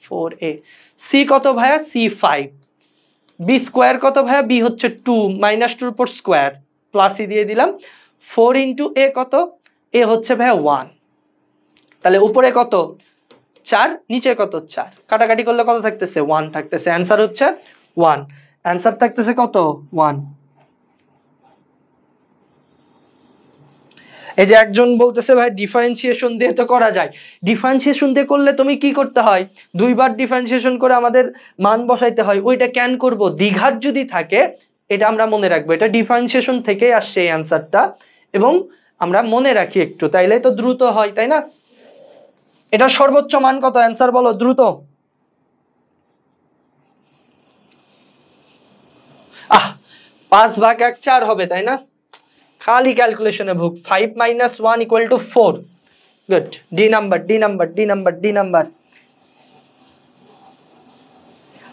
4a। C কত ভাইয়া, সি 5। বি স্কোয়ার কত ভাইয়া, বি হচ্ছে 2, মাইনাস 2 উপর স্কোয়ার, প্লাসই দিয়ে দিলাম। 4 ইন্টু এ কত, এ হচ্ছে ভাইয়া 1। তাহলে উপরে কত 4, নিচে কত 4, কাটাকাটি করলে কত থাকতেছে, 1 থাকতেছে। অ্যান্সার হচ্ছে 1, অ্যান্সার থাকতেছে কত, 1। এই যে একজন বলতেছে ভাই ডিফারেন্সিয়েশন দিয়ে তো করা যায়। ডিফারেন্সিয়েশন দিয়ে করলে তুমি কি করতে হয়, দুইবার ডিফারেন্সিয়েশন করে আমাদের মান বসাইতে হয়, ওইটা কেন করব, দ্বিঘাত যদি থাকে, এটা আমরা মনে রাখবো, এটা ডিফারেন্সিয়েশন থেকেই আসছে এই অ্যান্সারটা, এবং আমরা মনে রাখি একটু, তাইলে তো দ্রুত হয়, তাই না? এটা সর্বোচ্চ মান কত, অ্যান্সার বলো দ্রুত। 5/4 হবে, তাই না? খালি ক্যালকুলেশনে ভুগ। 5 minus 1 equal two 4। Good, D number, D number, D number, D number.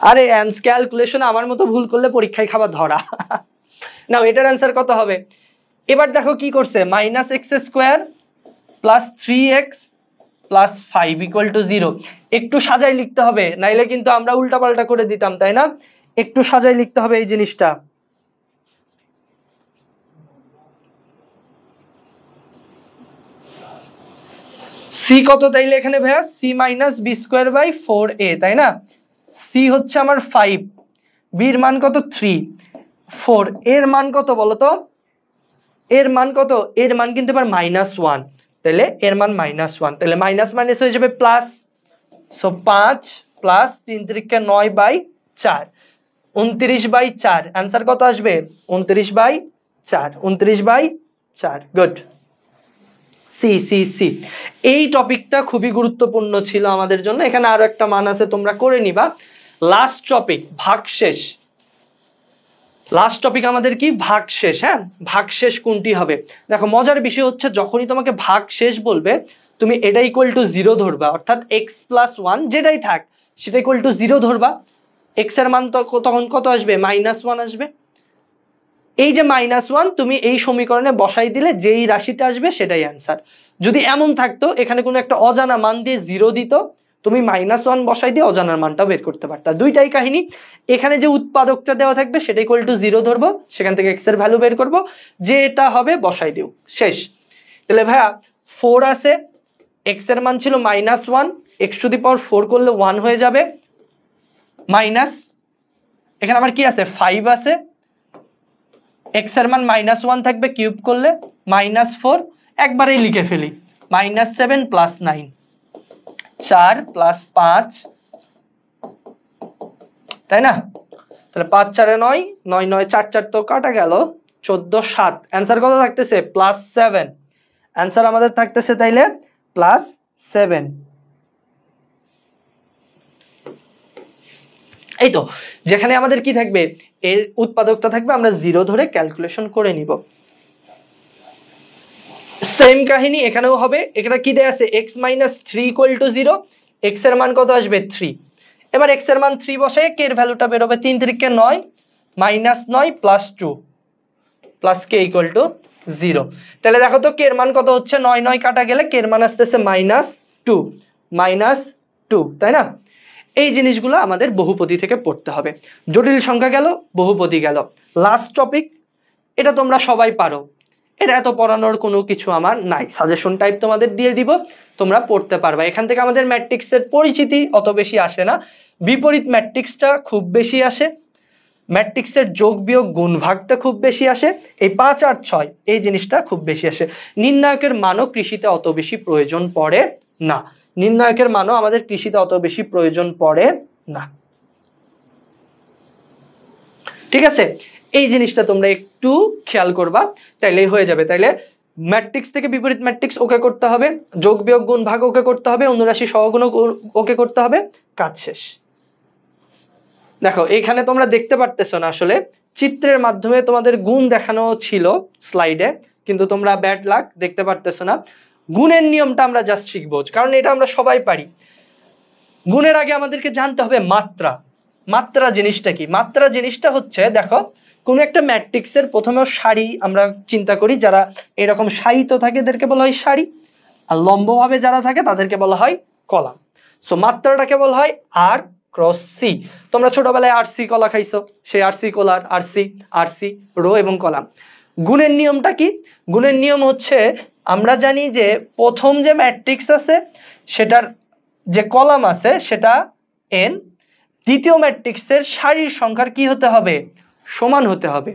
আরে ক্যালকুলেশন আমার মতো ভুল করলে পরীক্ষায় খাবার ধরা। নাও এটার অ্যান্সার কত হবে, এবার দেখো কি করছে, minus x square plus 3x plus 5 equal to 0। একটু সাজাই লিখতে হবে, নাইলে কিন্তু আমরা উল্টাপাল্টা করে দিতাম, তাই না? একটু সাজাই লিখতে হবে এই জিনিসটা। সি কত তাইলে এখানে ভাইয়া, c minus B square by 4a, তাই না? সি হচ্ছে আমার 5, বির মান কত 3, 4, এর মান কত বলো তো, এর মান কত, এর মান কিন্তু এবার -1, তাহলে এর মান -1, তাহলে মাইনাস মাইনাস হয়ে যাবে প্লাস। So 5 plus 3 × 9/4, 29/4। অ্যান্সার কত আসবে, 29/4, 29/4। Good, C C C. এই টপিকটা খুবই গুরুত্বপূর্ণ ছিল আমাদের জন্য। এখানে আরো একটা মান আছে, তোমরা করে নিবা। লাস্ট টপিক ভাগশেষ। লাস্ট টপিক আমাদের কি, ভাগশেষ। হ্যাঁ, ভাগশেষ কোনটি হবে, দেখো মজার বিষয় হচ্ছে যখনই তোমাকে ভাগশেষ বলবে, তুমি এটা ইকুয়াল টু 0 ধরবা, অর্থাৎ x + 1 যেটাই থাক সেটা ইকুয়াল টু 0 ধরবা। x এর মান তখন কত আসবে, -1 আসবে। এই যে -1 তুমি এই সমীকরণে বসাই দিলে যেই রাশিটা আসবে সেটাই অ্যান্সার। যদি এমন থাকতো এখানে কোনো একটা অজানা মান দিয়ে 0 দিত, তুমি -1 বসাই দিয়ে অজানার মানটা বের করতে পারতা। দুইটাই কাহিনী। এখানে যে উৎপাদকটা দেওয়া থাকবে সেটা ইকুয়াল টু 0 ধরবো, সেখান থেকে x এর ভ্যালু বের করব, যেটা হবে বসাই দিও, শেষ। তাহলে ভাইয়া 4 আছে, x এর মান ছিল -1, x⁴ করলে 1 হয়ে যাবে, মাইনাস এখানে আমার কি আছে 5 আছে, x এর মান -1 থাকবে, কিউব করলে -4, একবারেই লিখে ফেলি, -7 + 9, 4 + 5, তাই না? তাহলে 5 × 4 = 9, 9 9 4 4 তো কাটা গেল, 14 7। অ্যান্সার কত থাকতেছে, +7। অ্যান্সার আমাদের থাকতেছে তাইলে +7। এই তো, যেখানে আমাদের কি থাকবে, এর উৎপাদকটা থাকবে, আমরা 0 ধরে ক্যালকুলেশন করে নিব। সেম কাহিনী এখানেও হবে। এখানে কি দেয়া আছে, x - 3 = 0, x এর মান কত আসবে 3। এবার x এর মান 3 বসায় k এর ভ্যালুটা বের হবে, 3 × 3 = 9, -9 + 2 + k = 0। তাহলে দেখো তো k এর মান কত হচ্ছে, 9 9 কাটা গেলে k এর মান আসতেছে -2, -2, তাই না? এই জিনিসগুলো আমাদের বহুপদী থেকে পড়তে হবে। জটিল সংখ্যা গেল, বহুপদী গেল। লাস্ট টপিক, এটা তোমরা সবাই পারো, এটা এত পড়ানোর কোনো কিছু আমার নাই, সাজেশন টাইপ তোমাদের দিয়ে দিব, তোমরা পড়তে পারবা। এখান থেকে আমাদের ম্যাট্রিক্সের পরিচিতি অত বেশি আসে না, বিপরীত ম্যাট্রিক্সটা খুব বেশি আসে, ম্যাট্রিক্সের যোগ বিয়োগ গুণ ভাগটা খুব বেশি আসে, এই 5 আর 6 এই জিনিসটা খুব বেশি আসে। নির্ণায়কের মানও কৃষিতে অত বেশি প্রয়োজন পড়ে না। নির্ণায়কের মানও আমাদের কৃষিতে অত বেশি প্রয়োজন পড়ে না। ঠিক আছে, এই জিনিসটা তোমরা একটু খেয়াল করবা, তাইলেই হয়ে যাবে। তাইলে ম্যাট্রিক্স থেকে বিপরীত ম্যাট্রিক্স ওকে করতে হবে, যোগ বিয়োগ গুণ ভাগ ওকে করতে হবে, অনুরাশি সহগুণ ওকে করতে হবে, কাজ শেষ। দেখো এখানে তোমরা দেখতে পারতেছো না, আসলে চিত্রের মাধ্যমে তোমাদের গুণ দেখানো ছিল স্লাইডে, কিন্তু তোমরা ব্যাড লাক দেখতে পারতেছো না। গুণের নিয়মটা আমরা জাস্ট শিখবো, কারণ এটা আমরা সবাই পারি। গুণের আগে আমাদেরকে জানতে হবে মাত্রা। মাত্রা জিনিসটা কি? মাত্রা জিনিসটা হচ্ছে, দেখো কোন একটা ম্যাট্রিক্সের প্রথমে সারি আমরা চিন্তা করি, যারা এরকম সারিত থাকে এদেরকে বলা হয় সারি, আর লম্বভাবে যারা থাকে তাদেরকে বলা হয় কলাম। সো মাত্রাটাকে বলা হয় আর ক্রস সি। তোমরা ছোটবেলায় আর সি কলা খাইছো, সেই আর সি কলার আর সি রো এবং কলাম। গুণের নিয়মটা কি? গুণের নিয়ম হচ্ছে, আমরা জানি যে প্রথম যে ম্যাট্রিক্স আছে সেটার যে কলাম আছে সেটা n, দ্বিতীয় ম্যাট্রিক্সের সারির সংখ্যার কি হতে হবে? সমান হতে হবে।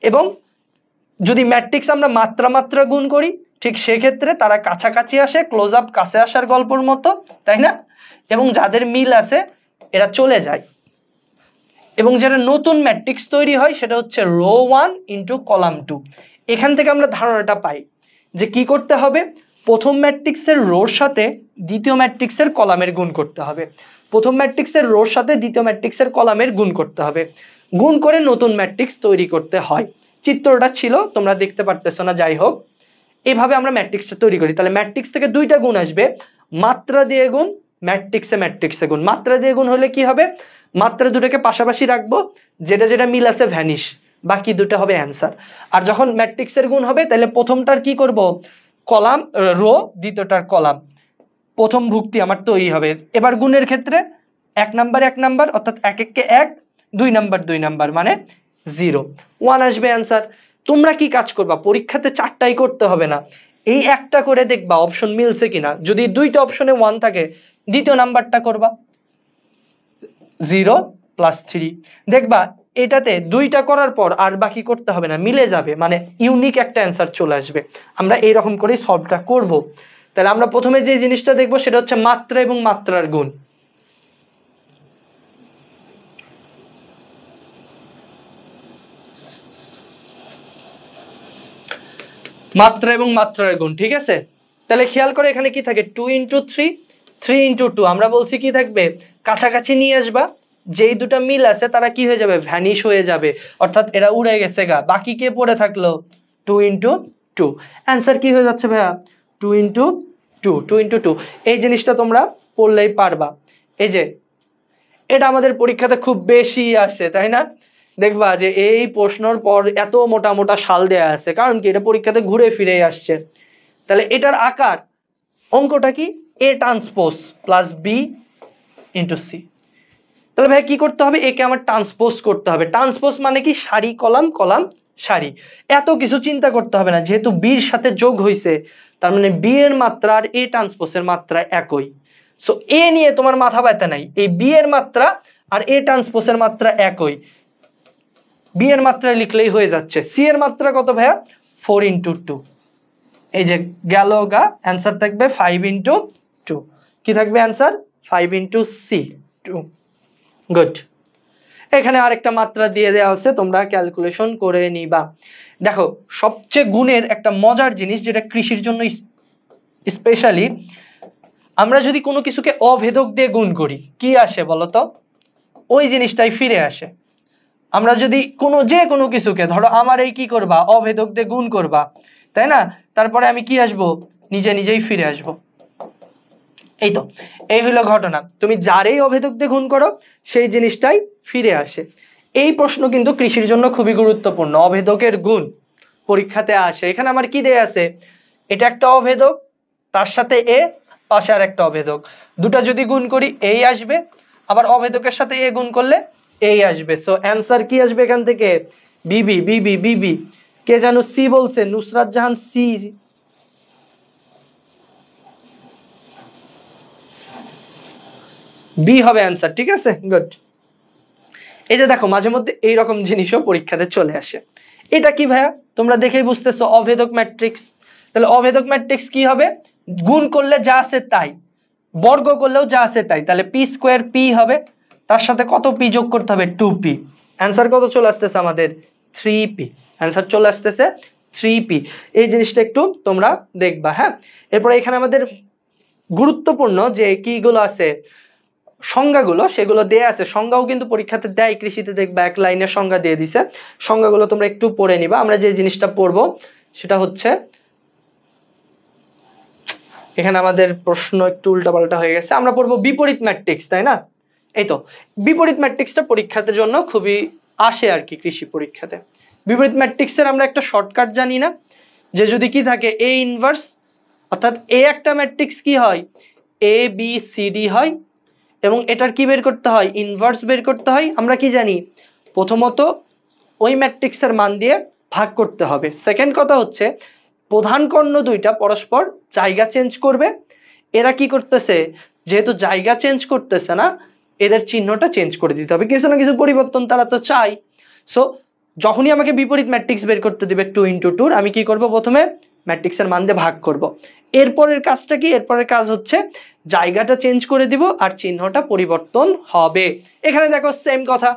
এবং যদি ম্যাট্রিক্স আমরা মাত্রা মাত্রা গুণ করি, ঠিক সেক্ষেত্রে তারা কাছাকাছি আসে, ক্লোজ আপ কাছে আসার গল্পর মতো, তাই না? এবং যাদের মিল আছে এরা চলে যায়। এবং যেটা নতুন ম্যাট্রিক্স তৈরি হয় সেটা হচ্ছে রো 1 ইন্টু কলাম 2। এখান থেকে আমরা ধারণাটা পাই যে কি করতে হবে, প্রথম ম্যাট্রিক্সের রোর সাথে দ্বিতীয় ম্যাট্রিক্সের কলামের গুণ করতে হবে, প্রথম ম্যাট্রিক্সের রোর সাথে দ্বিতীয় ম্যাট্রিক্সের কলামের গুণ করতে হবে, গুণ করে নতুন ম্যাট্রিক্স তৈরি করতে হয়। চিত্রটা ছিল, তোমরা দেখতে পারতেছো না, যাই হোক এভাবে আমরা ম্যাট্রিক্সটা তৈরি করি। তাহলে ম্যাট্রিক্স থেকে দুইটা গুণ আসবে, মাত্রা দিয়ে গুণ, ম্যাট্রিক্সে গুণ। মাত্রা দিয়ে গুণ হলে কি হবে? মাত্রা দুটোকে পাশাপাশি রাখবো, যেটা যেটা মিল আছে ভ্যানিশ, বাকি দুটো হবে অ্যান্সার। আর যখন ম্যাট্রিক্সের গুণ হবে তাহলে প্রথমটার কি করব? কলাম রো, দ্বিতীয়টার কলাম, প্রথম ভুক্তি আমার তৈরি হবে। এবার গুণের ক্ষেত্রে 1 নাম্বার অর্থাৎ 1 1 1, 2 নাম্বার মানে 0, 1 আসবে অ্যান্সার। তোমরা কি কাজ করবা, পরীক্ষাতে 4টাই করতে হবে না, এই একটা করে দেখবা অপশন মিলছে কিনা। যদি দুইটা অপশনে 1 থাকে, দ্বিতীয় নাম্বারটা করবা 0 + 3, দেখবা এটাতে দুইটা করার পর আর বাকি করতে হবে না, মিলে যাবে, মানে ইউনিক একটা অ্যান্সার চলে আসবে। আমরা এইরকম করেই সলভটা করব। তাহলে আমরা প্রথমে যে জিনিসটা দেখবো সেটা হচ্ছে মাত্রা এবং মাত্রার গুণ। মাত্রা এবং মাত্রার গুণ, ঠিক আছে? তাহলে খেয়াল করে এখানে কি থাকে, 2 × 3, 3 × 2। আমরা বলছি কি থাকবে, কাছাকাছি নিয়ে আসবা, যেই দুটো মিল আছে তারা কি হয়ে যাবে? ভ্যানিশ হয়ে যাবে, অর্থাৎ এরা উড়ে গেছে গা, বাকি কে পড়ে থাকলো? 2 × 2। অ্যান্সার কি হয়ে যাচ্ছে ভাইয়া? 2 × 2, 2 × 2। এই জিনিসটা তোমরা পড়লেই পারবা। এই যে এটা আমাদের পরীক্ষাতে খুব বেশি আসে, তাই না? দেখবা যে এই প্রশ্নর পর এত মোটা মোটা সাল দেয়া আছে, কারণ কি এটা পরীক্ষাতে ঘুরে ফিরে আসছে। তাহলে এটার আকার অঙ্কটা কি? A transpose plus B into C। তাহলে ভাই কি করতে হবে? একে আমার ট্রান্সপোজ করতে হবে। ট্রান্সপোজ মানে কি? সারি কলাম, কলাম সারি, এত কিছু চিন্তা করতে হবে না, যেহেতু B এর সাথে যোগ হয়েছে, তার মানে B এর মাত্রা আর A ট্রান্সপোজের মাত্রা একই। সো A নিয়ে তোমার মাথা ব্যথা নাই, এই B এর মাত্রা আর A ট্রান্সপোজের মাত্রা একই, B এর মাত্রা লিখলেই হয়ে যাচ্ছে। C এর মাত্রা কত ভাইয়া? 4 × 2। এই যে গেল গা, অ্যান্সার থাকবে 5 × 2। কি থাকবে অ্যান্সার? 5 × C 2। গুড। এখানে আরেকটা মাত্রা দিয়ে দেওয়া আছে, তোমরা ক্যালকুলেশন করে নিবা। দেখো সবচেয়ে গুণের একটা মজার জিনিস, যেটা কৃষির জন্য স্পেশালি, আমরা যদি কোনো কিছুকে অভেদক দিয়ে গুণ করি কি আসে বলতো? ওই জিনিসটাই ফিরে আসে। আমরা যদি যে কোনো কিছুকে, ধরো আমার এই কি করবা, অভেদক দিয়ে গুণ করবা, তাই না? তারপরে আমি কি আসবো? নিজেই ফিরে আসবো। এই তো, এই হলো ঘটনা। তুমি যারেই অভেদক দিয়ে গুণ করো সেই জিনিসটাই ফিরে আসে। এই প্রশ্ন কিন্তু কৃষির জন্য খুবই গুরুত্বপূর্ণ, অভেদকের গুণ পরীক্ষাতে আসে। এখানে আমার কি দেয়া আছে? এটা একটা অভেদক, তার সাথে এ, পাশে আর একটা অভেদক, দুটা যদি গুণ করি এই আসবে, আবার অভেদকের সাথে এ গুণ করলে এই আসবে। সো অ্যান্সার কি আসবে এখান থেকে? বিবি বিবি বিবি। কে জানো সি বলছে? নুসরাত জাহান সি, বি হবে অ্যান্সার, ঠিক আছে? গুড। এই যে দেখো মাঝে মধ্যে এইরকম জিনিসও পরীক্ষাতে চলে আসে। এটা কি ভাইয়া? তোমরা দেখেই বুঝতেছো, অভেদক ম্যাট্রিক্স। তাহলে অভেদক ম্যাট্রিক্স কি হবে? গুণ করলে যা আছে তাই, বর্গ করলেও যা আছে তাই, তাহলে পি স্কোয়ার পি হবে, তার সাথে কত পি যোগ করতে হবে 2p। অ্যান্সার কত চলে আসতেছে আমাদের 3p। অ্যান্সার চলে আসতেছে 3p। এই জিনিসটা একটু তোমরা দেখবা। হ্যাঁ, এরপরে এখানে আমাদের গুরুত্বপূর্ণ যে কিগুলো আছে সংজ্ঞাগুলো সেগুলো দেয়া আছে। সংজ্ঞাও কিন্তু পরীক্ষাতে দেয়, কৃষিতে দেখবা এক লাইনের সংজ্ঞা দিয়ে দিছে। সংজ্ঞাগুলো তোমরা একটু পড়ে নিবা। আমরা যে জিনিসটা পড়বো সেটা হচ্ছে, এখানে আমাদের প্রশ্ন একটু উল্টাপাল্টা হয়ে গেছে, আমরা পড়বো বিপরীত ম্যাট্রিক্স, তাই না? এই তো বিপরীত ম্যাট্রিক্সটা পরীক্ষার জন্য খুবই আসে আর কি কৃষি পরীক্ষাতে। বিপরীত ম্যাট্রিক্সের আমরা একটা শর্টকাট জানি না, যে যদি কি থাকে এ ইনভার্স, অর্থাৎ এ একটা ম্যাট্রিক্স কি হয় এ বি সি ডি হয়, এবং এটার কি বের করতে হয় ইনভার্স বের করতে হয়। আমরা কি জানি প্রথমত ওই ম্যাট্রিক্সের মান দিয়ে ভাগ করতে হবে। সেকেন্ড কথা হচ্ছে প্রধান কর্ণ দুইটা পরস্পর জায়গা চেঞ্জ করবে। এরা কি করতেছে, যেহেতু জায়গা চেঞ্জ করতেছে না, এদের চিহ্নটা চেঞ্জ করে দিতে হবে, কিছু না কিছু পরিবর্তন তারা তো চাই। সো যখনই আমাকে বিপরীত ম্যাট্রিক্স বের করতে দিবে 2 × 2, আমি কি করব প্রথমে ম্যাট্রিক্সের মান দিয়ে ভাগ করব। এরপরের কাজটা কি, এরপরের কাজ হচ্ছে জায়গাটা চেঞ্জ করে দিব আর চিহ্নটা পরিবর্তন হবে। এখানে দেখো সেম কথা,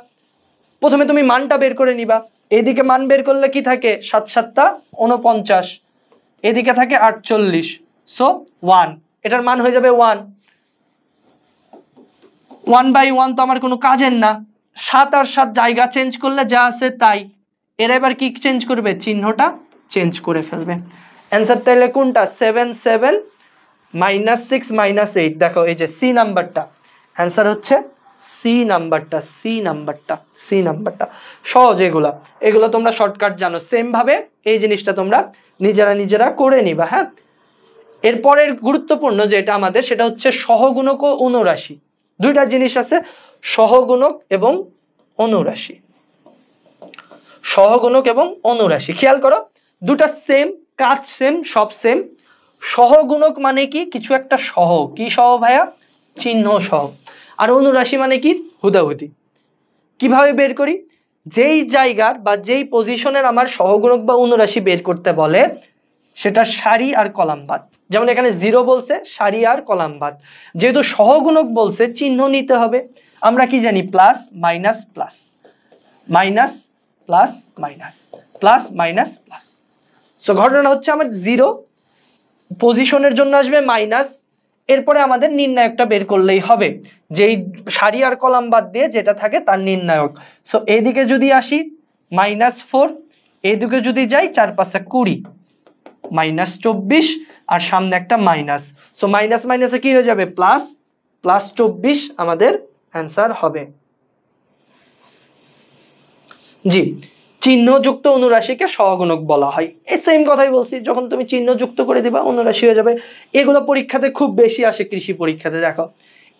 প্রথমে তুমি মানটা বের করে নিবা। এদিকে মান বের করলে কি থাকে 7 7 49, এদিকে থাকে 48, সো 1, এটার মান হয়ে যাবে 1। 1/1 তো আমার কোনো কাজের না, 7 আর 7 জায়গা চেঞ্জ করলে যা আছে তাই। এর এবার কি চেঞ্জ করবে, চিহ্নটা চেঞ্জ করে ফেলবে। অ্যান্সার তাহলে কোনটা 7 7 -6 -8, দেখো এই যে সি নাম্বারটা, অ্যান্সার হচ্ছে সি নাম্বারটা, সি নাম্বারটা, সি নাম্বারটা। সহজ এগুলা, এগুলো তোমরা শর্টকাট জানো। সেম ভাবে এই জিনিসটা তোমরা নিজেরা করে নিবা। হ্যাঁ, এরপরের গুরুত্বপূর্ণ যেটা আমাদের সেটা হচ্ছে সহগুণক ও অনুরাশি। দুইটা জিনিস আছে, সহগুণক এবং অনুরাশি। সহগুণক এবং অনুরাশি, খেয়াল করো দুটা সেম, কাজ সেম, সব সেম। সহগুণক মানে কি, কিছু একটা সহ, কি সহ ভাইয়া, চিহ্ন সহ। আর অনুরাশি মানে কি, হুদাহুদি। কিভাবে বের করি, যেই জায়গার বা যেই পজিশনের আমার সহগুণক বা অনুরাশি বের করতে বলে সেটা সারি আর কলাম বাদ। যেমন এখানে 0 বলছে, সারি আর কলাম বাদ। যেহেতু সহগুণক বলছে চিহ্ন নিতে হবে, আমরা কি জানি plus minus plus, minus plus minus, plus minus plus. So ঘটনা হচ্ছে আমার 0 পজিশনের জন্য আসবে মাইনাস, এরপরে আমাদের নির্ণায়কটা বের করলেই হবে, যেই সারি আর কলাম বাদ দিয়ে যেটা থাকে তার নির্ণায়ক। সো এইদিকে যদি আসি -4, এইদিকে যদি যাই 4 5 20, -24, আর সামনে একটা মাইনাস। সো মাইনাস মাইনাসে কি হয়ে যাবে প্লাস, +24 আমাদের অ্যান্সার হবে। জি, চিহ্নযুক্ত অনুরাশিকে সহগুণক বলা হয়। এই সেম কথাই বলছি, যখন তুমি চিহ্ন যুক্ত করে দিবা অনুরাশি হয়ে যাবে। এগুলো পরীক্ষাতে খুব বেশি আসে, কৃষি পরীক্ষাতে দেখো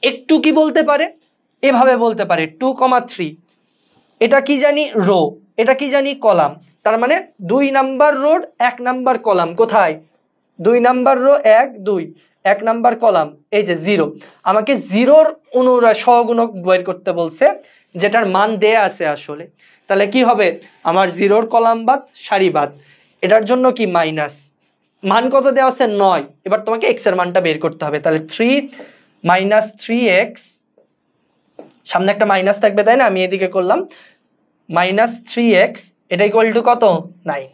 একটু কি বলতে পারে, এভাবে বলতে পারে 2,3, এটা কি জানি রো, এটা কি জানি কলাম, তার মানে 2 নাম্বার রোর 1 নাম্বার কলাম কোথায়, 2 নাম্বার রো 1 2, 1 নাম্বার কলাম এই যে 0। আমাকে 0-র সহগুণক বের করতে বলছে, যেটার মান দেয়া আছে আসলে। তাহলে কি হবে, আমার 0-র কলাম বাদ, সারি বাদ, এটার জন্য কি মাইনাস, মান কত দেওয়া আছে 9। এবার তোমাকে x এর মানটা বের করতে হবে। তাহলে 3 -3x, সামনে একটা মাইনাস থাকবে তাই না, আমি এদিকে করলাম -3x, এটা ইকুয়াল টু কত 9।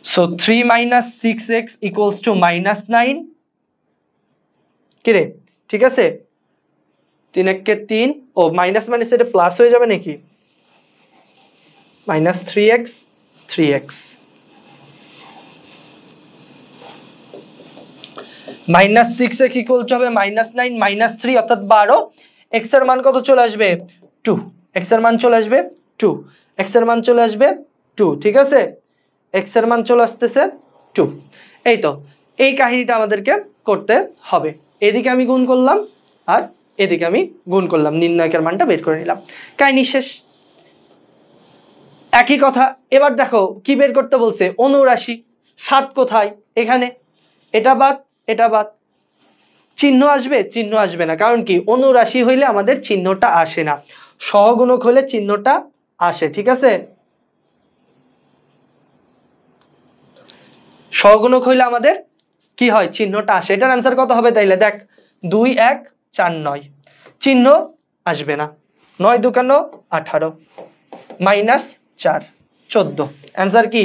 So 3 - 6x equals to -9। কি রে, ঠিক আছে, 3 × 3, ও মাইনাস মাইনাস এটা প্লাস হয়ে যাবে নাকি, -3x 3x, -6x equal to হবে -9 -3 অর্থাৎ 12। x এর মান কত চলে আসবে 2, x এর মান চলে আসবে 2, x এর মান চলে আসবে 2, ঠিক আছে, x এর মান চলে আসতেছে 2। এই তো এই কাহিনীটা আমাদেরকে করতে হবে। এদিকে আমি গুণ করলাম আর এদিকে আমি গুণ করলাম, নির্ণায়কের মানটা বের করে নিলাম, কাহিনী শেষ। একই কথা, এবার দেখো কি বের করতে বলছে, অনুরাশি। 7 কোথায়, এখানে, এটা বাদ এটা বাদ, চিহ্ন আসবে, চিহ্ন আসবে না, কারণ কি অনুরাশি হইলে আমাদের চিহ্নটা আসে না, সহগুণক হলে চিহ্নটা আসে, ঠিক আছে, সহগুণক হইলে আমাদের কি হয়, চিহ্নটা আসে। এটার অ্যান্সার কত হবে তাইলে? দেখ 2 1 4 9, চিহ্ন আসবে না। 9 2 18 মাইনাস 4 14, অ্যান্সার কি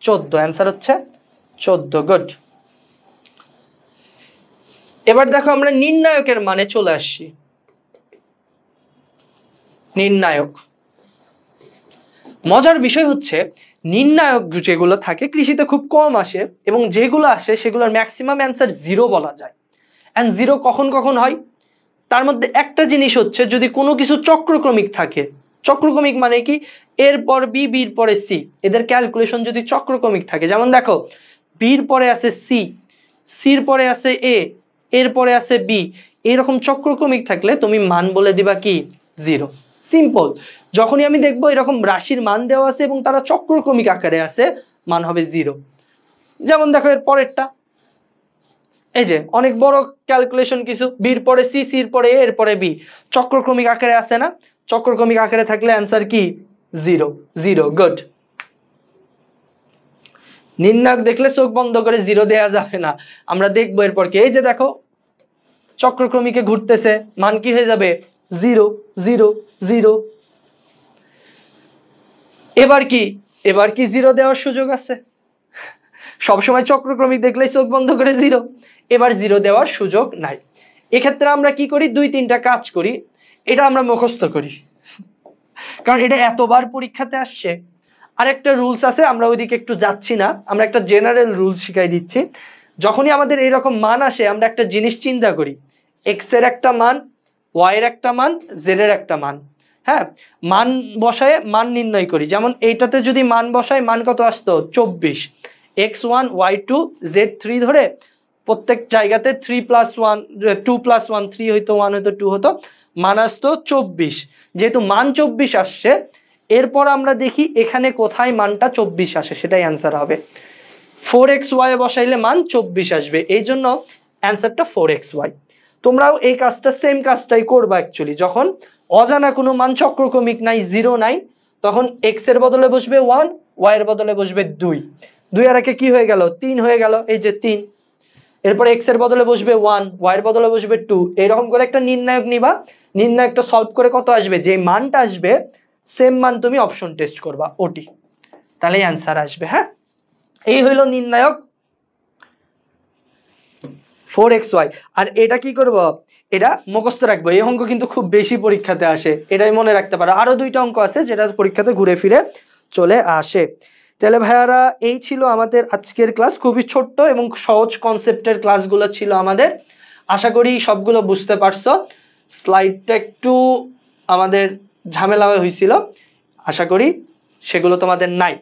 14, অ্যান্সার হচ্ছে 14। গুড। এবার দেখো আমরা নির্ণায়কের মানে চলে আসছি। নির্ণায়ক, মজার বিষয় হচ্ছে নির্ণায়ক যেগুলো থাকে কৃষিতে খুব কম আসে, এবং যেগুলো আসে সেগুলোর ম্যাক্সিমাম অ্যান্সার 0 বলা যায়। এন্ড 0 কখন কখন হয়, তার মধ্যে একটা জিনিস হচ্ছে যদি কোনো কিছু চক্রক্রমিক থাকে। চক্রক্রমিক মানে কি, এর পর বি, বির পরে সি, এদের ক্যালকুলেশন যদি চক্রক্রমিক থাকে, যেমন দেখো বির পরে আছে সি, সির পরে আছে এ, এর পরে আছে বি, এরকম চক্রক্রমিক থাকলে তুমি মান বলে দিবা কি 0। সিম্পল। যখনই আমি দেখবো এরকম রাশির মান দেওয়া আছে এবং তারা চক্রক্রমিক আকারে আছে, মান হবে 0। যেমন দেখো এর পরেরটা, এই যে অনেক বড় ক্যালকুলেশন কিছু, বির পরে সি, সির পরে এ, এর পরে বি, চক্রক্রমিক আকারে আছে না? চক্রক্রমিক আকারে থাকলে অ্যান্সার কি 0 0। গুড। নির্ণায়ক দেখলে চোখ বন্ধ করে 0 দেয়া যাবে না, আমরা দেখবো এরপর কি। এই যে দেখো চক্রক্রমিকে ঘুরতেছে, মান কি হয়ে যাবে 0 0 0। এবার কি, এবার কি 0 দেওয়ার সুযোগ আছে? সবসময় চক্রক্রমিক দেখলেই চোখ বন্ধ করে 0, এবার 0 দেওয়ার সুযোগ নাই। এক্ষেত্রে আমরা কি করি, 2-3টা কাজ করি। এটা আমরা মুখস্থ করি, কারণ এটা এতবার পরীক্ষাতে আসছে। আরেকটা রুলস আছে, আমরা ওইদিকে একটু যাচ্ছি না, আমরা একটা জেনারেল রুলস শিখাই দিচ্ছি। যখনই আমাদের এইরকম মান আসে, আমরা একটা জিনিস চিন্তা করি, এক্স এর একটা মান, ওয়াই এর একটা মান, জেড এর একটা মান। হ্যাঁ, মান বসায় মান নির্ণয় করি। যেমন এইটাতে যদি মান বসায়, মান কত আসতো 24, x1 y2 z3 ধরে প্রত্যেক জায়গাতে 3 + 1 2 + 1 3 হইতো, 1 হইতো, 2 হতো, মান আসতো 24। যেহেতু মান 24 আসছে, এরপর আমরা দেখি এখানে কোথায় মানটা 24 আসে, সেটাই অ্যান্সার হবে। 4xy বসাইলে মান 24 আসবে, এই জন্য অ্যান্সারটা 4xy। তোমরাও এই কাজটা, সেম কাজটাই করবা অ্যাকচুয়ালি। যখন অজানা কোনো মান, চক্রক্রমিক নাই, 0 নাই, তখন x এর বদলে বসবে 1, y এর বদলে বসবে 2, 2 আর 1 কি হয়ে গেল 3 হয়ে গেল, এই যে 3। এরপর x এর বদলে বসবে 1, y এর বদলে বসবে 2, এরকম করে একটা নির্ণায়ক নিবা। নির্ণায়কটা সলভ করে কত আসবে, যে মানটা আসবে সেম মান তুমি অপশন টেস্ট করবা ওটি, তাহলেই অ্যান্সার আসবে। হ্যাঁ, এই হইল নির্ণায়ক 4xy। আর এটা কি করব, এটা মুখস্থ রাখবো। এই অঙ্ক কিন্তু খুব বেশি পরীক্ষাতে আসে, এটাই মনে রাখতে পারো। আরো 2টা অঙ্ক আছে যেটা পরীক্ষাতে ঘুরে ফিরে চলে আসে। তাহলে ভাইয়ারা, এই ছিল আমাদের আজকের ক্লাস। খুবই ছোট্ট এবং সহজ কনসেপ্টের ক্লাসগুলো ছিল আমাদের। আশা করি সবগুলো বুঝতে পারছো। স্লাইডটা একটু আমাদের ঝামেলা হয়েছিল, আশা করি সেগুলো তোমাদের নাই।